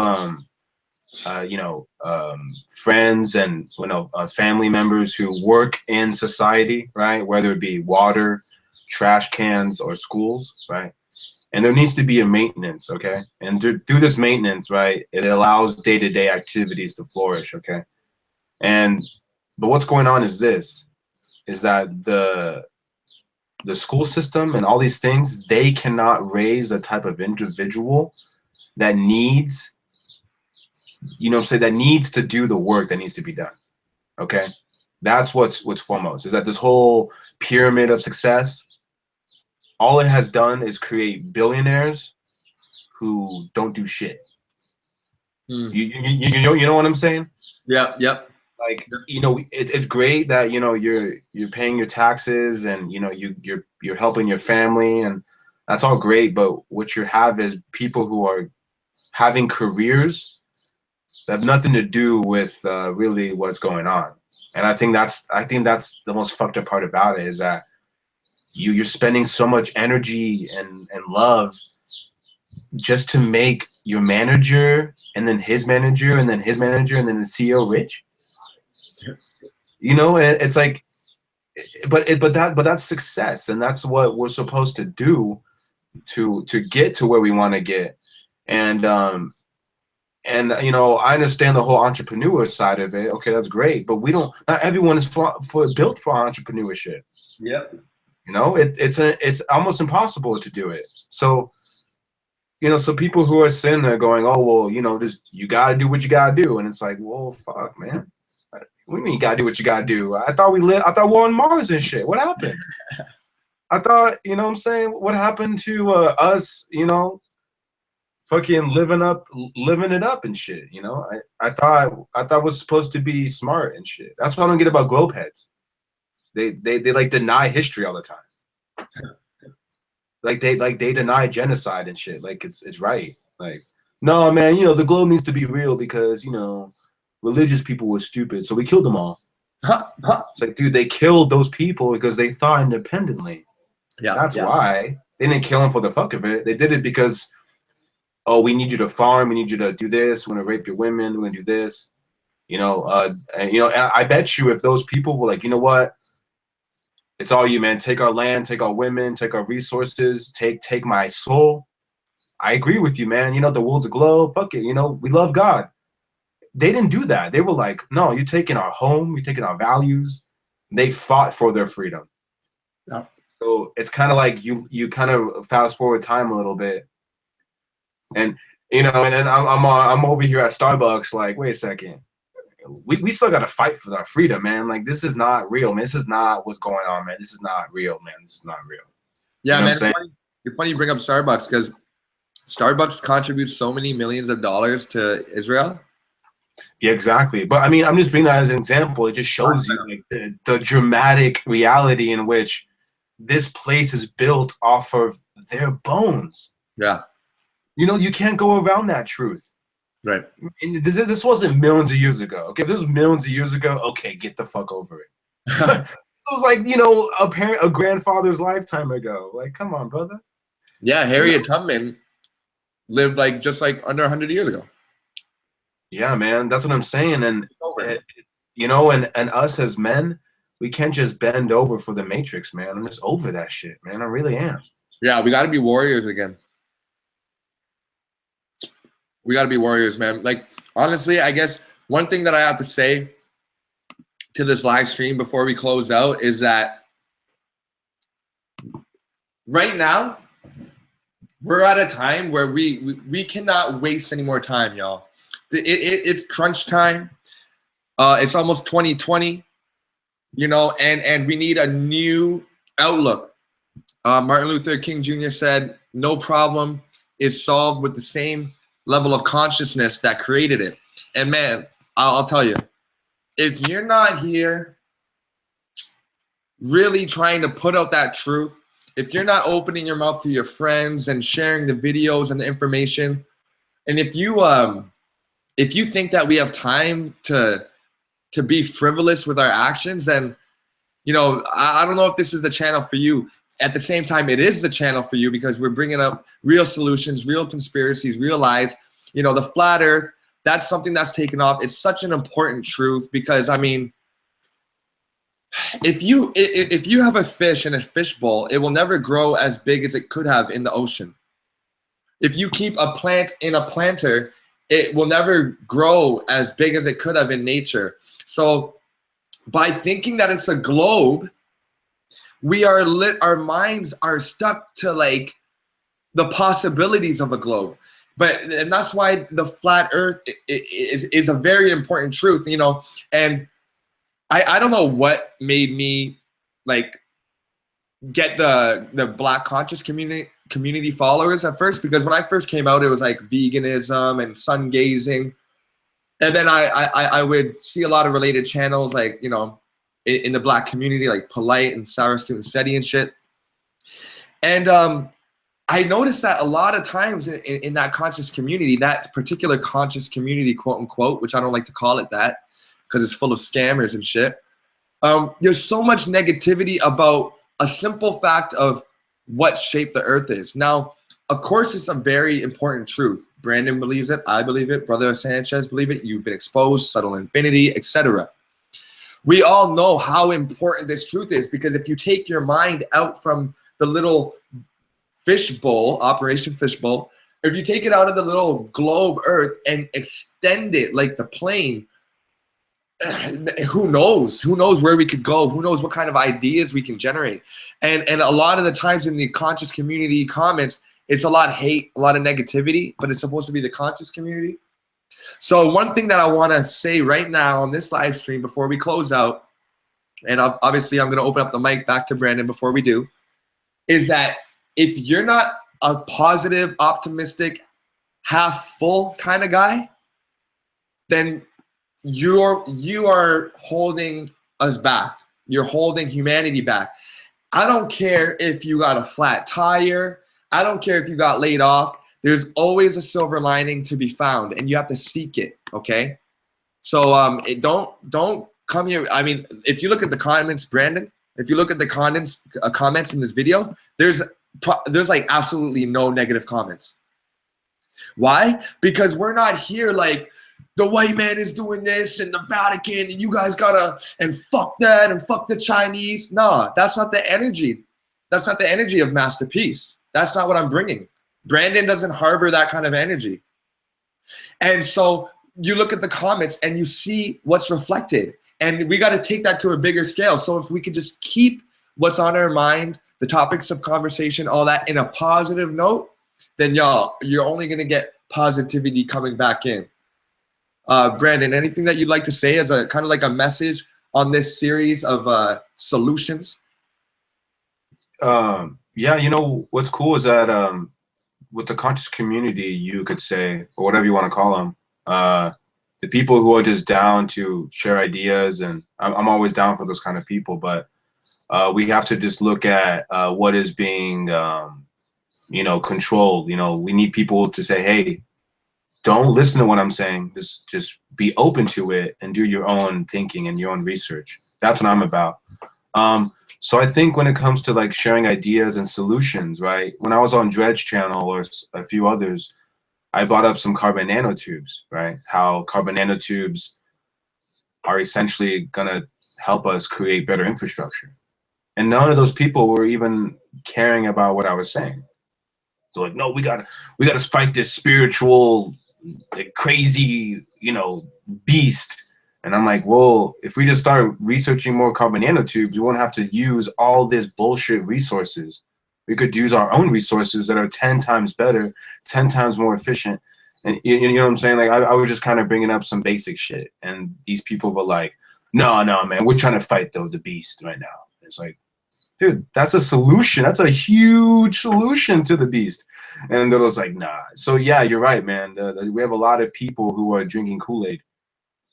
friends and family members who work in society, right? Whether it be water, trash cans, or schools, right? And there needs to be a maintenance, okay? And through this maintenance, right, it allows day-to-day activities to flourish, okay? But what's going on is that the school system and all these things, they cannot raise the type of individual that needs, that needs to do the work that needs to be done. Okay, that's what's foremost, is that this whole pyramid of success, all it has done is create billionaires who don't do shit. You know what I'm saying? Yep. Like, it's great that you're paying your taxes and you're helping your family, and that's all great. But what you have is people who are having careers that have nothing to do with really what's going on. And I think that's the most fucked up part about it, is that you're spending so much energy and love just to make your manager and then his manager and then his manager and then the CEO rich. And it's like, but that's success, and that's what we're supposed to do to get to where we want to get. And I understand the whole entrepreneur side of it. Okay, that's great, but not everyone is built for entrepreneurship. Yep. It's almost impossible to do it. So so people who are sitting there going, oh well, just you gotta do what you gotta do, and it's like, well, fuck, man. What do you mean you gotta do what you gotta do? I thought we're on Mars and shit. What happened? I thought, what I'm saying, what happened to us, fucking living it up and shit, I thought was supposed to be smart and shit. That's what I don't get about globe heads. They like deny history all the time. they deny genocide and shit. Like it's right. Like, no, man, you know, the globe needs to be real because, you know, religious people were stupid, so we killed them all. It's like, dude, they killed those people because they thought independently. Yeah. That's why. They didn't kill them for the fuck of it. They did it because, oh, we need you to farm, we need you to do this, we're gonna rape your women, we're gonna do this. You know, and I bet you if those people were like, you know what? It's all you, man. Take our land, take our women, take our resources, take my soul. I agree with you, man. You know, the world's a globe. Fuck it. You know, we love God. They didn't do that. They were like, no, you're taking our home, you're taking our values. They fought for their freedom. Yeah. So it's kind of like you kind of fast forward time a little bit, and you know, and then I'm over here at Starbucks, like, wait a second, we still got to fight for our freedom, man. Like, this is not real, man. This is not what's going on, man. This is not real, man. This is not real. Yeah, you know man. It's funny you bring up Starbucks because Starbucks contributes so many millions of dollars to Israel. Yeah, exactly. But I mean, I'm just bringing that as an example. It just shows you like the dramatic reality in which this place is built off of their bones. Yeah. You know, you can't go around that truth. Right. And this wasn't millions of years ago. Okay, if this was millions of years ago, okay, get the fuck over it. It was like, you know, a grandfather's lifetime ago. Like, come on, brother. Yeah, Harriet Tubman lived like just like under 100 years ago. Yeah, man, that's what I'm saying. And you know, and us as men, we can't just bend over for the Matrix, man. I'm just over that shit, man. I really am. Yeah, we got to be warriors again. We got to be warriors, man. Like, honestly, I guess one thing that I have to say to this live stream before we close out is that right now we're at a time where we cannot waste any more time, y'all. It's crunch time. It's almost 2020, you know, and we need a new outlook. Martin Luther King Jr. said, no problem is solved with the same level of consciousness that created it. And man, I'll tell you, if you're not here really trying to put out that truth, if you're not opening your mouth to your friends and sharing the videos and the information, and if you think that we have time to be frivolous with our actions, then, you know, I don't know if this is the channel for you. At the same time, it is the channel for you because we're bringing up real solutions, real conspiracies, real lies. You know, the flat earth, that's something that's taken off. It's such an important truth because, I mean, if you have a fish in a fishbowl, it will never grow as big as it could have in the ocean. If you keep a plant in a planter, it will never grow as big as it could have in nature. So by thinking that it's a globe, our minds are stuck to like the possibilities of a globe. And that's why the flat earth is a very important truth, you know. And I don't know what made me like get the Black conscious community followers at first, because when I first came out, it was like veganism and sun gazing. And then I would see a lot of related channels, like, you know, in the Black community, like Polite and Sarah Student Steady and shit. And I noticed that a lot of times in that conscious community, that particular conscious community, quote unquote, which I don't like to call it that because it's full of scammers and shit. There's so much negativity about a simple fact of what shape the earth is. Now, of course, it's a very important truth. Brandon believes it. I believe it. Brother Sanchez believe it. You've been exposed, subtle infinity, etc. We all know how important this truth is, because if you take your mind out from the little fishbowl, Operation Fishbowl, if you take it out of the little globe earth and extend it like the plane, who knows where we could go, who knows what kind of ideas we can generate. And a lot of the times in the conscious community comments, it's a lot of hate, a lot of negativity, but it's supposed to be the conscious community. So one thing that I want to say right now on this live stream before we close out, and obviously I'm going to open up the mic back to Brandon before we do, is that if you're not a positive, optimistic, half full kind of guy, then you are holding us back. You're holding humanity back. I don't care if you got a flat tire. I don't care if you got laid off. There's always a silver lining to be found, and you have to seek it. Okay. So don't come here. I mean, if you look at the comments, Brandon, if you look at the comments in this video, there's like absolutely no negative comments. Why? Because we're not here like the white man is doing this and the Vatican and you guys gotta and fuck that and fuck the Chinese. No, that's not the energy. That's not the energy of Master Peace. That's not what I'm bringing. Brandon doesn't harbor that kind of energy. And so you look at the comments and you see what's reflected. And we got to take that to a bigger scale. So if we could just keep what's on our mind, the topics of conversation, all that in a positive note, then y'all, you're only going to get positivity coming back in. Brandon, anything that you'd like to say as a kind of like a message on this series of solutions? Yeah, you know, what's cool is that with the conscious community, you could say, or whatever you want to call them, the people who are just down to share ideas, and I'm always down for those kind of people, but we have to just look at what is being, you know, controlled. You know, we need people to say, hey, don't listen to what I'm saying. Just be open to it and do your own thinking and your own research. That's what I'm about. So I think when it comes to like sharing ideas and solutions, right? When I was on Dredge channel or a few others, I brought up some carbon nanotubes, right? How carbon nanotubes are essentially gonna help us create better infrastructure. And none of those people were even caring about what I was saying. They're like, no, we gotta fight this spiritual, like, crazy, you know, beast. And I'm like, well, if we just start researching more carbon nanotubes, we won't have to use all this bullshit resources. We could use our own resources that are 10 times better, 10 times more efficient. And you know what I'm saying? Like, I was just kind of bringing up some basic shit. And these people were like, no, man, we're trying to fight the beast right now. It's like, dude, that's a solution. That's a huge solution to the beast. And they was like, nah. So yeah, you're right, man. We have a lot of people who are drinking Kool-Aid.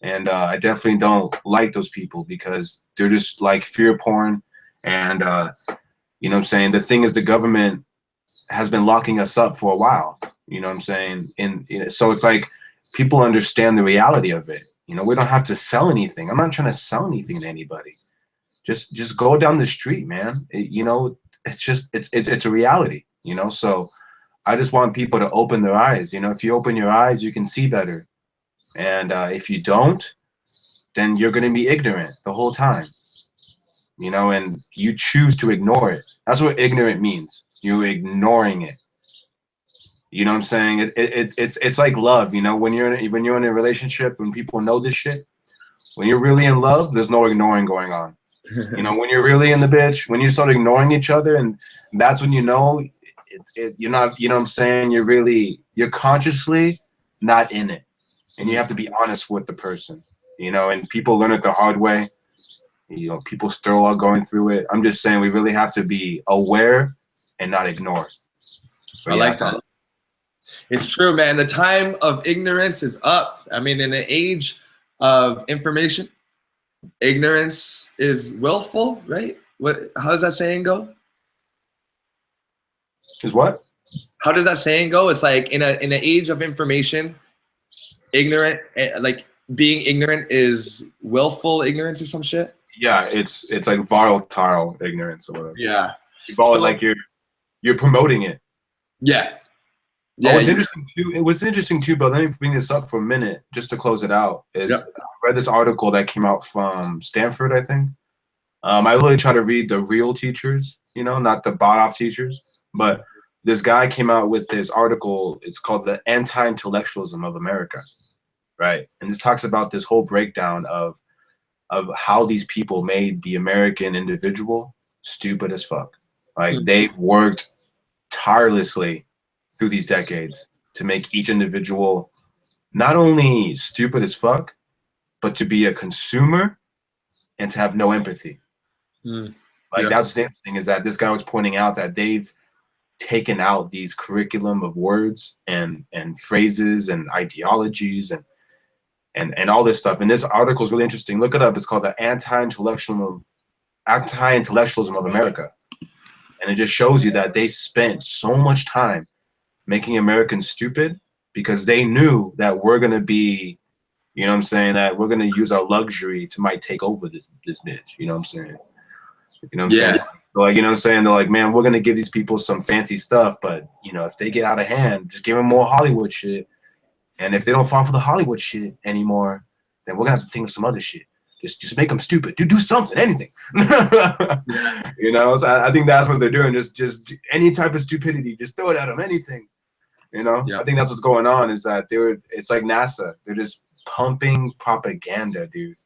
And I definitely don't like those people because they're just like fear porn. And you know what I'm saying? The thing is, the government has been locking us up for a while. You know what I'm saying? So it's like people understand the reality of it. You know, we don't have to sell anything. I'm not trying to sell anything to anybody. Just go down the street, man. You know, it's a reality. You know, so I just want people to open their eyes. You know, if you open your eyes, you can see better. And if you don't, then you're going to be ignorant the whole time. You know, and you choose to ignore it. That's what ignorant means. You're ignoring it. You know what I'm saying? It's like love. You know, when you're in a relationship, when people know this shit, when you're really in love, there's no ignoring going on. You know, when you're really in the bitch, when you start ignoring each other, and that's when you know you're not. You know what I'm saying? You're consciously not in it, and you have to be honest with the person. You know, and people learn it the hard way. You know, people still are going through it. I'm just saying we really have to be aware and not ignore. So, I like that. It's true, man. The time of ignorance is up. I mean, in an age of information, ignorance is willful, right? How does that saying go? Is what? How does that saying go? It's like in an age of information, ignorant, like being ignorant is willful ignorance or some shit. Yeah, it's like volatile ignorance or whatever. Yeah. You call it like you're promoting it. Yeah. Yeah. It was interesting too, but let me bring this up for a minute just to close it out. I read this article that came out from Stanford, I think. I really try to read the real teachers, you know, not the bought-off teachers. But this guy came out with this article. It's called The Anti-Intellectualism of America, right? And this talks about this whole breakdown of how these people made the American individual stupid as fuck. Like, they've worked tirelessly through these decades to make each individual not only stupid as fuck, but to be a consumer and to have no empathy. That's what's interesting, is that this guy was pointing out that they've taken out these curriculum of words and phrases and ideologies and all this stuff. And this article is really interesting. Look it up. It's called The Anti-Intellectualism of America. And it just shows you that they spent so much time making Americans stupid because they knew that we're gonna be, you know what I'm saying, that we're gonna use our luxury to might take over this bitch. You know what I'm saying? You know what I'm saying? Like, you know what I'm saying? They're like, man, we're gonna give these people some fancy stuff, but you know, if they get out of hand, just give them more Hollywood shit. And if they don't fall for the Hollywood shit anymore, then we're gonna have to think of some other shit. Just make them stupid. Do something, anything. You know, so I think that's what they're doing. Just any type of stupidity, just throw it at them, anything. You know, I think that's what's going on. Is that it's like NASA. They're just pumping propaganda, dude.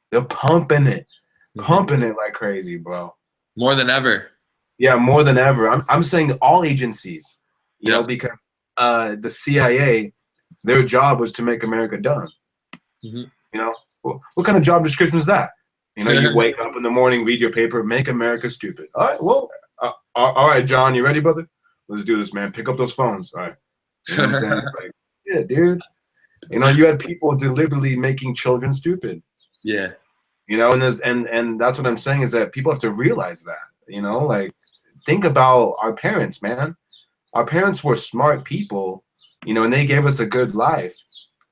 They're pumping it like crazy, bro. More than ever. Yeah, more than ever. I'm saying all agencies. You know, because the CIA, their job was to make America dumb. You know. What kind of job description is that? You know, you wake up in the morning, read your paper, make America stupid. All right, well, all right, John, you ready, brother? Let's do this, man. Pick up those phones. All right. You know what I'm saying? It's like, yeah, dude. You know, you had people deliberately making children stupid. Yeah. You know, and that's what I'm saying is that people have to realize that. You know, like think about our parents, man. Our parents were smart people, you know, and they gave us a good life,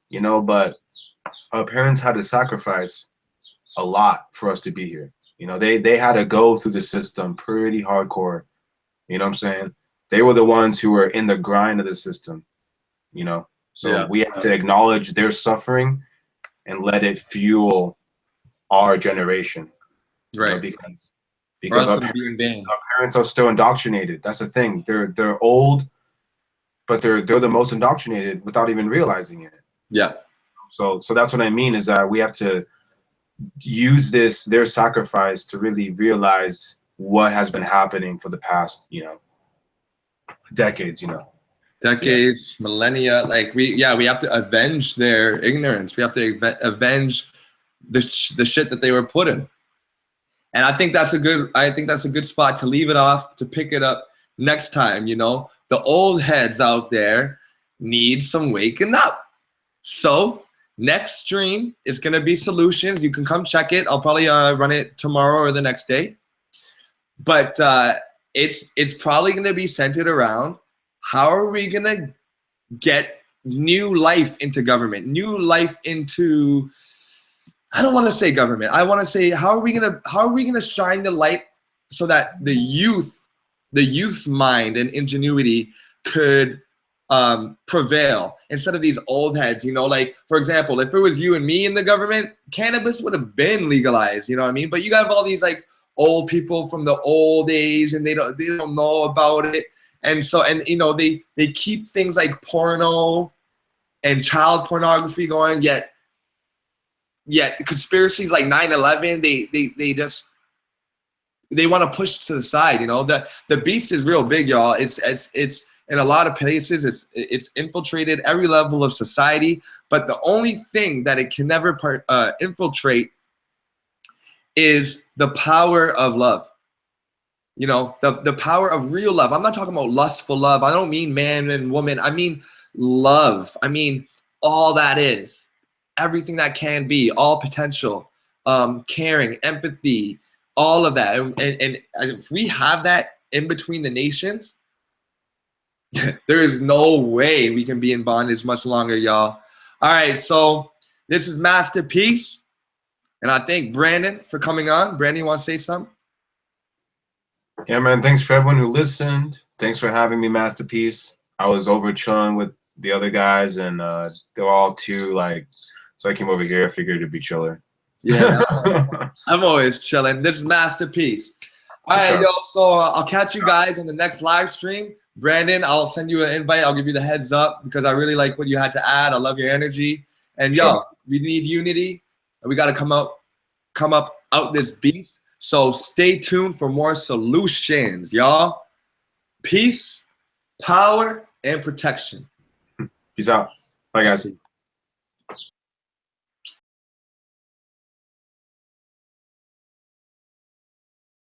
you know, but our parents had to sacrifice a lot for us to be here. You know, they had to go through the system pretty hardcore. You know what I'm saying? They were the ones who were in the grind of the system, you know? So we have to acknowledge their suffering and let it fuel our generation. Right. You know, because our parents are still indoctrinated. That's the thing. They're old, but they're the most indoctrinated without even realizing it. Yeah. So that's what I mean is that we have to use their sacrifice to really realize what has been happening for the past, you know, decades, you know. Decades, millennia, like we have to avenge their ignorance. We have to avenge the shit that they were put in. And I think that's a good spot to leave it off, to pick it up next time, you know. The old heads out there need some waking up. So next stream is going to be solutions. You can come check it. I'll probably run it tomorrow or the next day. But it's probably going to be centered around how are we going to get new life into government, new life into, I don't want to say government. I want to say how are we going to shine the light so that the youth's mind and ingenuity could prevail instead of these old heads, you know, like for example, if it was you and me in the government, cannabis would have been legalized, you know what I mean? But you got all these like old people from the old age and they don't know about it. And so, and you know, they keep things like porno and child pornography going, yet conspiracies like 9/11, they want to push to the side, you know. The beast is real big, y'all. It's in a lot of places, it's infiltrated every level of society, but the only thing that it can never infiltrate is the power of love. You know, the power of real love. I'm not talking about lustful love. I don't mean man and woman. I mean love. I mean all that is, everything that can be, all potential, caring, empathy, all of that. And if we have that in between the nations, there is no way we can be in bondage much longer, y'all. All right, so this is Masterpiece, and I thank Brandon for coming on. Brandon, you want to say something? Yeah, man, thanks for everyone who listened. Thanks for having me, Masterpiece. I was over chilling with the other guys, and they're all too, like, so I came over here. I figured it'd be chiller. Yeah, I'm always chilling. This is Masterpiece. All right, yo, so I'll catch you guys on the next live stream. Brandon, I'll send you an invite. I'll give you the heads up because I really like what you had to add. I love your energy. And yo, we need unity. And we got to come up out this beast. So stay tuned for more solutions, y'all. Peace, power, and protection. Peace out. Bye, guys.